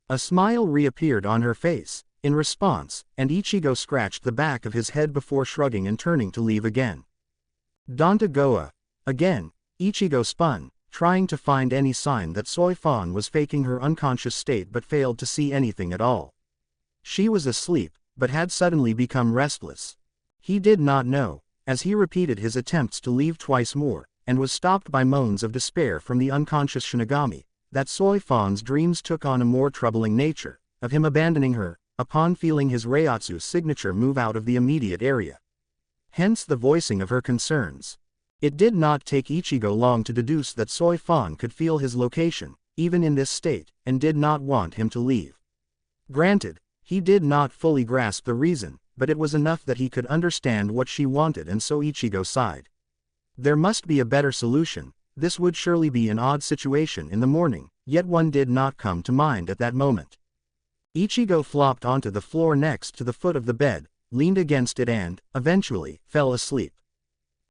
[SPEAKER 1] A smile reappeared on her face, in response, and Ichigo scratched the back of his head before shrugging and turning to leave again. "Donta Goa." Again, Ichigo spun, trying to find any sign that Soi Fon was faking her unconscious state but failed to see anything at all. She was asleep, but had suddenly become restless. He did not know, as he repeated his attempts to leave twice more, and was stopped by moans of despair from the unconscious Shinigami, that Soi Fon's dreams took on a more troubling nature, of him abandoning her, upon feeling his reiatsu signature move out of the immediate area. Hence the voicing of her concerns. It did not take Ichigo long to deduce that Soi Fon could feel his location, even in this state, and did not want him to leave. Granted, he did not fully grasp the reason, but it was enough that he could understand what she wanted, and so Ichigo sighed. There must be a better solution. This would surely be an odd situation in the morning, yet one did not come to mind at that moment. Ichigo flopped onto the floor next to the foot of the bed, leaned against it and, eventually, fell asleep.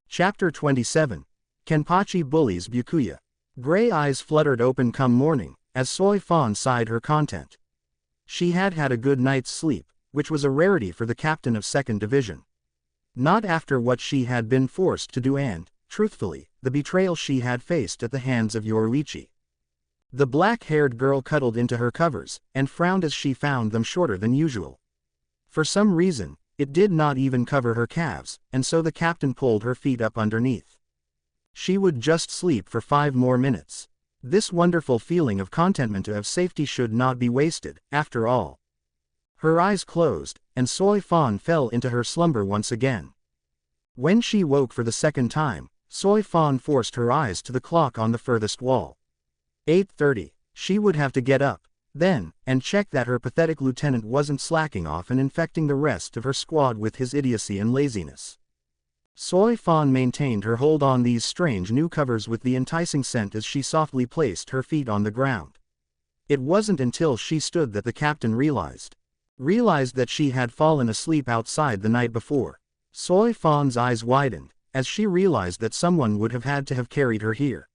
[SPEAKER 1] Chapter 27. Kenpachi bullies Byakuya. Gray eyes fluttered open come morning, as Soi Fon sighed her content. She had had a good night's sleep, which was a rarity for the captain of 2nd Division. Not after what she had been forced to do and, truthfully, the betrayal she had faced at the hands of Yoruichi. The black-haired girl cuddled into her covers, and frowned as she found them shorter than usual. For some reason, it did not even cover her calves, and so the captain pulled her feet up underneath. She would just sleep for 5 more minutes. This wonderful feeling of contentment of safety should not be wasted, after all. Her eyes closed, and Soi Fon fell into her slumber once again. When she woke for the second time, Soi Fon forced her eyes to the clock on the furthest wall. 8:30. She would have to get up, then, and check that her pathetic lieutenant wasn't slacking off and infecting the rest of her squad with his idiocy and laziness. Soi Fon maintained her hold on these strange new covers with the enticing scent as she softly placed her feet on the ground. It wasn't until she stood that the captain realized that she had fallen asleep outside the night before. Soi Fon's eyes widened, as she realized that someone would have had to have carried her here.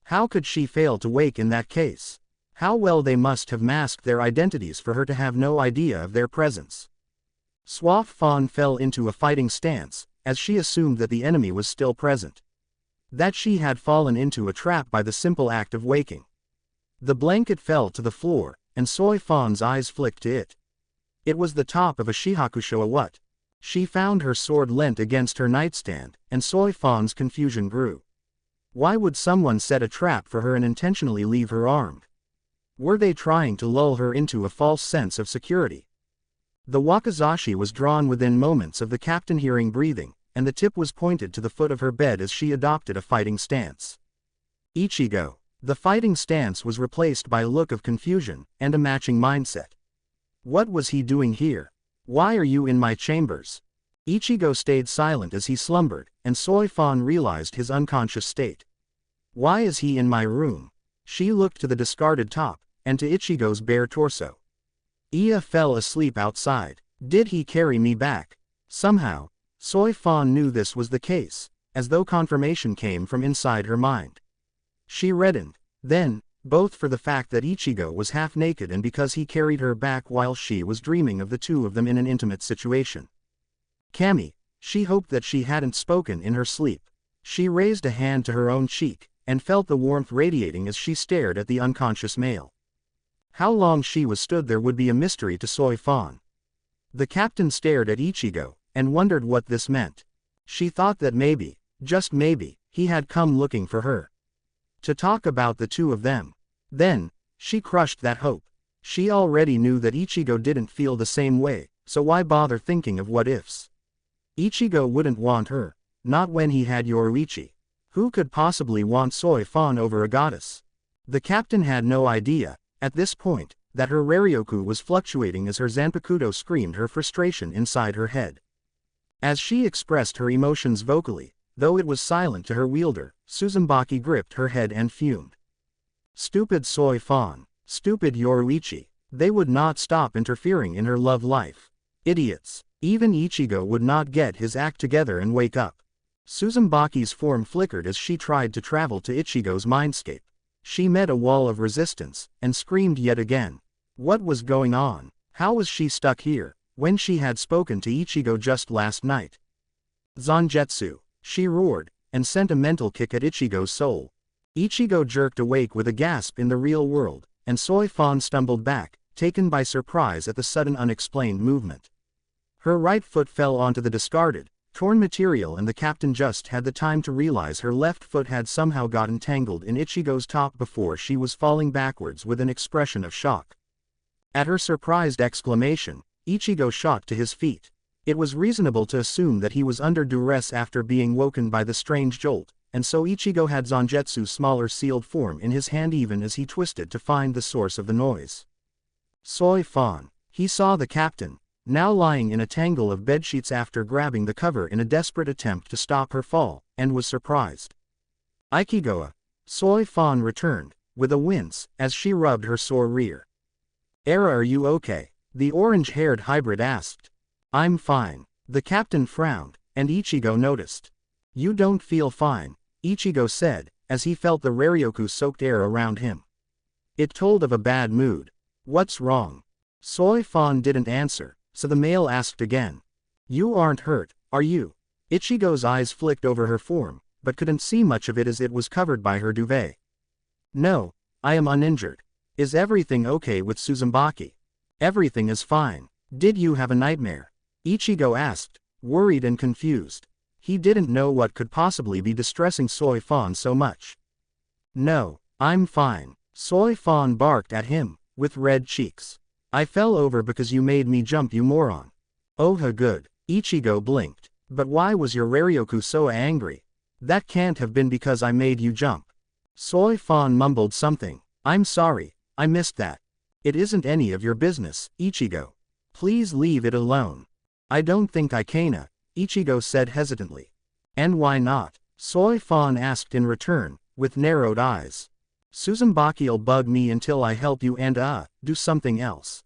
[SPEAKER 1] How could she fail to wake in that case? How well they must have masked their identities for her to have no idea of their presence. Soi Fon fell into a fighting stance, as she assumed that the enemy was still present. That she had fallen into a trap by the simple act of waking. The blanket fell to the floor, and Soi Fon's eyes flicked to it. It was the top of a shihakusho. What? She found her sword leant against her nightstand, and Soi Fon's confusion grew. Why would someone set a trap for her and intentionally leave her armed? Were they trying to lull her into a false sense of security? The wakizashi was drawn within moments of the captain hearing breathing, and the tip was pointed to the foot of her bed as she adopted a fighting stance. Ichigo. The fighting stance was replaced by a look of confusion, and a matching mindset. What was he doing here? Why are you in my chambers? Ichigo stayed silent as he slumbered, and Soi Fon realized his unconscious state. Why is he in my room? She looked to the discarded top, and to Ichigo's bare torso. Iya fell asleep outside. Did he carry me back? Somehow, Soi Fon knew this was the case, as though confirmation came from inside her mind. She reddened, then, both for the fact that Ichigo was half naked and because he carried her back while she was dreaming of the two of them in an intimate situation. Kami, she hoped that she hadn't spoken in her sleep. She raised a hand to her own cheek, and felt the warmth radiating as she stared at the unconscious male. How long she was stood there would be a mystery to Soi Fon. The captain stared at Ichigo, and wondered what this meant. She thought that maybe, just maybe, he had come looking for her. To talk about the two of them. Then, she crushed that hope. She already knew that Ichigo didn't feel the same way, so why bother thinking of what ifs? Ichigo wouldn't want her, not when he had Yoruichi. Who could possibly want Soi Fon over a goddess? The captain had no idea, at this point, that her Raryoku was fluctuating as her Zanpakuto screamed her frustration inside her head. As she expressed her emotions vocally, though it was silent to her wielder, Suzumaki gripped her head and fumed. Stupid Soi Fon, stupid Yoruichi, they would not stop interfering in her love life. Idiots, even Ichigo would not get his act together and wake up. Suzumbaki's form flickered as she tried to travel to Ichigo's mindscape. She met a wall of resistance, and screamed yet again. What was going on? How was she stuck here, when she had spoken to Ichigo just last night? Zanjetsu, she roared, and sent a mental kick at Ichigo's soul. Ichigo jerked awake with a gasp in the real world, and Soi Fon stumbled back, taken by surprise at the sudden unexplained movement. Her right foot fell onto the discarded, torn material and the captain just had the time to realize her left foot had somehow gotten tangled in Ichigo's top before she was falling backwards with an expression of shock. At her surprised exclamation, Ichigo shot to his feet. It was reasonable to assume that he was under duress after being woken by the strange jolt, and so Ichigo had Zanjetsu's smaller sealed form in his hand even as he twisted to find the source of the noise. Soi Fon. He saw the captain, now lying in a tangle of bedsheets after grabbing the cover in a desperate attempt to stop her fall, and was surprised. Ichigo. Soi Fon returned, with a wince, as she rubbed her sore rear. Era, are you okay? The orange-haired hybrid asked. I'm fine. The captain frowned, and Ichigo noticed. You don't feel fine, Ichigo said, as he felt the Raryoku-soaked air around him. It told of a bad mood. What's wrong? Soi Fon didn't answer, so the male asked again. You aren't hurt, are you? Ichigo's eyes flicked over her form, but couldn't see much of it as it was covered by her duvet. No, I am uninjured. Is everything okay with Suzumaki? Everything is fine. Did you have a nightmare? Ichigo asked, worried and confused. He didn't know what could possibly be distressing Soi Fon so much. No, I'm fine. Soi Fon barked at him, with red cheeks. I fell over because you made me jump, you moron. Oh good. Ichigo blinked. But why was your Raryoku so angry? That can't have been because I made you jump. Soi Fon mumbled something. I'm sorry, I missed that. It isn't any of your business, Ichigo. Please leave it alone. I don't think I can, Ichigo said hesitantly. And why not? Soi Fon asked in return, with narrowed eyes. Suzumbaki'll bug me until I help you and do something else.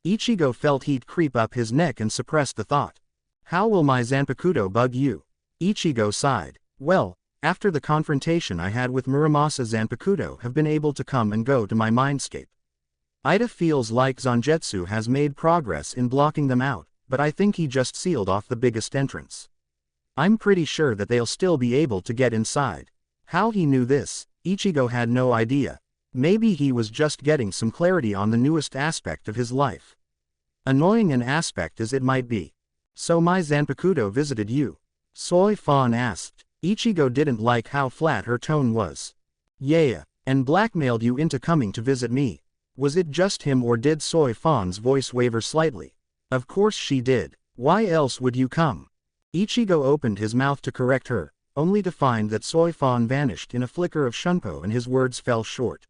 [SPEAKER 1] Ichigo felt heat creep up his neck and suppressed the thought. How will my Zanpakuto bug you? Ichigo sighed. Well, after the confrontation I had with Muramasa, Zanpakuto have been able to come and go to my mindscape. Ida feels like Zangetsu has made progress in blocking them out, but I think he just sealed off the biggest entrance. I'm pretty sure that they'll still be able to get inside. How he knew this, Ichigo had no idea. Maybe he was just getting some clarity on the newest aspect of his life. Annoying an aspect as it might be. So my Zanpakuto visited you? Soi Fon asked. Ichigo didn't like how flat her tone was. Yeah, and blackmailed you into coming to visit me. Was it just him or did Soi Fon's voice waver slightly? Of course she did. Why else would you come? Ichigo opened his mouth to correct her, only to find that Soi Fon vanished in a flicker of shunpo and his words fell short.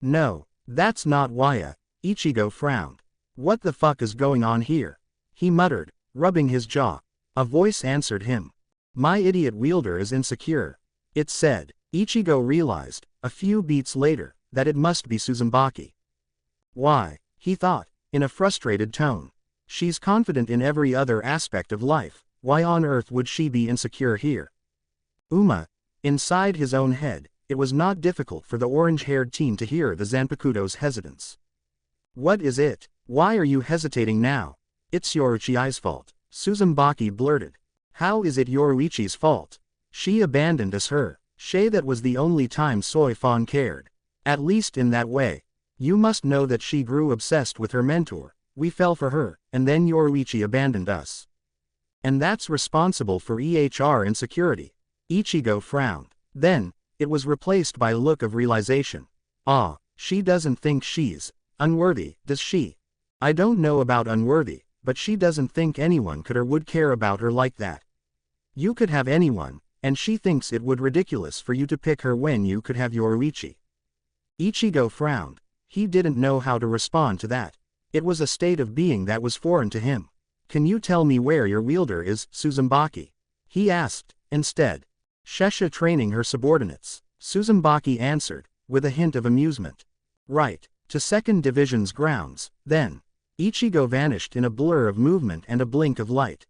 [SPEAKER 1] No, that's not why. Ichigo frowned. What the fuck is going on here? He muttered, rubbing his jaw. A voice answered him. My idiot wielder is insecure. It said. Ichigo realized, a few beats later, that it must be Suzumbaki. Why, he thought, in a frustrated tone. She's confident in every other aspect of life, why on earth would she be insecure here? Inside his own head, it was not difficult for the orange-haired teen to hear the Zanpakuto's hesitance. What is it? Why are you hesitating now? It's Yoruichi's fault, Suzumbaki blurted. How is it Yoruichi's fault? She abandoned us her. That was the only time Soi Fon cared. At least in that way. You must know that she grew obsessed with her mentor, we fell for her, and then Yoruichi abandoned us. And that's responsible for EHR insecurity. Ichigo frowned. Then, it was replaced by a look of realization. She doesn't think she's unworthy, does she? I don't know about unworthy, but she doesn't think anyone could or would care about her like that. You could have anyone, and she thinks it would ridiculous for you to pick her when you could have Yoruichi. Ichigo frowned. He didn't know how to respond to that. It was a state of being that was foreign to him. Can you tell me where your wielder is, Suzumbaki? He asked, instead. Shesha training her subordinates. Suzumbaki answered, with a hint of amusement. Right, to 2nd Division's grounds, then. Ichigo vanished in a blur of movement and a blink of light.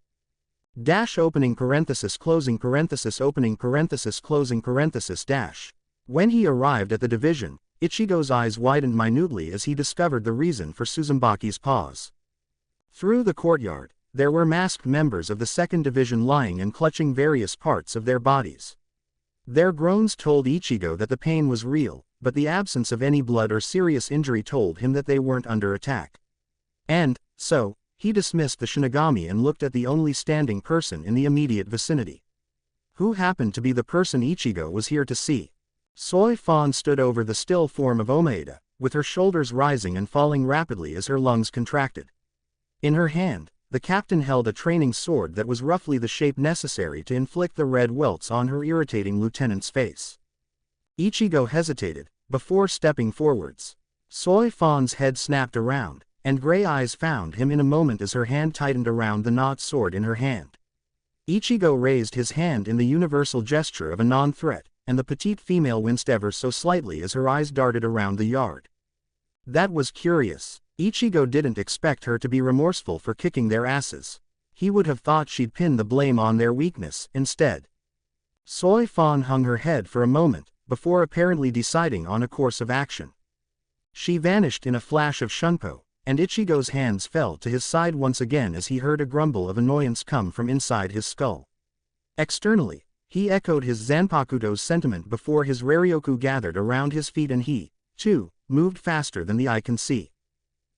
[SPEAKER 1] Dash opening parenthesis closing parenthesis opening parenthesis closing parenthesis dash. When he arrived at the division, Ichigo's eyes widened minutely as he discovered the reason for Suzumbaki's pause. Through the courtyard, there were masked members of the 2nd Division lying and clutching various parts of their bodies. Their groans told Ichigo that the pain was real, but the absence of any blood or serious injury told him that they weren't under attack. And, so, he dismissed the Shinigami and looked at the only standing person in the immediate vicinity. Who happened to be the person Ichigo was here to see? Soi Fon stood over the still form of Omaeda, with her shoulders rising and falling rapidly as her lungs contracted. In her hand, the captain held a training sword that was roughly the shape necessary to inflict the red welts on her irritating lieutenant's face. Ichigo hesitated, before stepping forwards. Soi Fon's head snapped around, and gray eyes found him in a moment as her hand tightened around the knot sword in her hand. Ichigo raised his hand in the universal gesture of a non-threat, and the petite female winced ever so slightly as her eyes darted around the yard. That was curious. Ichigo didn't expect her to be remorseful for kicking their asses. He would have thought she'd pin the blame on their weakness instead. Soi Fon hung her head for a moment, before apparently deciding on a course of action. She vanished in a flash of shunpo, and Ichigo's hands fell to his side once again as he heard a grumble of annoyance come from inside his skull. Externally, He echoed his Zanpakuto's sentiment before his Raryoku gathered around his feet and he, too, moved faster than the eye can see.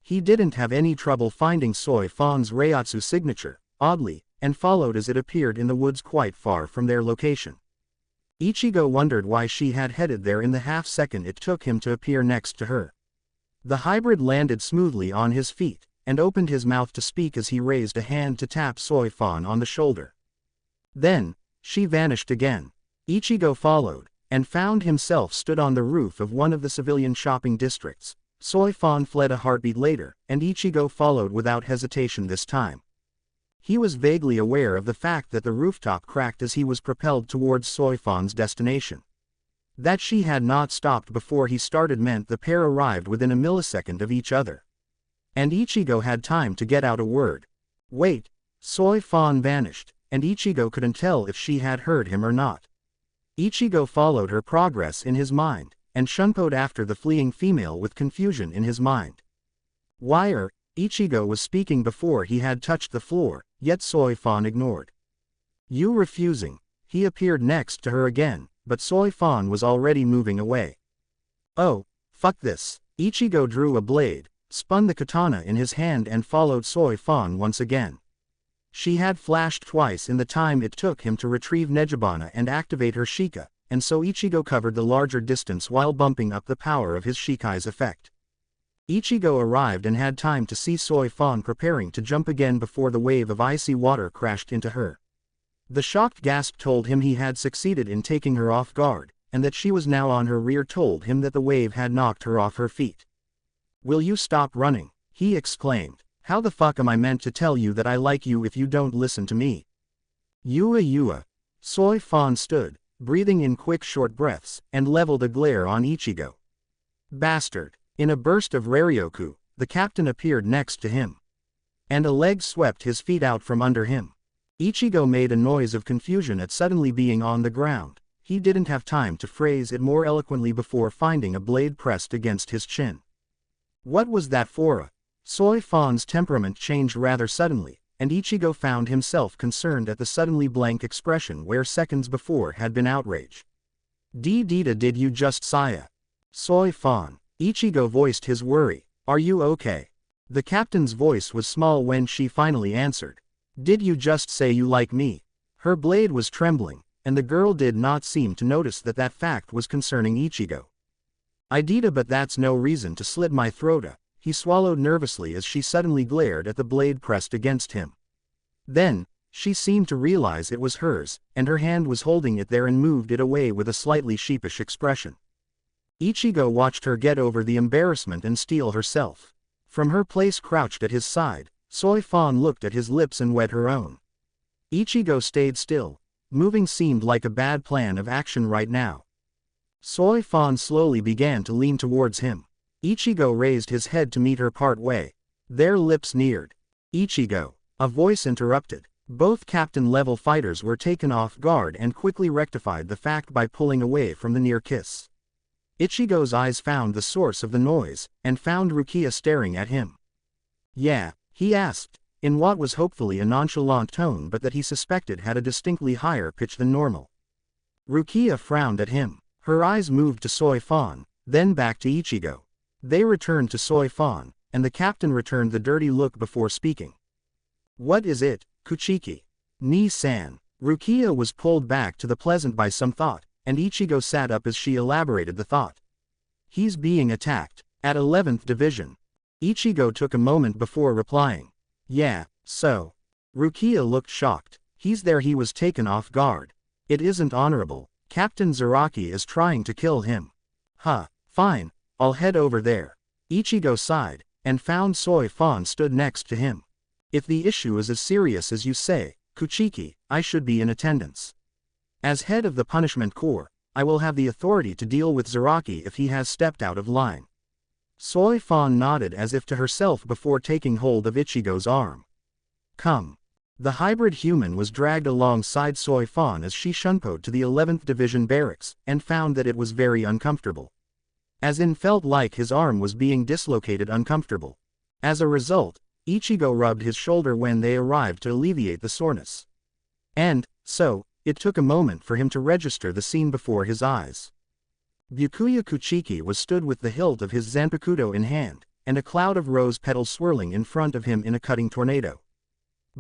[SPEAKER 1] He didn't have any trouble finding Soi Fon's Reiatsu signature, oddly, and followed as it appeared in the woods quite far from their location. Ichigo wondered why she had headed there in the half-second it took him to appear next to her. The hybrid landed smoothly on his feet, and opened his mouth to speak as he raised a hand to tap Soi Fon on the shoulder. Then, she vanished again. Ichigo followed, and found himself stood on the roof of one of the civilian shopping districts. Soi Fon fled a heartbeat later, and Ichigo followed without hesitation this time. He was vaguely aware of the fact that the rooftop cracked as he was propelled towards Soi Fon's destination. That she had not stopped before he started meant the pair arrived within a millisecond of each other. And Ichigo had time to get out a word. Wait, Soi Fon vanished, and Ichigo couldn't tell if she had heard him or not. Ichigo followed her progress in his mind, and shunpoed after the fleeing female with confusion in his mind. Wire, Ichigo was speaking before he had touched the floor, yet Soi Fon ignored. You refusing. He appeared next to her again, but Soi Fon was already moving away. Oh, fuck this. Ichigo drew a blade, spun the katana in his hand and followed Soi Fon once again. She had flashed twice in the time it took him to retrieve Nejibana and activate her Shika, and so Ichigo covered the larger distance while bumping up the power of his Shikai's effect. Ichigo arrived and had time to see Soi Fon preparing to jump again before the wave of icy water crashed into her. The shocked gasp told him he had succeeded in taking her off guard, and that she was now on her rear told him that the wave had knocked her off her feet. Will you stop running? He exclaimed. How the fuck am I meant to tell you that I like you if you don't listen to me? Yua. Soi Fon stood, breathing in quick short breaths, and leveled a glare on Ichigo. Bastard. In a burst of Raryoku, the captain appeared next to him. And a leg swept his feet out from under him. Ichigo made a noise of confusion at suddenly being on the ground. He didn't have time to phrase it more eloquently before finding a blade pressed against his chin. What was that for? Soi Fon's temperament changed rather suddenly, and Ichigo found himself concerned at the suddenly blank expression where seconds before had been outrage. Did you just saya? Soi Fon. Ichigo voiced his worry. Are you okay? The captain's voice was small when she finally answered. Did you just say you like me? Her blade was trembling, and the girl did not seem to notice that that fact was concerning Ichigo. I did, but that's no reason to slit my throat. He swallowed nervously as she suddenly glared at the blade pressed against him. Then, she seemed to realize it was hers, and her hand was holding it there and moved it away with a slightly sheepish expression. Ichigo watched her get over the embarrassment and steel herself. From her place crouched at his side, Soi Fon looked at his lips and wet her own. Ichigo stayed still. Moving seemed like a bad plan of action right now. Soi Fon slowly began to lean towards him. Ichigo raised his head to meet her part way. Their lips neared. Ichigo. A voice interrupted. Both captain-level fighters were taken off guard and quickly rectified the fact by pulling away from the near kiss. Ichigo's eyes found the source of the noise, and found Rukia staring at him. Yeah, he asked, in what was hopefully a nonchalant tone but that he suspected had a distinctly higher pitch than normal. Rukia frowned at him. Her eyes moved to Soi Fon, then back to Ichigo. They returned to Soi Fon, and the captain returned the dirty look before speaking. What is it, Kuchiki? Ni-san. Rukia was pulled back to the pleasant by some thought, and Ichigo sat up as she elaborated the thought. He's being attacked. At 11th Division. Ichigo took a moment before replying. Yeah, so. Rukia looked shocked. He's there. He was taken off guard. It isn't honorable. Captain Zaraki is trying to kill him. Huh, fine, I'll head over there. Ichigo sighed, and found Soi Fon stood next to him. If the issue is as serious as you say, Kuchiki, I should be in attendance. As head of the punishment corps, I will have the authority to deal with Zaraki if he has stepped out of line. Soi Fon nodded as if to herself before taking hold of Ichigo's arm. Come. The hybrid human was dragged alongside Soi Fon as she shunpoed to the 11th Division barracks, and found that it was very uncomfortable. As in felt like his arm was being dislocated uncomfortable. As a result, Ichigo rubbed his shoulder when they arrived to alleviate the soreness. And, so, It took a moment for him to register the scene before his eyes. Byakuya Kuchiki was stood with the hilt of his Zanpakuto in hand, and a cloud of rose petals swirling in front of him in a cutting tornado.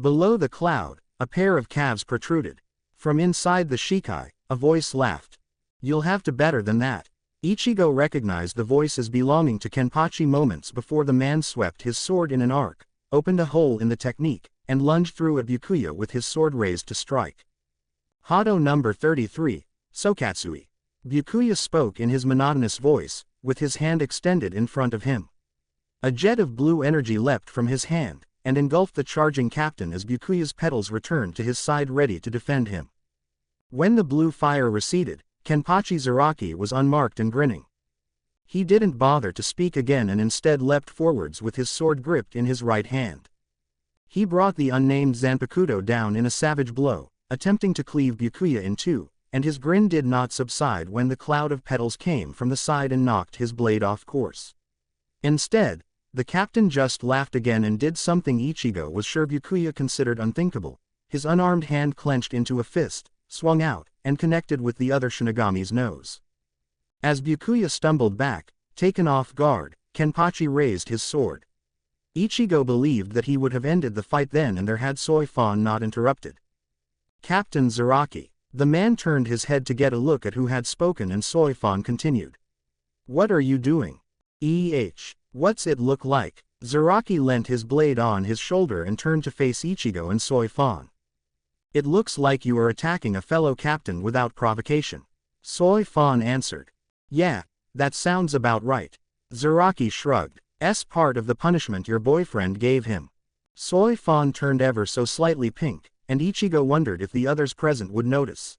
[SPEAKER 1] Below the cloud, a pair of calves protruded. From inside the shikai, a voice laughed. "You'll have to better than that." Ichigo recognized the voice as belonging to Kenpachi moments before the man swept his sword in an arc, opened a hole in the technique, and lunged through at Byakuya with his sword raised to strike. Hado number 33, Sokatsui. Byakuya spoke in his monotonous voice, with his hand extended in front of him. A jet of blue energy leapt from his hand, and engulfed the charging captain as Byakuya's petals returned to his side ready to defend him. When the blue fire receded, Kenpachi Zaraki was unmarked and grinning. He didn't bother to speak again and instead leapt forwards with his sword gripped in his right hand. He brought the unnamed Zanpakuto down in a savage blow, attempting to cleave Byakuya in two, and his grin did not subside when the cloud of petals came from the side and knocked his blade off course. Instead, the captain just laughed again and did something Ichigo was sure Byakuya considered unthinkable. His unarmed hand clenched into a fist, swung out, and connected with the other Shinigami's nose. As Byakuya stumbled back, taken off guard, Kenpachi raised his sword. Ichigo believed that he would have ended the fight then and there had Soi Fon not interrupted. "Captain Zaraki." The man turned his head to get a look at who had spoken and Soi Fon continued. "What are you doing? What's it look like?" Zaraki leant his blade on his shoulder and turned to face Ichigo and Soi Fon. "It looks like you are attacking a fellow captain without provocation." Soi Fon answered. "Yeah, that sounds about right." Zaraki shrugged. "S part of the punishment your boyfriend gave him." Soi Fon turned ever so slightly pink, and Ichigo wondered if the others present would notice.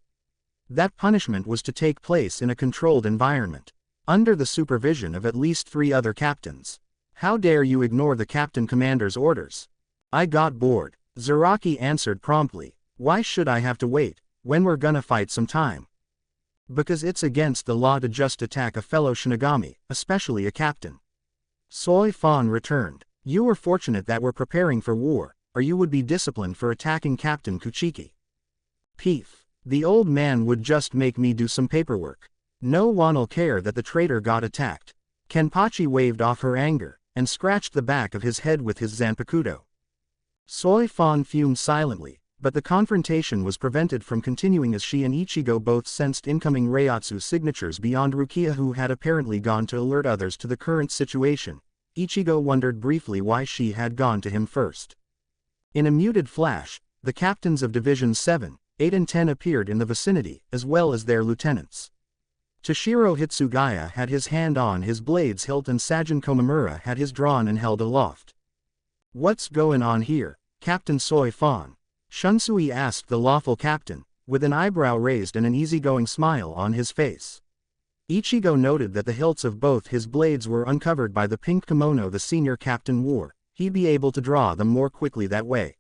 [SPEAKER 1] That punishment was to take place in a controlled environment, under the supervision of at least 3 other captains. "How dare you ignore the captain commander's orders?" "I got bored," Zaraki answered promptly. "Why should I have to wait, when we're gonna fight sometime?" "Because it's against the law to just attack a fellow Shinigami, especially a captain." Soi Fon returned. "You were fortunate that we're preparing for war, or you would be disciplined for attacking Captain Kuchiki." "Peef. The old man would just make me do some paperwork. No one'll care that the traitor got attacked." Kenpachi waved off her anger, and scratched the back of his head with his Zanpakuto. Soi Fon fumed silently, but the confrontation was prevented from continuing as she and Ichigo both sensed incoming Reiatsu signatures beyond Rukia, who had apparently gone to alert others to the current situation. Ichigo wondered briefly why she had gone to him first. In a muted flash, the captains of Divisions 7, 8 and 10 appeared in the vicinity, as well as their lieutenants. Toshiro Hitsugaya had his hand on his blade's hilt and Sajin Komamura had his drawn and held aloft. "What's going on here, Captain Soi Fon?" Shunsui asked the lawful captain, with an eyebrow raised and an easygoing smile on his face. Ichigo noted that the hilts of both his blades were uncovered by the pink kimono the senior captain wore. He'd be able to draw them more quickly that way.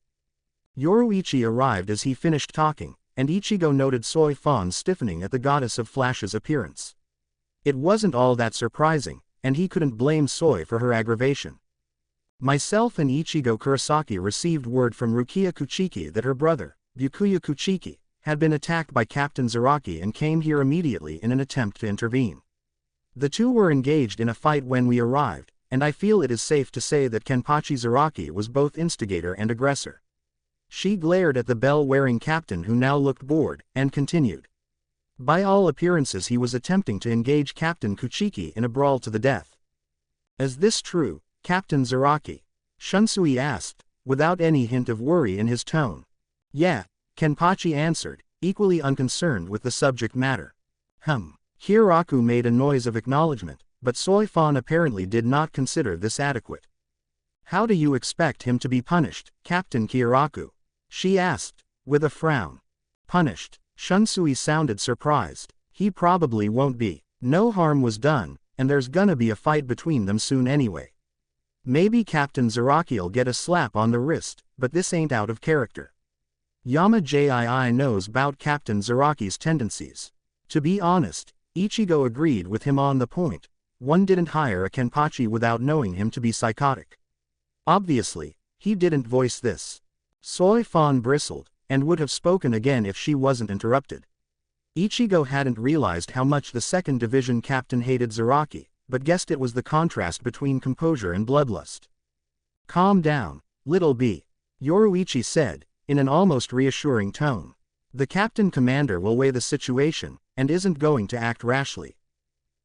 [SPEAKER 1] Yoruichi arrived as he finished talking, and Ichigo noted Soi Fon stiffening at the goddess of Flash's appearance. It wasn't all that surprising, and he couldn't blame Soi for her aggravation. Myself and Ichigo Kurosaki received word from Rukia Kuchiki that her brother, Byakuya Kuchiki, had been attacked by Captain Zaraki and came here immediately in an attempt to intervene. The two were engaged in a fight when we arrived, and I feel it is safe to say that Kenpachi Zaraki was both instigator and aggressor. She glared at the bell-wearing captain who now looked bored, and continued. By all appearances he was attempting to engage Captain Kuchiki in a brawl to the death. "Is this true, Captain Zaraki?" Shunsui asked, without any hint of worry in his tone. "Yeah," Kenpachi answered, equally unconcerned with the subject matter. Hiraku made a noise of acknowledgement, but Soi Fon apparently did not consider this adequate. "How do you expect him to be punished, Captain Hiraku?" she asked, with a frown. "Punished?" Shunsui sounded surprised. "He probably won't be. No harm was done, and there's gonna be a fight between them soon anyway. Maybe Captain Zaraki'll get a slap on the wrist, but this ain't out of character. Yama Jii knows about Captain Zaraki's tendencies." To be honest, Ichigo agreed with him on the point. One didn't hire a Kenpachi without knowing him to be psychotic. Obviously, he didn't voice this. Soi Fon bristled, and would have spoken again if she wasn't interrupted. Ichigo hadn't realized how much the 2nd Division captain hated Zaraki, but guessed it was the contrast between composure and bloodlust. "Calm down, little B," Yoruichi said, in an almost reassuring tone. "The captain commander will weigh the situation, and isn't going to act rashly.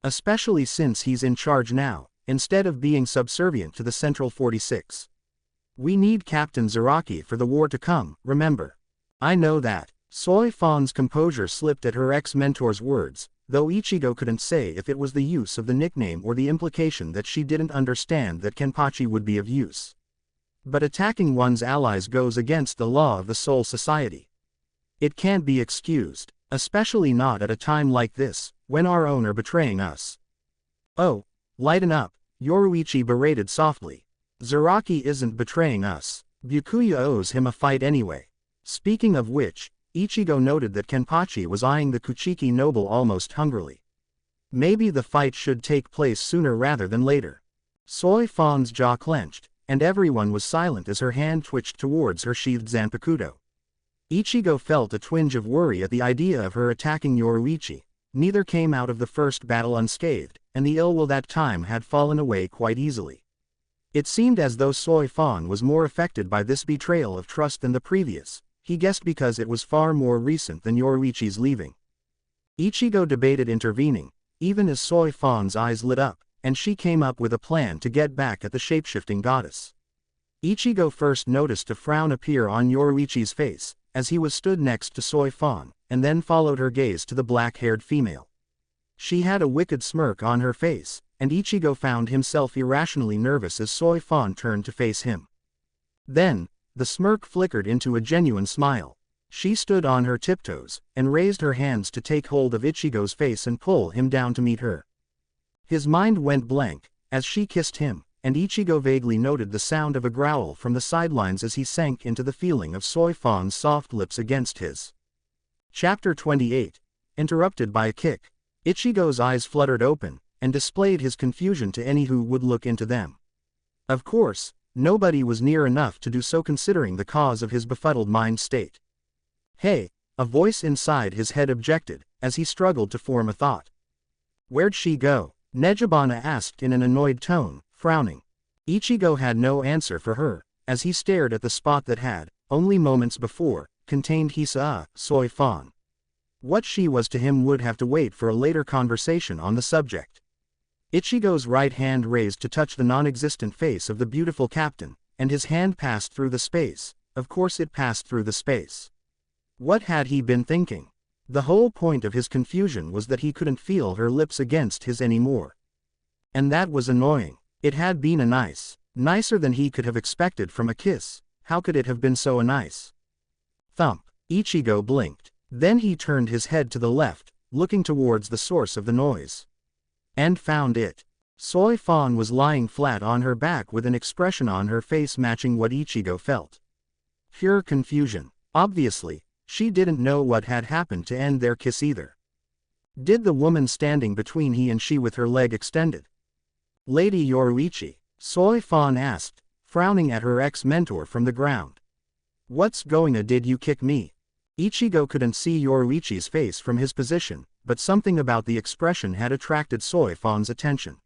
[SPEAKER 1] Especially since he's in charge now, instead of being subservient to the Central 46. We need Captain Zaraki for the war to come, remember." "I know that." Soi Fon's composure slipped at her ex-mentor's words, though Ichigo couldn't say if it was the use of the nickname or the implication that she didn't understand that Kenpachi would be of use. But attacking one's allies goes against the law of the Soul Society. It can't be excused, especially not at a time like this, when our own are betraying us. "Oh, lighten up," Yoruichi berated softly. "Zaraki isn't betraying us. Byakuya owes him a fight anyway." Speaking of which, Ichigo noted that Kenpachi was eyeing the Kuchiki noble almost hungrily. Maybe the fight should take place sooner rather than later. Soi Fon's jaw clenched, and everyone was silent as her hand twitched towards her sheathed Zanpakuto. Ichigo felt a twinge of worry at the idea of her attacking Yoruichi. Neither came out of the first battle unscathed, and the ill will that time had fallen away quite easily. It seemed as though Soi Fon was more affected by this betrayal of trust than the previous. He guessed because it was far more recent than Yoruichi's leaving. Ichigo debated intervening, even as Soi Fon's eyes lit up, and she came up with a plan to get back at the shapeshifting goddess. Ichigo first noticed a frown appear on Yoruichi's face, as he was stood next to Soi Fon, and then followed her gaze to the black-haired female. She had a wicked smirk on her face, and Ichigo found himself irrationally nervous as Soi Fon turned to face him. Then, the smirk flickered into a genuine smile. She stood on her tiptoes, and raised her hands to take hold of Ichigo's face and pull him down to meet her. His mind went blank, as she kissed him, and Ichigo vaguely noted the sound of a growl from the sidelines as he sank into the feeling of Soi Fon's soft lips against his. Chapter 28. Interrupted by a kick. Ichigo's eyes fluttered open, and displayed his confusion to any who would look into them. Of course, nobody was near enough to do so considering the cause of his befuddled mind state. "Hey," a voice inside his head objected, as he struggled to form a thought. "Where'd she go?" Nejibana asked in an annoyed tone, frowning. Ichigo had no answer for her, as he stared at the spot that had, only moments before, contained Soi Fon. What she was to him would have to wait for a later conversation on the subject. Ichigo's right hand raised to touch the non-existent face of the beautiful captain, and his hand passed through the space. Of course it passed through the space. What had he been thinking? The whole point of his confusion was that he couldn't feel her lips against his anymore. And that was annoying. It had been nicer than he could have expected from a kiss. How could it have been so nice? Thump. Ichigo blinked. Then he turned his head to the left, looking towards the source of the noise. And found it. Soi Fon was lying flat on her back with an expression on her face matching what Ichigo felt. Pure confusion. Obviously, she didn't know what had happened to end their kiss either. Did the woman standing between he and she with her leg extended? "Lady Yoruichi," Soi Fon asked, frowning at her ex-mentor from the ground. "What's going on? Did you kick me?" Ichigo couldn't see Yoruichi's face from his position, but something about the expression had attracted Soi Fon's attention.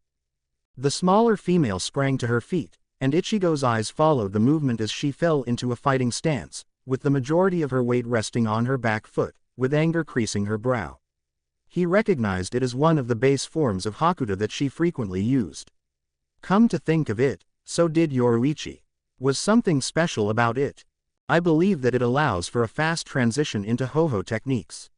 [SPEAKER 1] The smaller female sprang to her feet, and Ichigo's eyes followed the movement as she fell into a fighting stance, with the majority of her weight resting on her back foot, with anger creasing her brow. He recognized it as one of the base forms of Hakuta that she frequently used. Come to think of it, so did Yoruichi. Was something special about it? I believe that it allows for a fast transition into Ho-Ho techniques.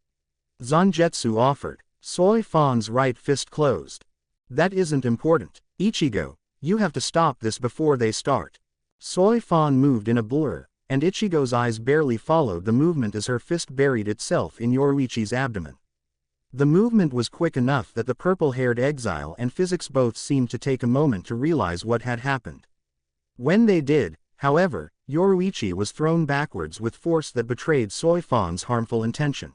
[SPEAKER 1] Zanjetsu offered. Soi Fon's right fist closed. That isn't important. Ichigo, you have to stop this before they start. Soi Fon moved in a blur, and Ichigo's eyes barely followed the movement as her fist buried itself in Yoruichi's abdomen. The movement was quick enough that the purple-haired exile and physics both seemed to take a moment to realize what had happened. When they did, however, Yoruichi was thrown backwards with force that betrayed Soi Fon's harmful intention.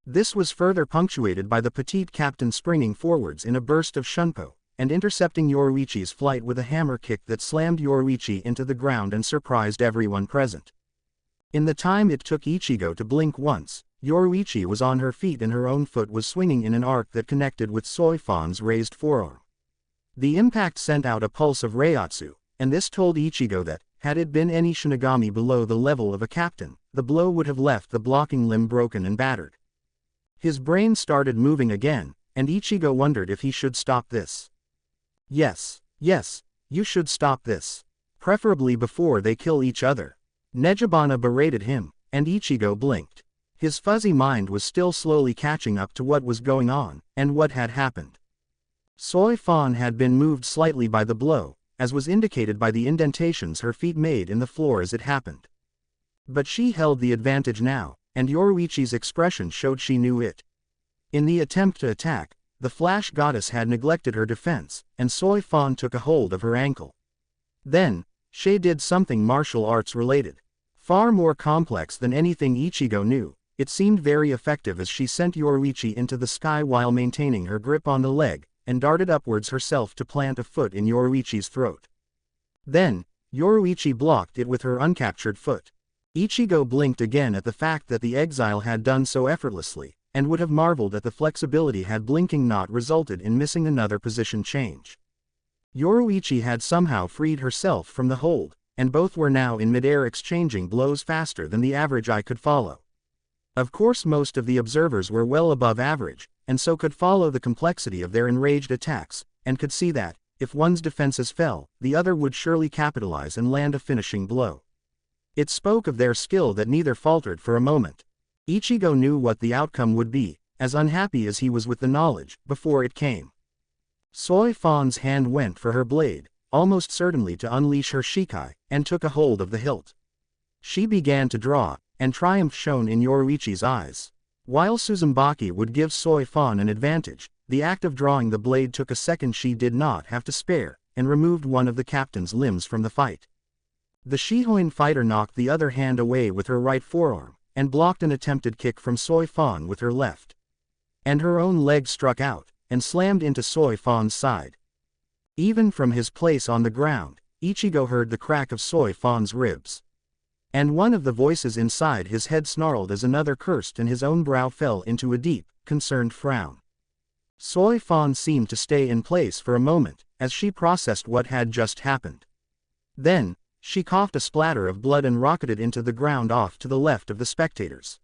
[SPEAKER 1] This was further punctuated by the petite captain springing forwards in a burst of shunpo, and intercepting Yoruichi's flight with a hammer kick that slammed Yoruichi into the ground and surprised everyone present. In the time it took Ichigo to blink once, Yoruichi was on her feet and her own foot was swinging in an arc that connected with Soi Fon's raised forearm. The impact sent out a pulse of Reiatsu, and this told Ichigo that, had it been any Shinigami below the level of a captain, the blow would have left the blocking limb broken and battered. His brain started moving again, and Ichigo wondered if he should stop this. Yes, you should stop this. Preferably before they kill each other. Nejibana berated him, and Ichigo blinked. His fuzzy mind was still slowly catching up to what was going on, and what had happened. Soi Fon had been moved slightly by the blow, as was indicated by the indentations her feet made in the floor as it happened. But she held the advantage now, and Yoruichi's expression showed she knew it. In the attempt to attack, the Flash Goddess had neglected her defense, and Soi Fon took a hold of her ankle. Then, she did something martial arts related. Far more complex than anything Ichigo knew, it seemed very effective as she sent Yoruichi into the sky while maintaining her grip on the leg, and darted upwards herself to plant a foot in Yoruichi's throat. Then, Yoruichi blocked it with her uncaptured foot. Ichigo blinked again at the fact that the exile had done so effortlessly, and would have marveled at the flexibility had blinking not resulted in missing another position change. Yoruichi had somehow freed herself from the hold, and both were now in midair exchanging blows faster than the average eye could follow. Of course most of the observers were well above average, and so could follow the complexity of their enraged attacks, and could see that, if one's defenses fell, the other would surely capitalize and land a finishing blow. It spoke of their skill that neither faltered for a moment. Ichigo knew what the outcome would be, as unhappy as he was with the knowledge, before it came. Soi Fon's hand went for her blade, almost certainly to unleash her shikai, and took a hold of the hilt. She began to draw, and triumph shone in Yoruichi's eyes. While Suzumaki would give Soi Fon an advantage, the act of drawing the blade took a second she did not have to spare, and removed one of the captain's limbs from the fight. The Shihoin fighter knocked the other hand away with her right forearm, and blocked an attempted kick from Soi Fon with her left. And her own leg struck out, and slammed into Soi Fon's side. Even from his place on the ground, Ichigo heard the crack of Soi Fon's ribs. And one of the voices inside his head snarled as another cursed and his own brow fell into a deep, concerned frown. Soi Fon seemed to stay in place for a moment, as she processed what had just happened. Then, she coughed a splatter of blood and rocketed into the ground off to the left of the spectators.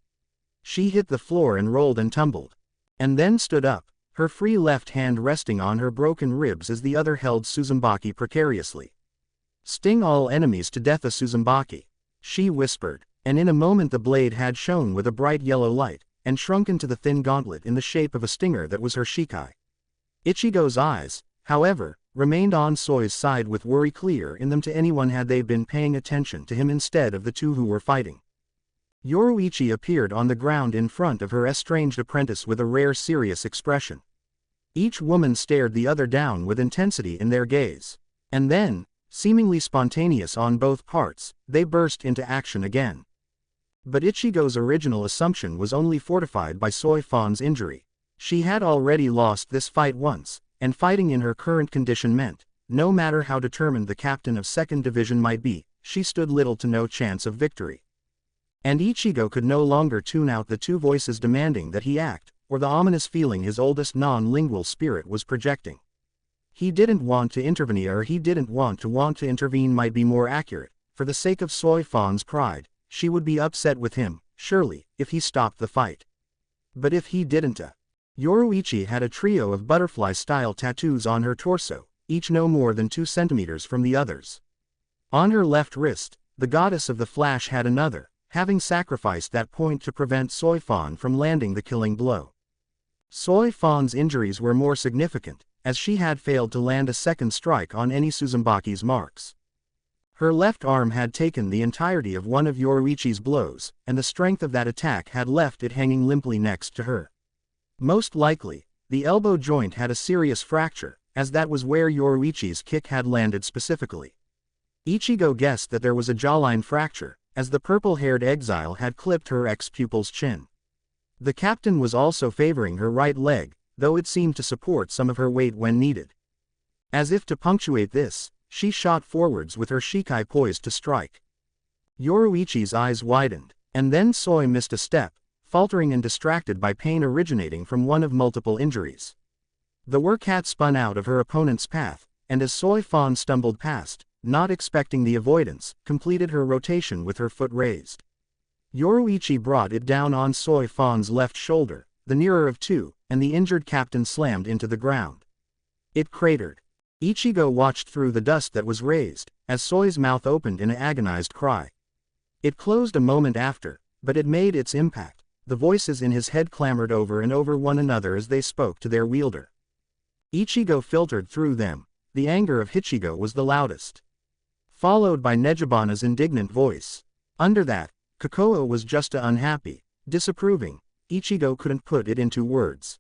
[SPEAKER 1] She hit the floor and rolled and tumbled. And then stood up, her free left hand resting on her broken ribs as the other held Suzumaki precariously. "Sting all enemies to death, a Suzumaki," she whispered, and in a moment the blade had shone with a bright yellow light, and shrunk into the thin gauntlet in the shape of a stinger that was her shikai. Ichigo's eyes, however, remained on Soi's side with worry clear in them to anyone had they been paying attention to him instead of the two who were fighting. Yoruichi appeared on the ground in front of her estranged apprentice with a rare serious expression. Each woman stared the other down with intensity in their gaze. And then, seemingly spontaneous on both parts, they burst into action again. But Ichigo's original assumption was only fortified by Soi Fon's injury. She had already lost this fight once, and fighting in her current condition meant, no matter how determined the captain of 2nd Division might be, she stood little to no chance of victory. And Ichigo could no longer tune out the two voices demanding that he act, or the ominous feeling his oldest non-lingual spirit was projecting. He didn't want to intervene, or he didn't want to intervene might be more accurate. For the sake of Soi Fon's pride, she would be upset with him, surely, if he stopped the fight. But if he didn't, Yoruichi had a trio of butterfly-style tattoos on her torso, each no more than 2 centimeters from the others. On her left wrist, the goddess of the flash had another, having sacrificed that point to prevent Soi Fon from landing the killing blow. Soi Fon's injuries were more significant, as she had failed to land a second strike on any Suzumbaki's marks. Her left arm had taken the entirety of one of Yoruichi's blows, and the strength of that attack had left it hanging limply next to her. Most likely, the elbow joint had a serious fracture, as that was where Yoruichi's kick had landed specifically. Ichigo guessed that there was a jawline fracture, as the purple-haired exile had clipped her ex-pupil's chin. The captain was also favoring her right leg, though it seemed to support some of her weight when needed. As if to punctuate this, she shot forwards with her shikai poised to strike. Yoruichi's eyes widened, and then Soi missed a step, faltering and distracted by pain originating from one of multiple injuries. The werewolf spun out of her opponent's path, and as Soi Fon stumbled past, not expecting the avoidance, completed her rotation with her foot raised. Yoruichi brought it down on Soi Fon's left shoulder, the nearer of two, and the injured captain slammed into the ground. It cratered. Ichigo watched through the dust that was raised, as Soi's mouth opened in an agonized cry. It closed a moment after, but it made its impact. The voices in his head clamored over and over one another as they spoke to their wielder. Ichigo filtered through them. The anger of Ichigo was the loudest, followed by Nejibana's indignant voice. Under that, Kokoa was just unhappy, disapproving. Ichigo couldn't put it into words.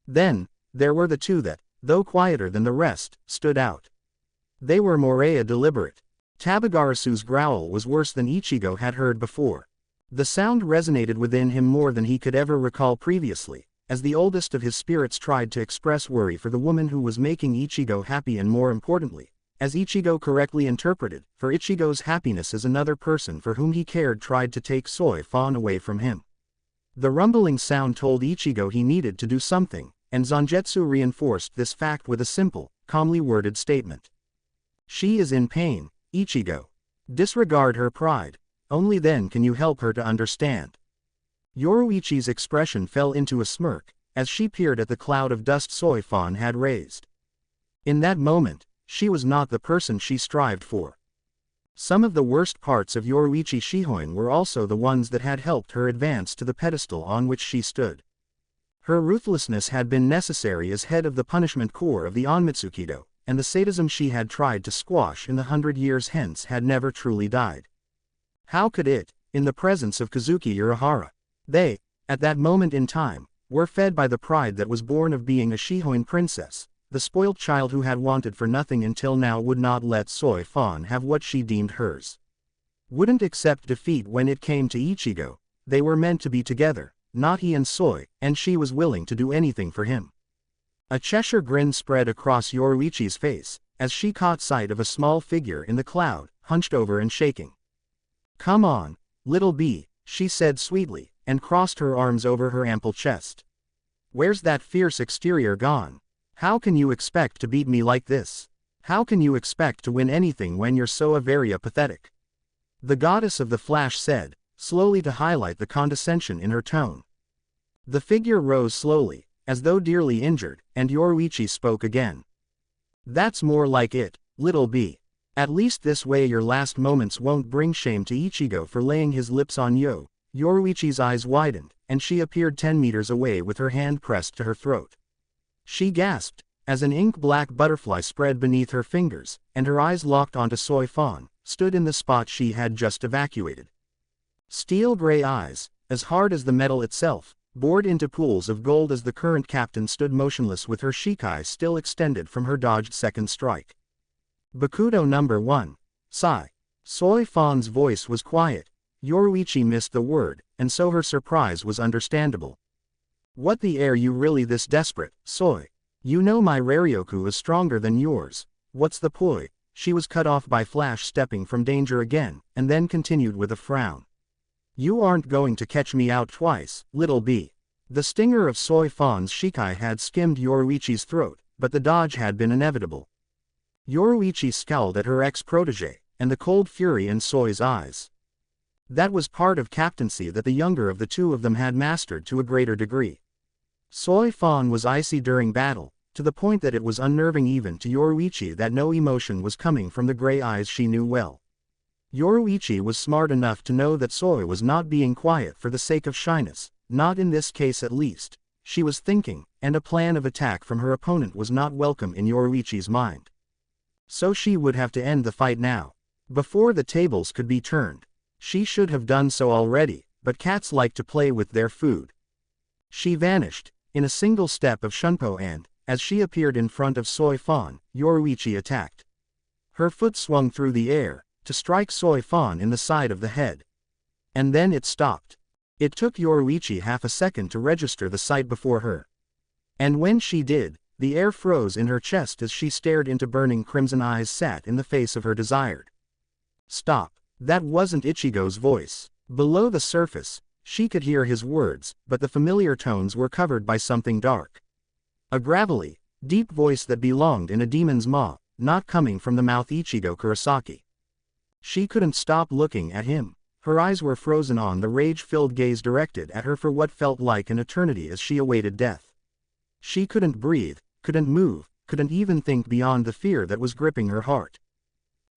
[SPEAKER 1] Then, there were the two that, though quieter than the rest, stood out. They were Morea deliberate. Tabagarasu's growl was worse than Ichigo had heard before. The sound resonated within him more than he could ever recall previously, as the oldest of his spirits tried to express worry for the woman who was making Ichigo happy, and more importantly, as Ichigo correctly interpreted, for Ichigo's happiness as another person for whom he cared tried to take Soi Fon away from him. The rumbling sound told Ichigo he needed to do something, and Zanjetsu reinforced this fact with a simple, calmly worded statement. She is in pain, Ichigo. Disregard her pride. Only then can you help her to understand. Yoruichi's expression fell into a smirk, as she peered at the cloud of dust Soi Fon had raised. In that moment, she was not the person she strived for. Some of the worst parts of Yoruichi Shihoin were also the ones that had helped her advance to the pedestal on which she stood. Her ruthlessness had been necessary as head of the punishment corps of the Onmitsukido, and the sadism she had tried to squash in the 100 years hence had never truly died. How could it, in the presence of Kazuki Urahara? They, at that moment in time, were fed by the pride that was born of being a Shihoin princess. The spoilt child who had wanted for nothing until now would not let Soi Fon have what she deemed hers. Wouldn't accept defeat when it came to Ichigo. They were meant to be together, not he and Soi, and she was willing to do anything for him. A Cheshire grin spread across Yoruichi's face, as she caught sight of a small figure in the cloud, hunched over and shaking. Come on, little bee, she said sweetly, and crossed her arms over her ample chest. Where's that fierce exterior gone? How can you expect to beat me like this? How can you expect to win anything when you're so very pathetic? The goddess of the flash said, slowly to highlight the condescension in her tone. The figure rose slowly, as though dearly injured, and Yoruichi spoke again. That's more like it, little bee. At least this way your last moments won't bring shame to Ichigo for laying his lips on you. Yoruichi's eyes widened, and she appeared 10 meters away with her hand pressed to her throat. She gasped, as an ink-black butterfly spread beneath her fingers, and her eyes locked onto Soi Fon, stood in the spot she had just evacuated. Steel-gray eyes, as hard as the metal itself, bored into pools of gold as the current captain stood motionless with her shikai still extended from her dodged second strike. Bakudo number 1. Sigh. Soi Fon's voice was quiet. Yoruichi missed the word, and so her surprise was understandable. What the air you really this desperate, Soi? You know my Raryoku is stronger than yours. What's the poi? She was cut off by Flash stepping from danger again, and then continued with a frown. You aren't going to catch me out twice, little bee. The stinger of Soi Fon's shikai had skimmed Yoruichi's throat, but the dodge had been inevitable. Yoruichi scowled at her ex-protege, and the cold fury in Soi's eyes. That was part of captaincy that the younger of the two of them had mastered to a greater degree. Soi Fon was icy during battle, to the point that it was unnerving even to Yoruichi that no emotion was coming from the gray eyes she knew well. Yoruichi was smart enough to know that Soi was not being quiet for the sake of shyness, not in this case at least. She was thinking, and a plan of attack from her opponent was not welcome in Yoruichi's mind. So she would have to end the fight now. Before the tables could be turned. She should have done so already, but cats like to play with their food. She vanished, in a single step of Shunpo, and, as she appeared in front of Soi Fon, Yoruichi attacked. Her foot swung through the air, to strike Soi Fon in the side of the head. And then it stopped. It took Yoruichi half a second to register the sight before her. And when she did, the air froze in her chest as she stared into burning crimson eyes sat in the face of her desired. Stop. That wasn't Ichigo's voice. Below the surface, she could hear his words, but the familiar tones were covered by something dark. A gravelly, deep voice that belonged in a demon's maw, not coming from the mouth Ichigo Kurosaki. She couldn't stop looking at him. Her eyes were frozen on the rage-filled gaze directed at her for what felt like an eternity as she awaited death. She couldn't breathe, couldn't move, couldn't even think beyond the fear that was gripping her heart.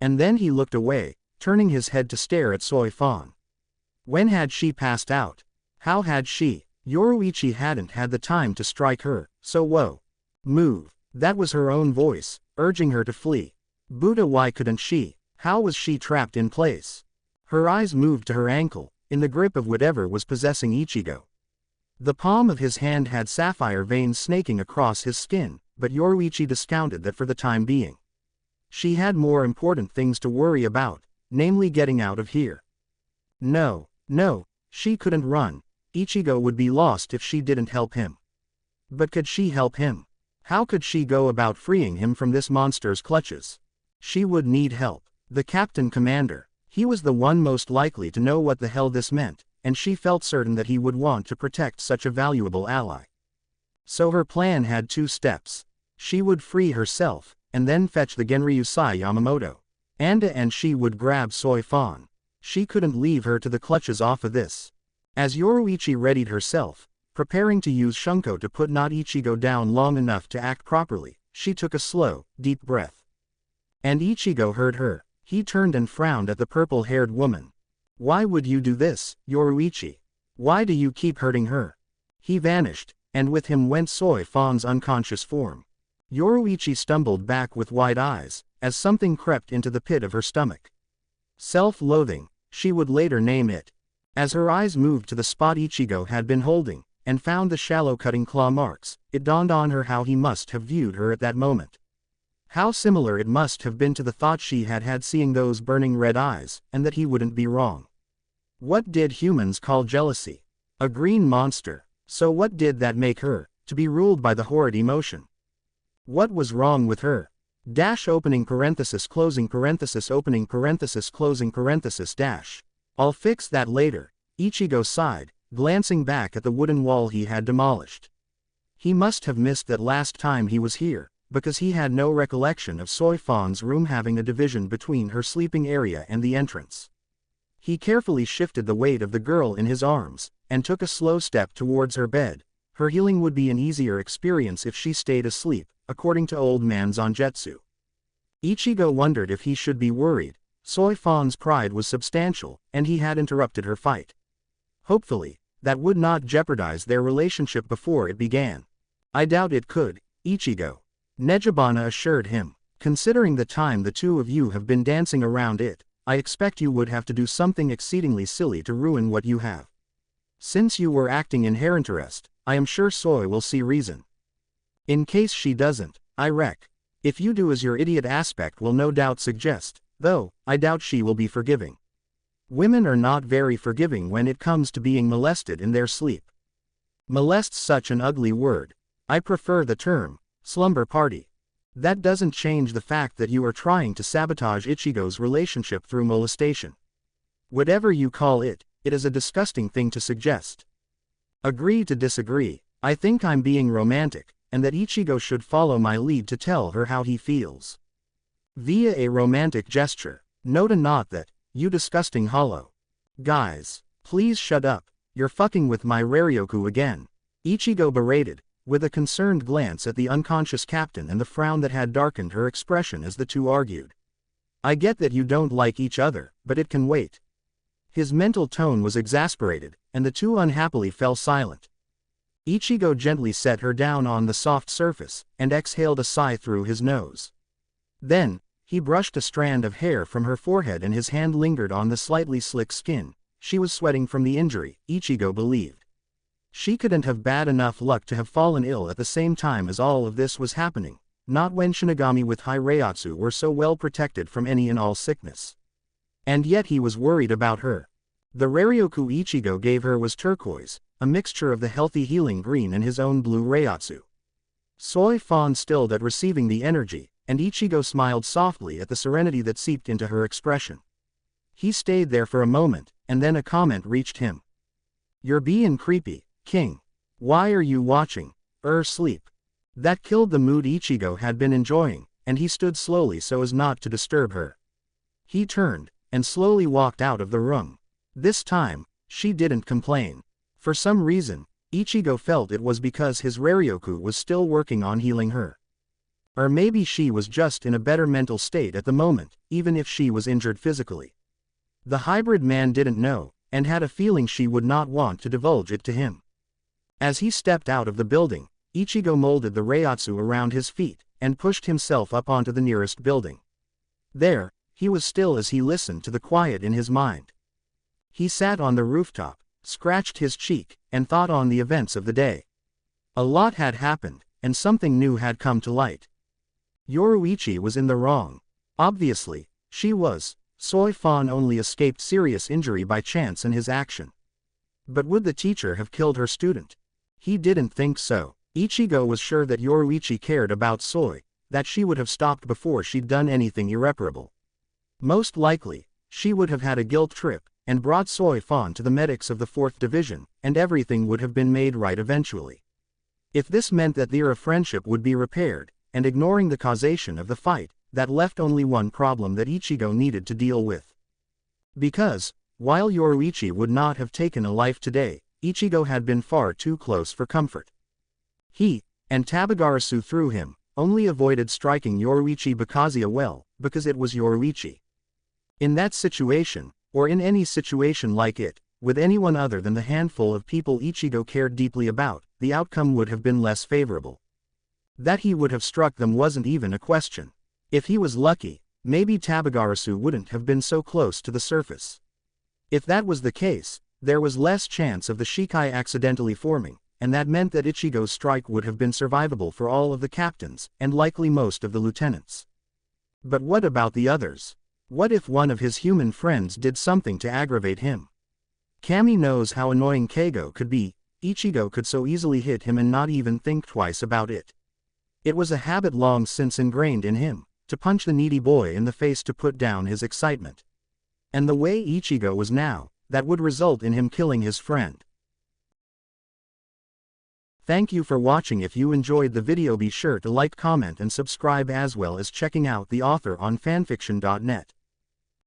[SPEAKER 1] And then he looked away, turning his head to stare at Soi Fon. When had she passed out? How had she? Yoruichi hadn't had the time to strike her, so whoa. Move. That was her own voice, urging her to flee. Buddha, why couldn't she? How was she trapped in place? Her eyes moved to her ankle, in the grip of whatever was possessing Ichigo. The palm of his hand had sapphire veins snaking across his skin, but Yoruichi discounted that for the time being. She had more important things to worry about, namely getting out of here. No, she couldn't run. Ichigo would be lost if she didn't help him. But could she help him? How could she go about freeing him from this monster's clutches? She would need help. The captain commander. He was the one most likely to know what the hell this meant, and she felt certain that he would want to protect such a valuable ally. So her plan had two steps. She would free herself, and then fetch the Genryusai Yamamoto. And she would grab Soi Fon. She couldn't leave her to the clutches off of this. As Yoruichi readied herself, preparing to use Shunko to put not Ichigo down long enough to act properly, she took a slow, deep breath. And Ichigo heard her. He turned and frowned at the purple-haired woman. Why would you do this, Yoruichi? Why do you keep hurting her? He vanished, and with him went Soi Fon's unconscious form. Yoruichi stumbled back with wide eyes, as something crept into the pit of her stomach. Self-loathing, she would later name it. As her eyes moved to the spot Ichigo had been holding, and found the shallow cutting claw marks, it dawned on her how he must have viewed her at that moment. How similar it must have been to the thought she had had seeing those burning red eyes, and that he wouldn't be wrong. What did humans call jealousy? A green monster. So what did that make her, to be ruled by the horrid emotion? What was wrong with her? Dash opening parenthesis closing parenthesis opening parenthesis closing parenthesis dash. I'll fix that later, Ichigo sighed, glancing back at the wooden wall he had demolished. He must have missed that last time he was here, because he had no recollection of Soi Fon's room having a division between her sleeping area and the entrance. He carefully shifted the weight of the girl in his arms, and took a slow step towards her bed. Her healing would be an easier experience if she stayed asleep, according to old man Zanjetsu. Ichigo wondered if he should be worried. Soi Fon's pride was substantial, and he had interrupted her fight. Hopefully, that would not jeopardize their relationship before it began. I doubt it could, Ichigo. Nejibana assured him. Considering the time the two of you have been dancing around it, I expect you would have to do something exceedingly silly to ruin what you have. Since you were acting in her interest, I am sure Soi will see reason. In case she doesn't, I wreck. If you do as your idiot aspect will no doubt suggest, though, I doubt she will be forgiving. Women are not very forgiving when it comes to being molested in their sleep. Molest's such an ugly word. I prefer the term, slumber party. That doesn't change the fact that you are trying to sabotage Ichigo's relationship through molestation. Whatever you call it, it is a disgusting thing to suggest. Agree to disagree. I think I'm being romantic, and that Ichigo should follow my lead to tell her how he feels. Via a romantic gesture. Note a not that, you disgusting hollow. Guys, please shut up, you're fucking with my Raryoku again. Ichigo berated, with a concerned glance at the unconscious captain and the frown that had darkened her expression as the two argued. I get that you don't like each other, but it can wait. His mental tone was exasperated, and the two unhappily fell silent. Ichigo gently set her down on the soft surface, and exhaled a sigh through his nose. Then, he brushed a strand of hair from her forehead and his hand lingered on the slightly slick skin. She was sweating from the injury, Ichigo believed. She couldn't have bad enough luck to have fallen ill at the same time as all of this was happening, not when Shinigami with high Reiatsu were so well protected from any and all sickness. And yet he was worried about her. The Raryoku Ichigo gave her was turquoise, a mixture of the healthy healing green and his own blue Reiatsu. Soi Fon stilled at receiving the energy, and Ichigo smiled softly at the serenity that seeped into her expression. He stayed there for a moment, and then a comment reached him. "You're being creepy, King. Why are you watching? Sleep." That killed the mood Ichigo had been enjoying, and he stood slowly so as not to disturb her. He turned, and slowly walked out of the room. This time, she didn't complain. For some reason, Ichigo felt it was because his Raryoku was still working on healing her. Or maybe she was just in a better mental state at the moment, even if she was injured physically. The hybrid man didn't know, and had a feeling she would not want to divulge it to him. As he stepped out of the building, Ichigo molded the Reiatsu around his feet, and pushed himself up onto the nearest building. There, he was still as he listened to the quiet in his mind. He sat on the rooftop, scratched his cheek, and thought on the events of the day. A lot had happened, and something new had come to light. Yoruichi was in the wrong. Obviously, she was. Soi Fon only escaped serious injury by chance in his action. But would the teacher have killed her student? He didn't think so. Ichigo was sure that Yoruichi cared about Soi, that she would have stopped before she'd done anything irreparable. Most likely, she would have had a guilt trip, and brought Soi Fon to the medics of the 4th Division, and everything would have been made right eventually. If this meant that their friendship would be repaired, and ignoring the causation of the fight, that left only one problem that Ichigo needed to deal with. Because, while Yoruichi would not have taken a life today, Ichigo had been far too close for comfort. He, and Tabagarasu through him, only avoided striking Yoruichi Byakuya well, because it was Yoruichi. In that situation, or in any situation like it, with anyone other than the handful of people Ichigo cared deeply about, the outcome would have been less favorable. That he would have struck them wasn't even a question. If he was lucky, maybe Tabagarasu wouldn't have been so close to the surface. If that was the case, there was less chance of the Shikai accidentally forming, and that meant that Ichigo's strike would have been survivable for all of the captains, and likely most of the lieutenants. But what about the others? What if one of his human friends did something to aggravate him? Kami knows how annoying Keigo could be. Ichigo could so easily hit him and not even think twice about it. It was a habit long since ingrained in him, to punch the needy boy in the face to put down his excitement. And the way Ichigo was now, that would result in him killing his friend. Thank you for watching. If you enjoyed the video, be sure to like, comment and subscribe, as well as checking out the author on fanfiction.net.